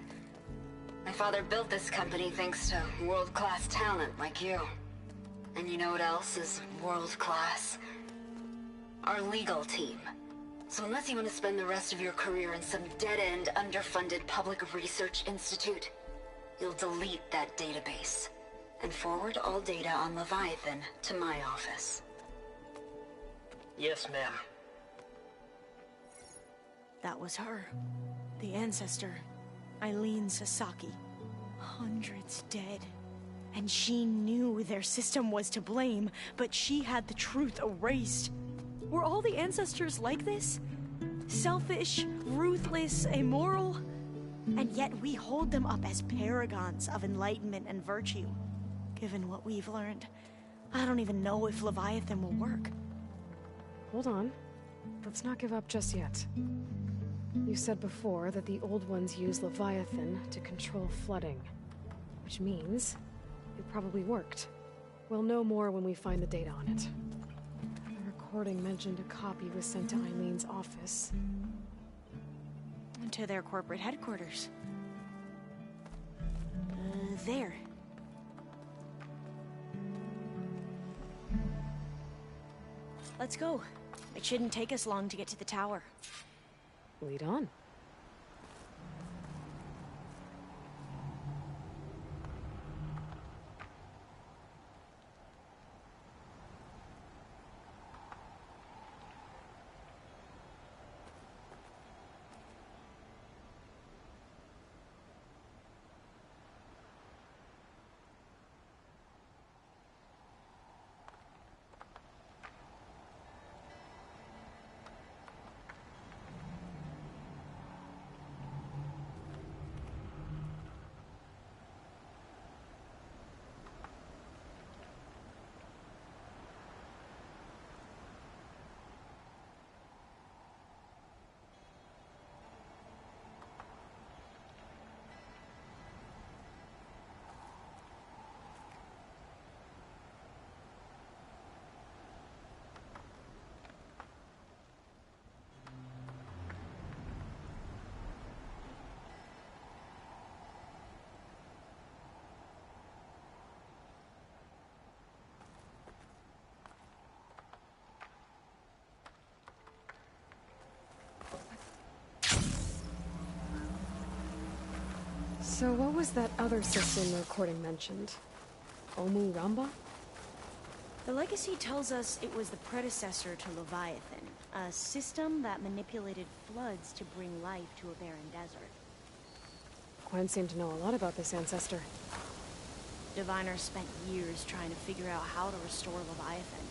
My father built this company thanks to world-class talent like you. And you know what else is world-class? Our legal team. So unless you want to spend the rest of your career in some dead-end, underfunded public research institute, you'll delete that database and forward all data on Leviathan to my office. Yes, ma'am. That was her. The ancestor. Eileen Sasaki. Hundreds dead. And she knew their system was to blame, but she had the truth erased. Were all the ancestors like this? Selfish, ruthless, immoral? And yet we hold them up as paragons of enlightenment and virtue. Given what we've learned, I don't even know if Leviathan will work. Hold on. Let's not give up just yet. You said before that the old ones use Leviathan to control flooding. Which means it probably worked. We'll know more when we find the data on it. The recording mentioned a copy was sent to Eileen's office. To their corporate headquarters. There. Let's go. It shouldn't take us long to get to the tower. Lead on. So what was that other system the recording mentioned? Omu Ramba? The legacy tells us it was the predecessor to Leviathan, a system that manipulated floods to bring life to a barren desert. Gwen seemed to know a lot about this ancestor. Diviners spent years trying to figure out how to restore Leviathan.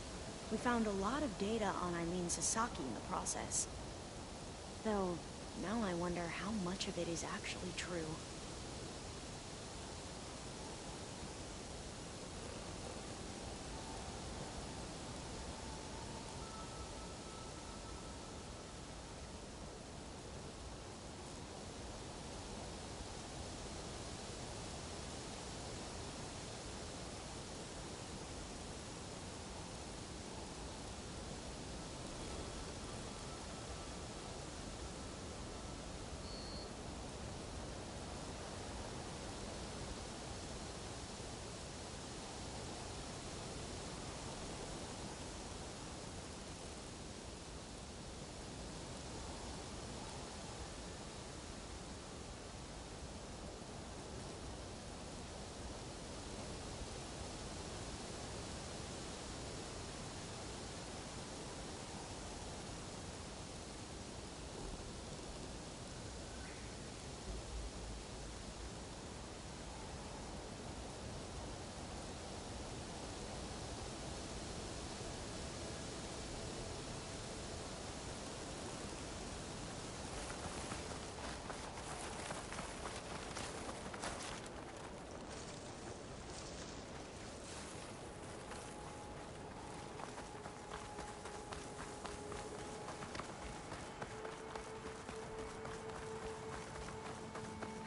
We found a lot of data on Eileen Sasaki in the process. Though, now I wonder how much of it is actually true.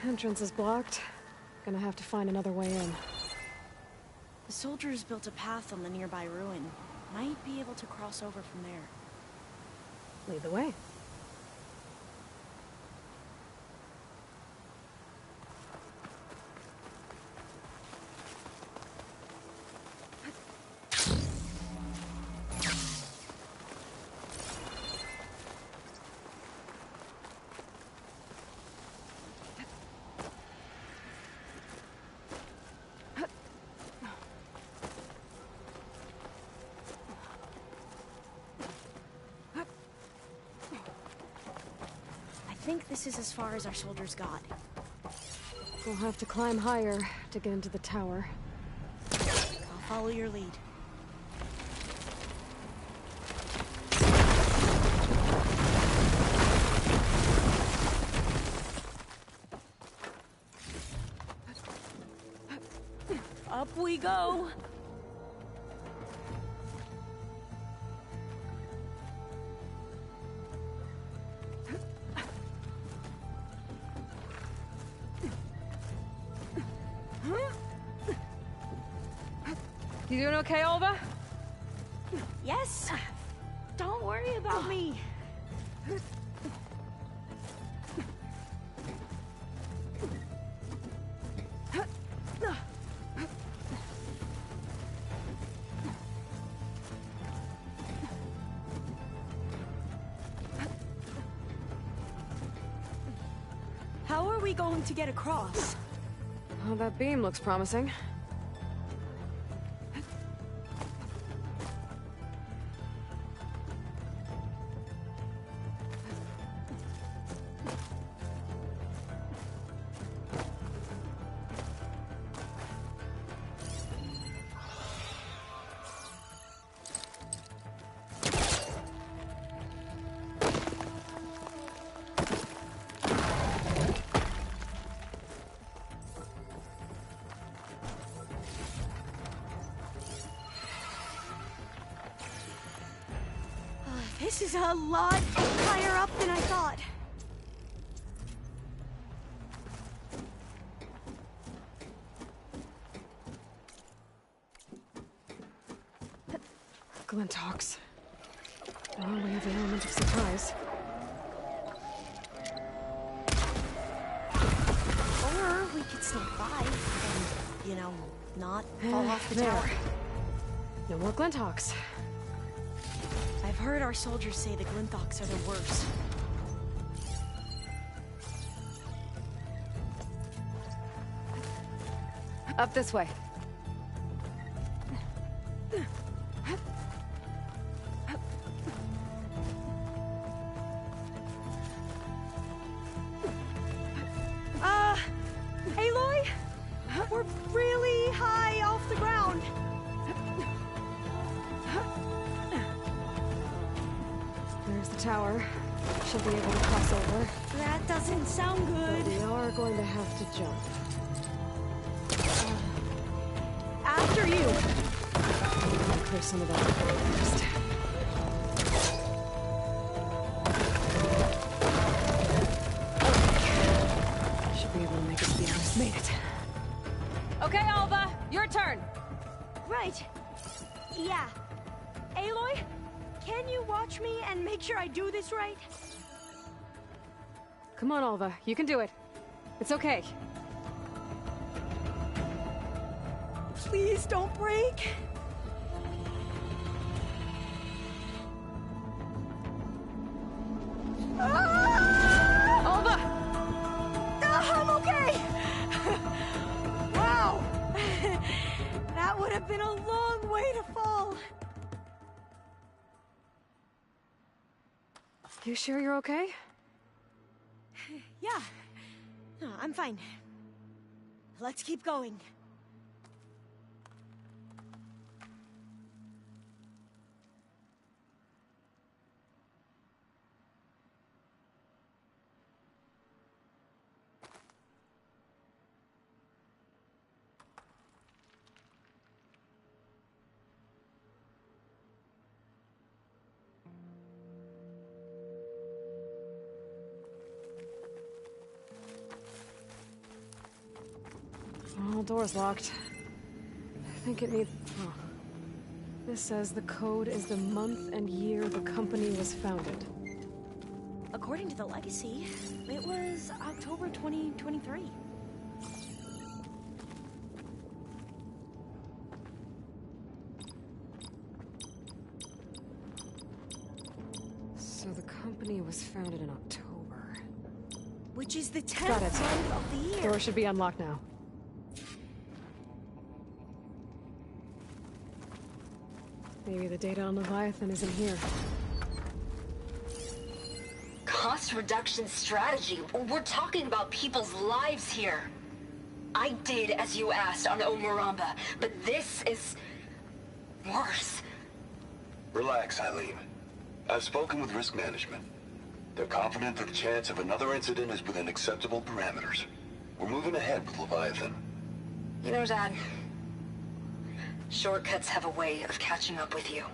Entrance is blocked. Gonna have to find another way in. The soldiers built a path on the nearby ruin. Might be able to cross over from there. Lead the way. I think this is as far as our soldiers got. We'll have to climb higher to get into the tower. I'll follow your lead. Up we go! You doing okay, Olva? Yes! Don't worry about me! How are we going to get across? Oh, that beam looks promising. This is a lot higher up than I thought. Glinthawks. Well, we have the element of surprise. Or we could sneak by and, you know, not fall off the There. tower. No more Glinthawks. I've heard our soldiers say the Glinthawks are the worst. Up this way. Aloy? We're really high off the ground. There's the tower. Should be able to cross over. That doesn't sound good. But we are going to have to jump. After you. I'll clear some of that first. Should be able to make it to the other. Made it. Okay, Alva, your turn. Right. Yeah. Aloy, can you watch me and make sure I do this right? Come on, Alva, you can do it. It's okay. Please don't break. Alva! I'm okay! Wow! That would have been a long way to fall. You sure you're okay? Yeah. No, I'm fine. Let's keep going. Well, door's locked. I think it needs... Oh. This says the code is the month and year the company was founded. According to the legacy, it was October 2023. So the company was founded in October. Which is the 10th Got it. month of the year. Door should be unlocked now. Maybe the data on Leviathan isn't here. Cost reduction strategy. We're talking about people's lives here. I did as you asked on Omuramba, but this is worse. Relax, Eileen. I've spoken with risk management. They're confident that the chance of another incident is within acceptable parameters. We're moving ahead with Leviathan. You know, Dad, shortcuts have a way of catching up with you.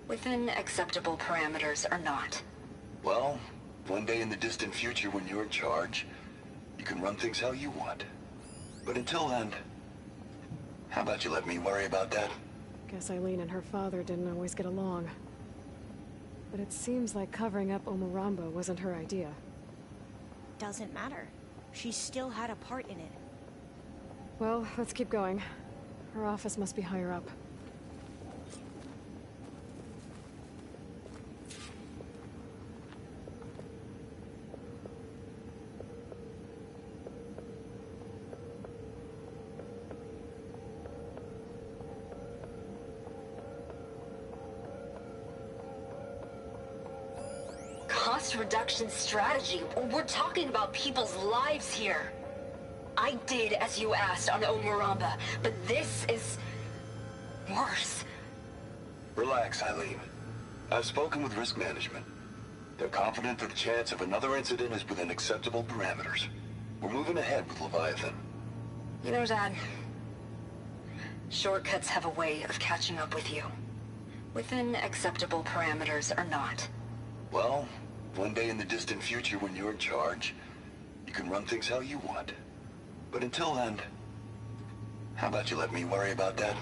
Within acceptable parameters or not. Well, one day in the distant future when you're in charge, you can run things how you want. But until then, how about you let me worry about that? Guess Eileen and her father didn't always get along. But it seems like covering up Omuramba wasn't her idea. Doesn't matter. She still had a part in it. Well, let's keep going. Her office must be higher up. Cost reduction strategy. We're talking about people's lives here. I did as you asked on Omuramba, but this is worse. Relax, Eileen. I've spoken with risk management. They're confident that the chance of another incident is within acceptable parameters. We're moving ahead with Leviathan. You know, Dad, shortcuts have a way of catching up with you. Within acceptable parameters or not. Well, one day in the distant future when you're in charge, you can run things how you want. But until then, how about you let me worry about that?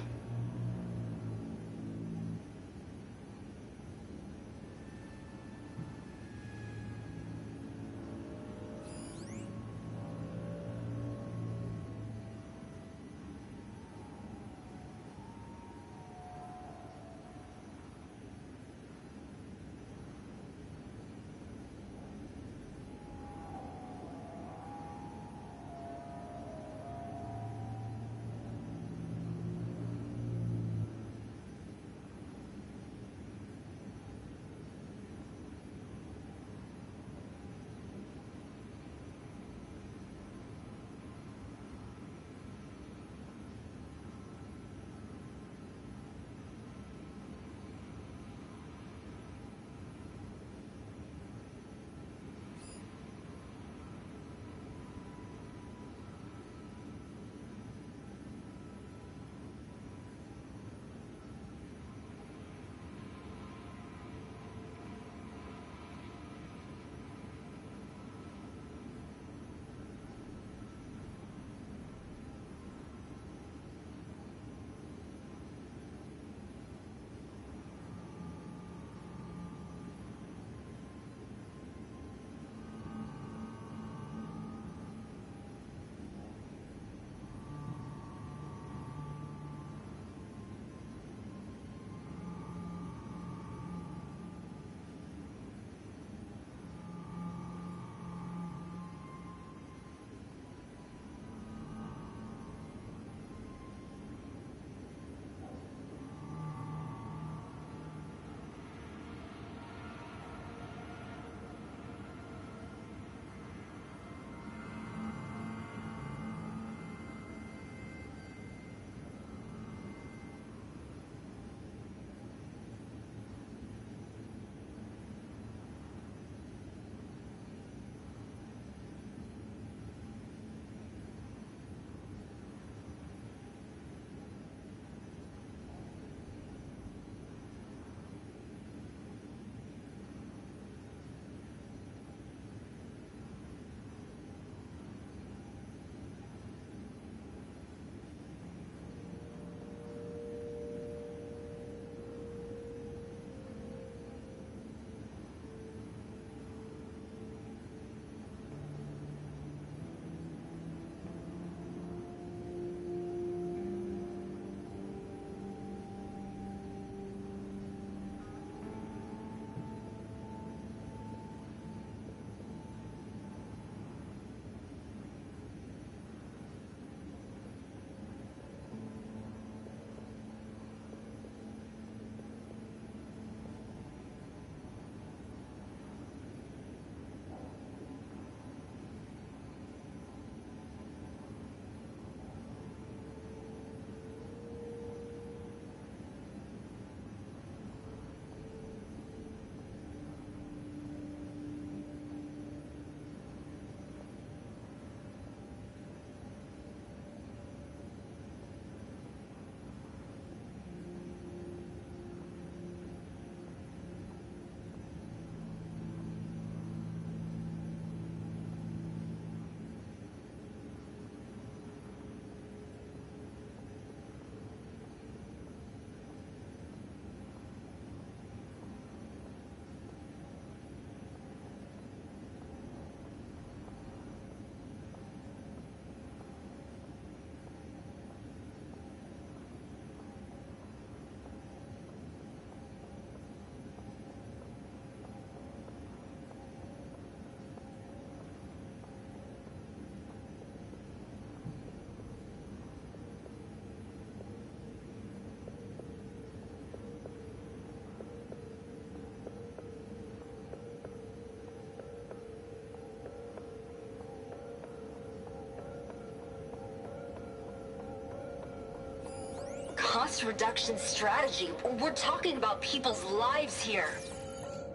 cost reduction strategy. We're talking about people's lives here.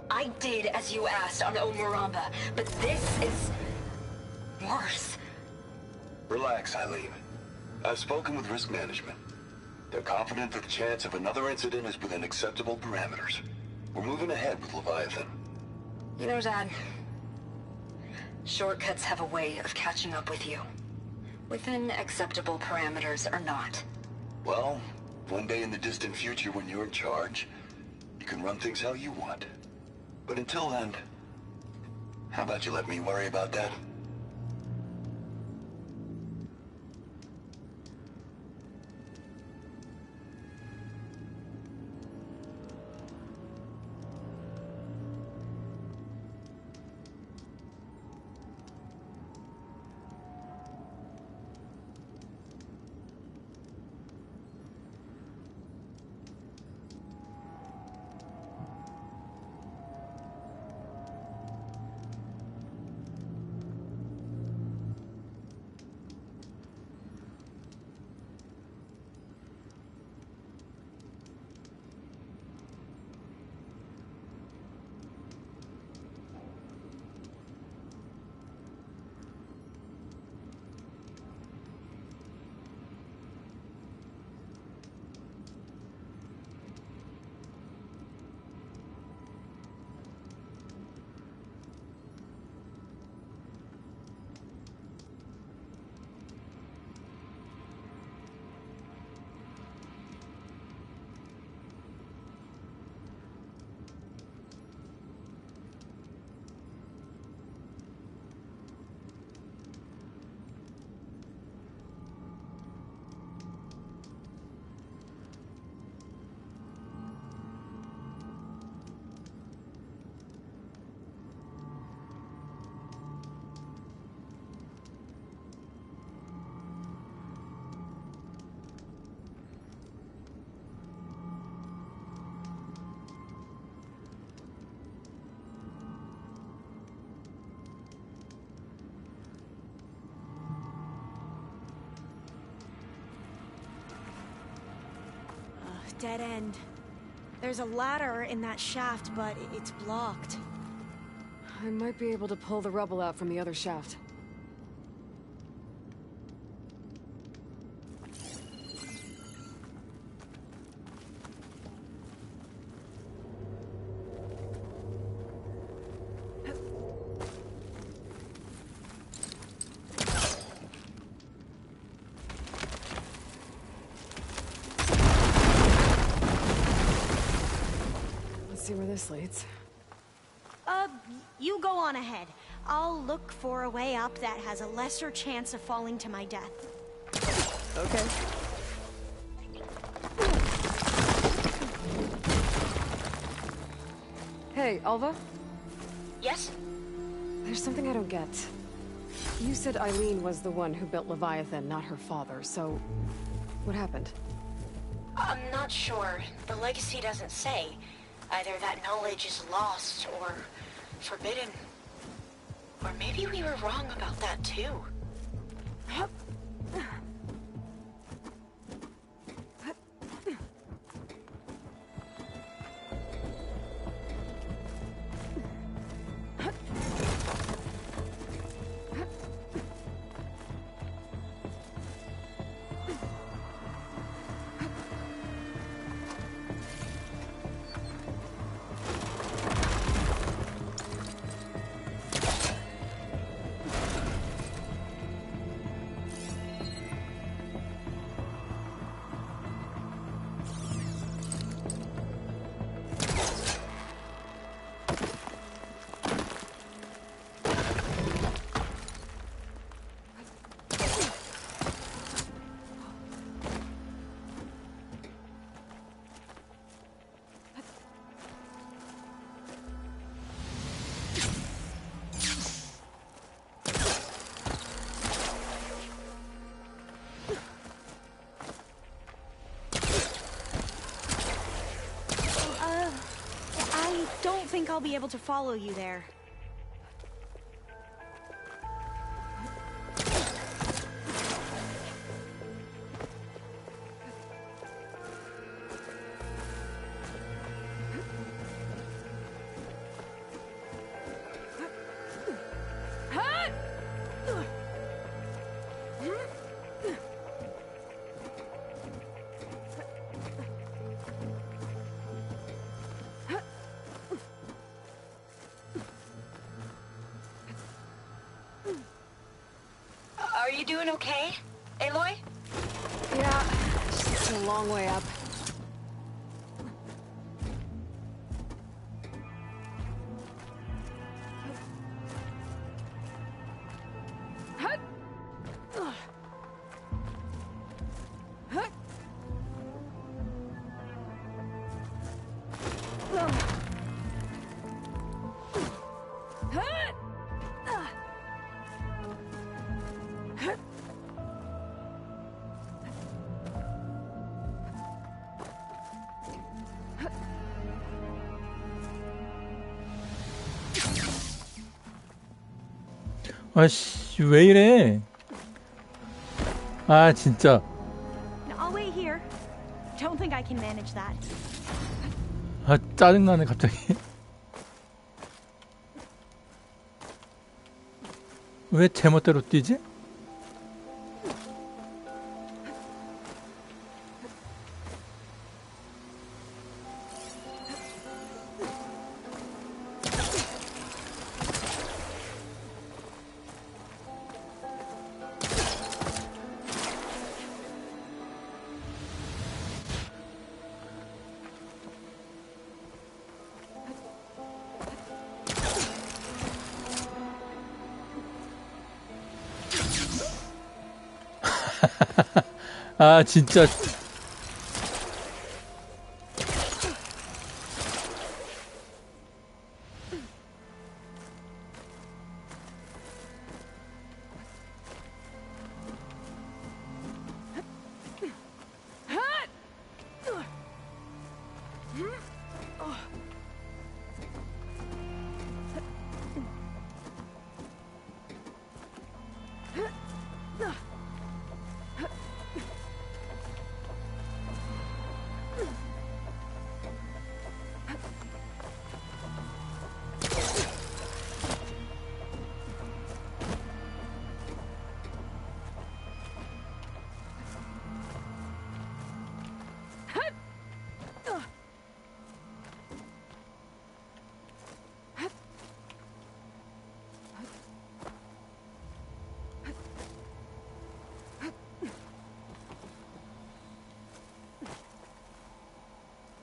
I did as you asked on Omuramba, but this is worse. Relax, Eileen. I've spoken with risk management. They're confident that the chance of another incident is within acceptable parameters. We're moving ahead with Leviathan. You know, Dad, shortcuts have a way of catching up with you. Within acceptable parameters or not. Well, one day in the distant future when you're in charge, you can run things how you want. But until then, how about you let me worry about that? Dead end. There's a ladder in that shaft, but it's blocked. I might be able to pull the rubble out from the other shaft. See where this leads. You go on ahead. I'll look for a way up that has a lesser chance of falling to my death. Okay. Hey, Alva? Yes? There's something I don't get. You said Eileen was the one who built Leviathan, not her father, so... what happened? I'm not sure. The legacy doesn't say. Either that knowledge is lost or forbidden. Or maybe we were wrong about that too. I don't think I'll be able to follow you there. you doing okay, Aloy? Yeah, it's a long way up. 아씨, 왜 이래? 아, 진짜. I'll wait here. Don't think I can manage that. 아, 짜증나네, 갑자기. 왜 제멋대로 뛰지? 아, 진짜.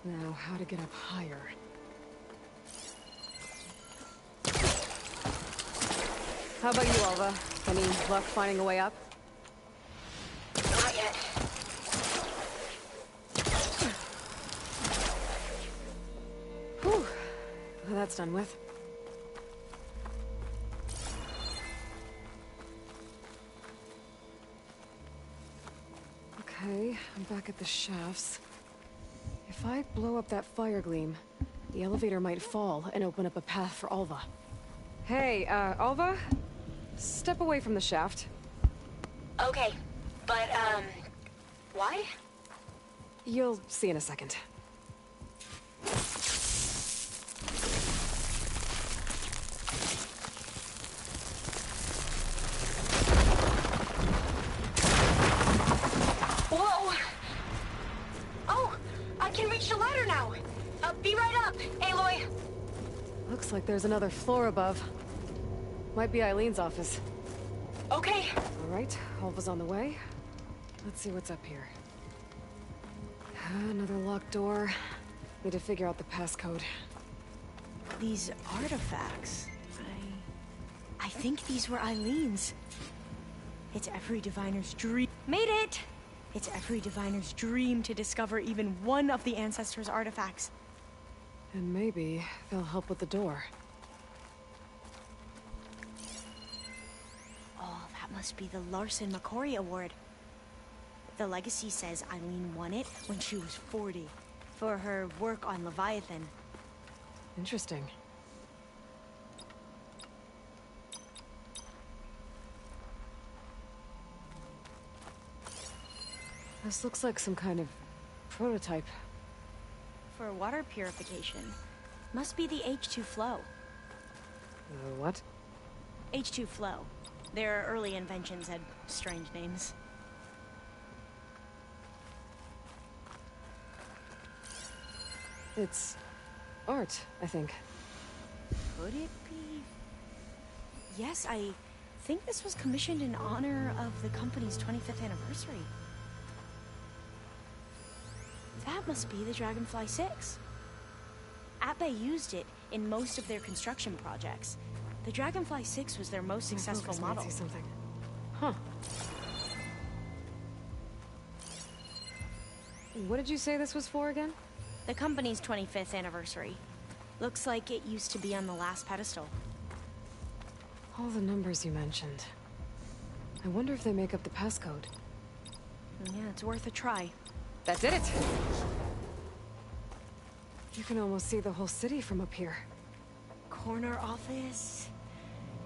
Now, how to get up higher? How about you, Alva? Any luck finding a way up? Not yet. Whew. Well, that's done with. Okay, I'm back at the shafts. If I blow up that fire gleam, the elevator might fall and open up a path for Alva. Hey, Alva? Step away from the shaft. Okay, but, why? You'll see in a second. Whoa! Oh, I can reach the ladder now. Be right up, Aloy. Looks like there's another floor above. Might be Eileen's office. Okay. All right, Alva's on the way. Let's see what's up here. Another locked door. Need to figure out the passcode. These artifacts. I think these were Eileen's. It's every diviner's dream. Made it! It's every diviner's dream to discover even one of the ancestors' artifacts. And maybe they'll help with the door. Oh, that must be the Larson McCory Award. The legacy says Eileen won it when she was 40 for her work on Leviathan. Interesting. This looks like some kind of prototype. For water purification. Must be the H2 flow. What? H2 flow. Their early inventions had strange names. It's art, I think. Could it be? Yes, I think this was commissioned in honor of the company's 25th anniversary. That must be the Dragonfly 6. Ape used it in most of their construction projects. The Dragonfly 6 was their most successful model. Something. Huh. What did you say this was for again? The company's 25th anniversary. Looks like it used to be on the last pedestal. All the numbers you mentioned. I wonder if they make up the passcode. Yeah, it's worth a try. That did it! You can almost see the whole city from up here. Corner office.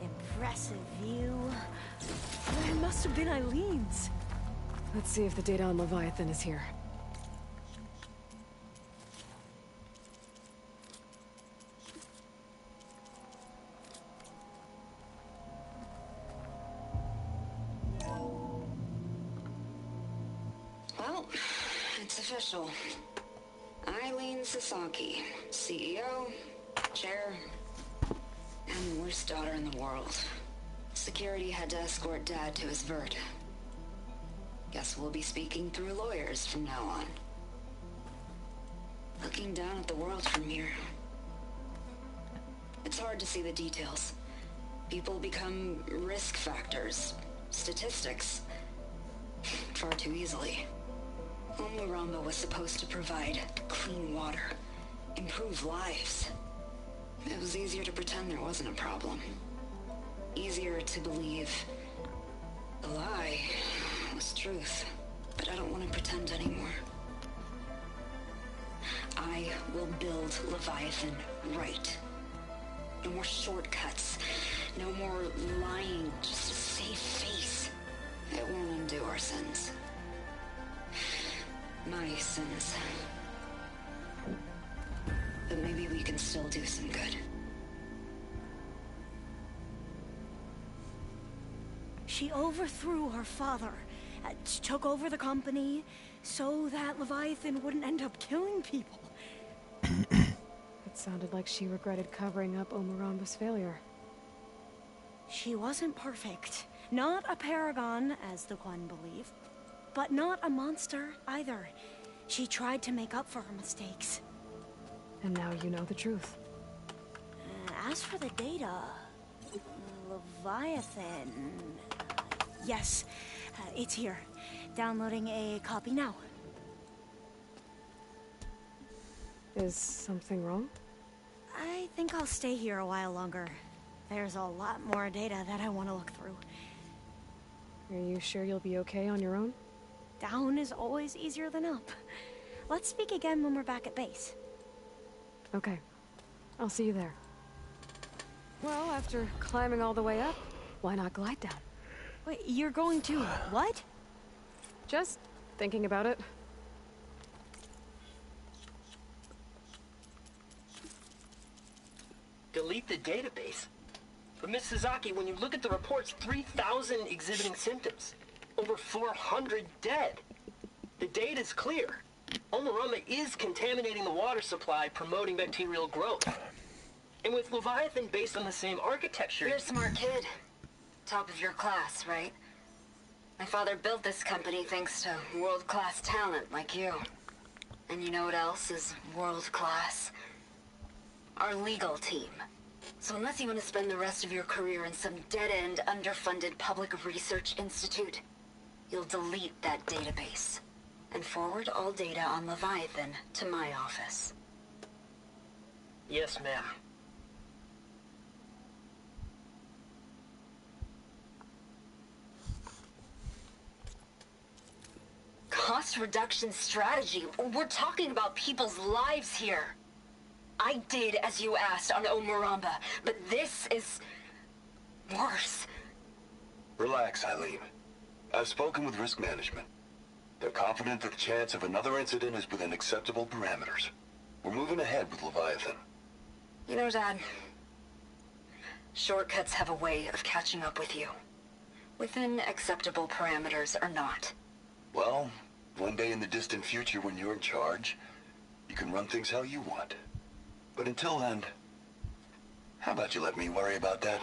Impressive view. It must have been Eileen's. Let's see if the data on Leviathan is here. Well, it's official. Eileen Sasaki, CEO, chair, and worst daughter in the world. Security had to escort Dad to his vert. Guess we'll be speaking through lawyers from now on. Looking down at the world from here. It's hard to see the details. People become risk factors, statistics, far too easily. Omuramba was supposed to provide clean water, improve lives. It was easier to pretend there wasn't a problem. Easier to believe the lie was truth. But I don't want to pretend anymore. I will build Leviathan right. No more shortcuts. No more lying just to save face. It won't undo our sins. My sins. But maybe we can still do some good. She overthrew her father, took over the company, so that Leviathan wouldn't end up killing people. It sounded like she regretted covering up Omuramba's failure. She wasn't perfect. Not a paragon, as the Quan believe. But not a monster, either. She tried to make up for her mistakes. And now you know the truth. As for the data... Leviathan... Yes, it's here. Downloading a copy now. Is something wrong? I think I'll stay here a while longer. There's a lot more data that I want to look through. Are you sure you'll be okay on your own? Down is always easier than up. Let's speak again when we're back at base. Okay. I'll see you there. Well, after climbing all the way up, why not glide down? Wait, you're going to... what? Just thinking about it. Delete the database. But Miss Sasaki, when you look at the reports, 3,000 exhibiting symptoms. Over 400 dead. The data's clear. Omurama is contaminating the water supply, promoting bacterial growth. And with Leviathan based on the same architecture... You're a smart kid. Top of your class, right? My father built this company thanks to world-class talent like you. And you know what else is world-class? Our legal team. So unless you want to spend the rest of your career in some dead-end, underfunded public research institute, you'll delete that database and forward all data on Leviathan to my office. Yes, ma'am. Cost reduction strategy? We're talking about people's lives here. I did as you asked on Omuramba, but this is... worse. Relax, Eileen. I've spoken with risk management. They're confident that the chance of another incident is within acceptable parameters. We're moving ahead with Leviathan. You know, Dad, shortcuts have a way of catching up with you. Within acceptable parameters or not. Well, one day in the distant future when you're in charge, you can run things how you want. But until then, how about you let me worry about that?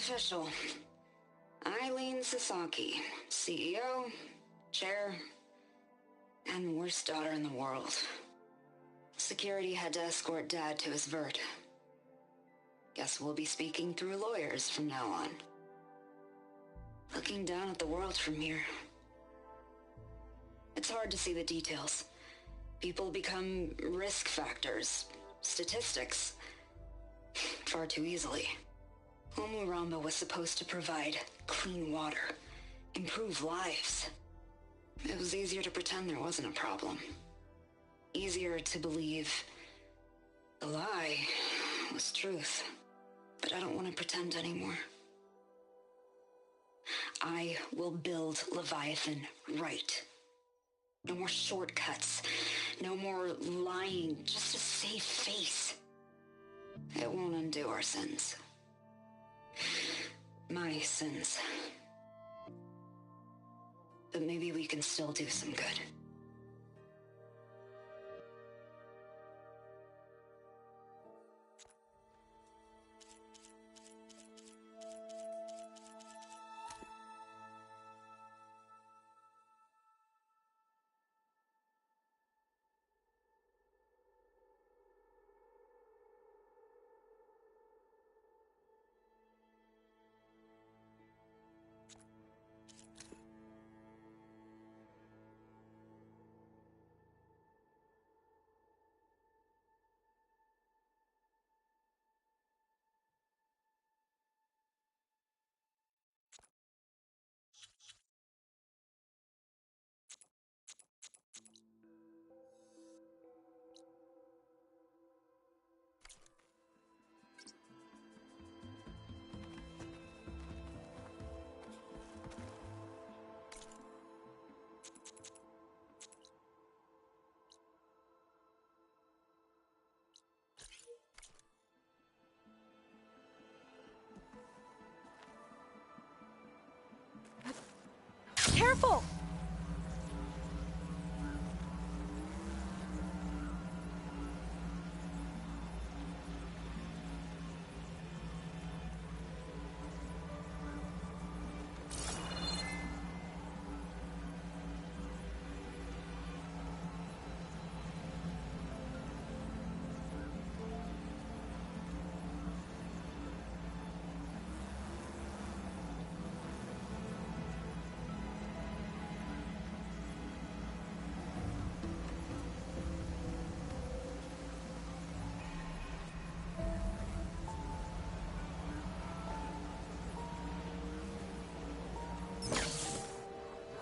Official. Eileen Sasaki, CEO, chair, and worst daughter in the world. Security had to escort Dad to his vert. Guess we'll be speaking through lawyers from now on. Looking down at the world from here. It's hard to see the details. People become risk factors, statistics, far too easily. Omuramba was supposed to provide clean water, improve lives. It was easier to pretend there wasn't a problem. Easier to believe the lie was truth. But I don't want to pretend anymore. I will build Leviathan right. No more shortcuts. No more lying just to save face. It won't undo our sins. My sins. But maybe we can still do some good. Careful!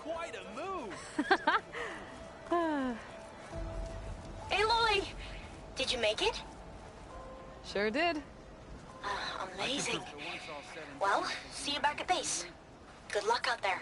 Quite a move! Hey, Lolly! Did you make it? Sure did. Amazing. Well, see you back at base. Good luck out there.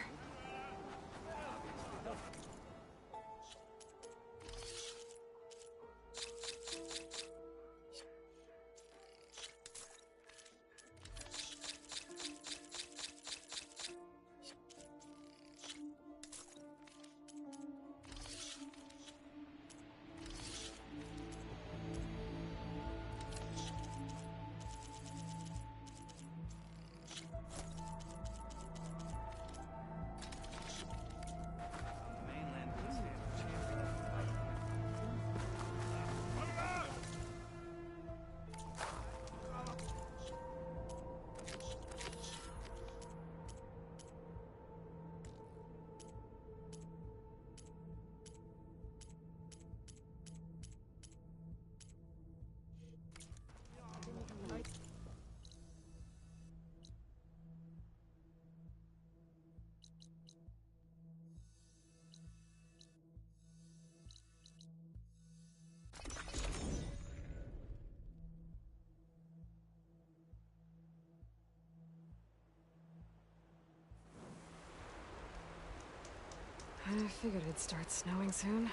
I figured it'd start snowing soon.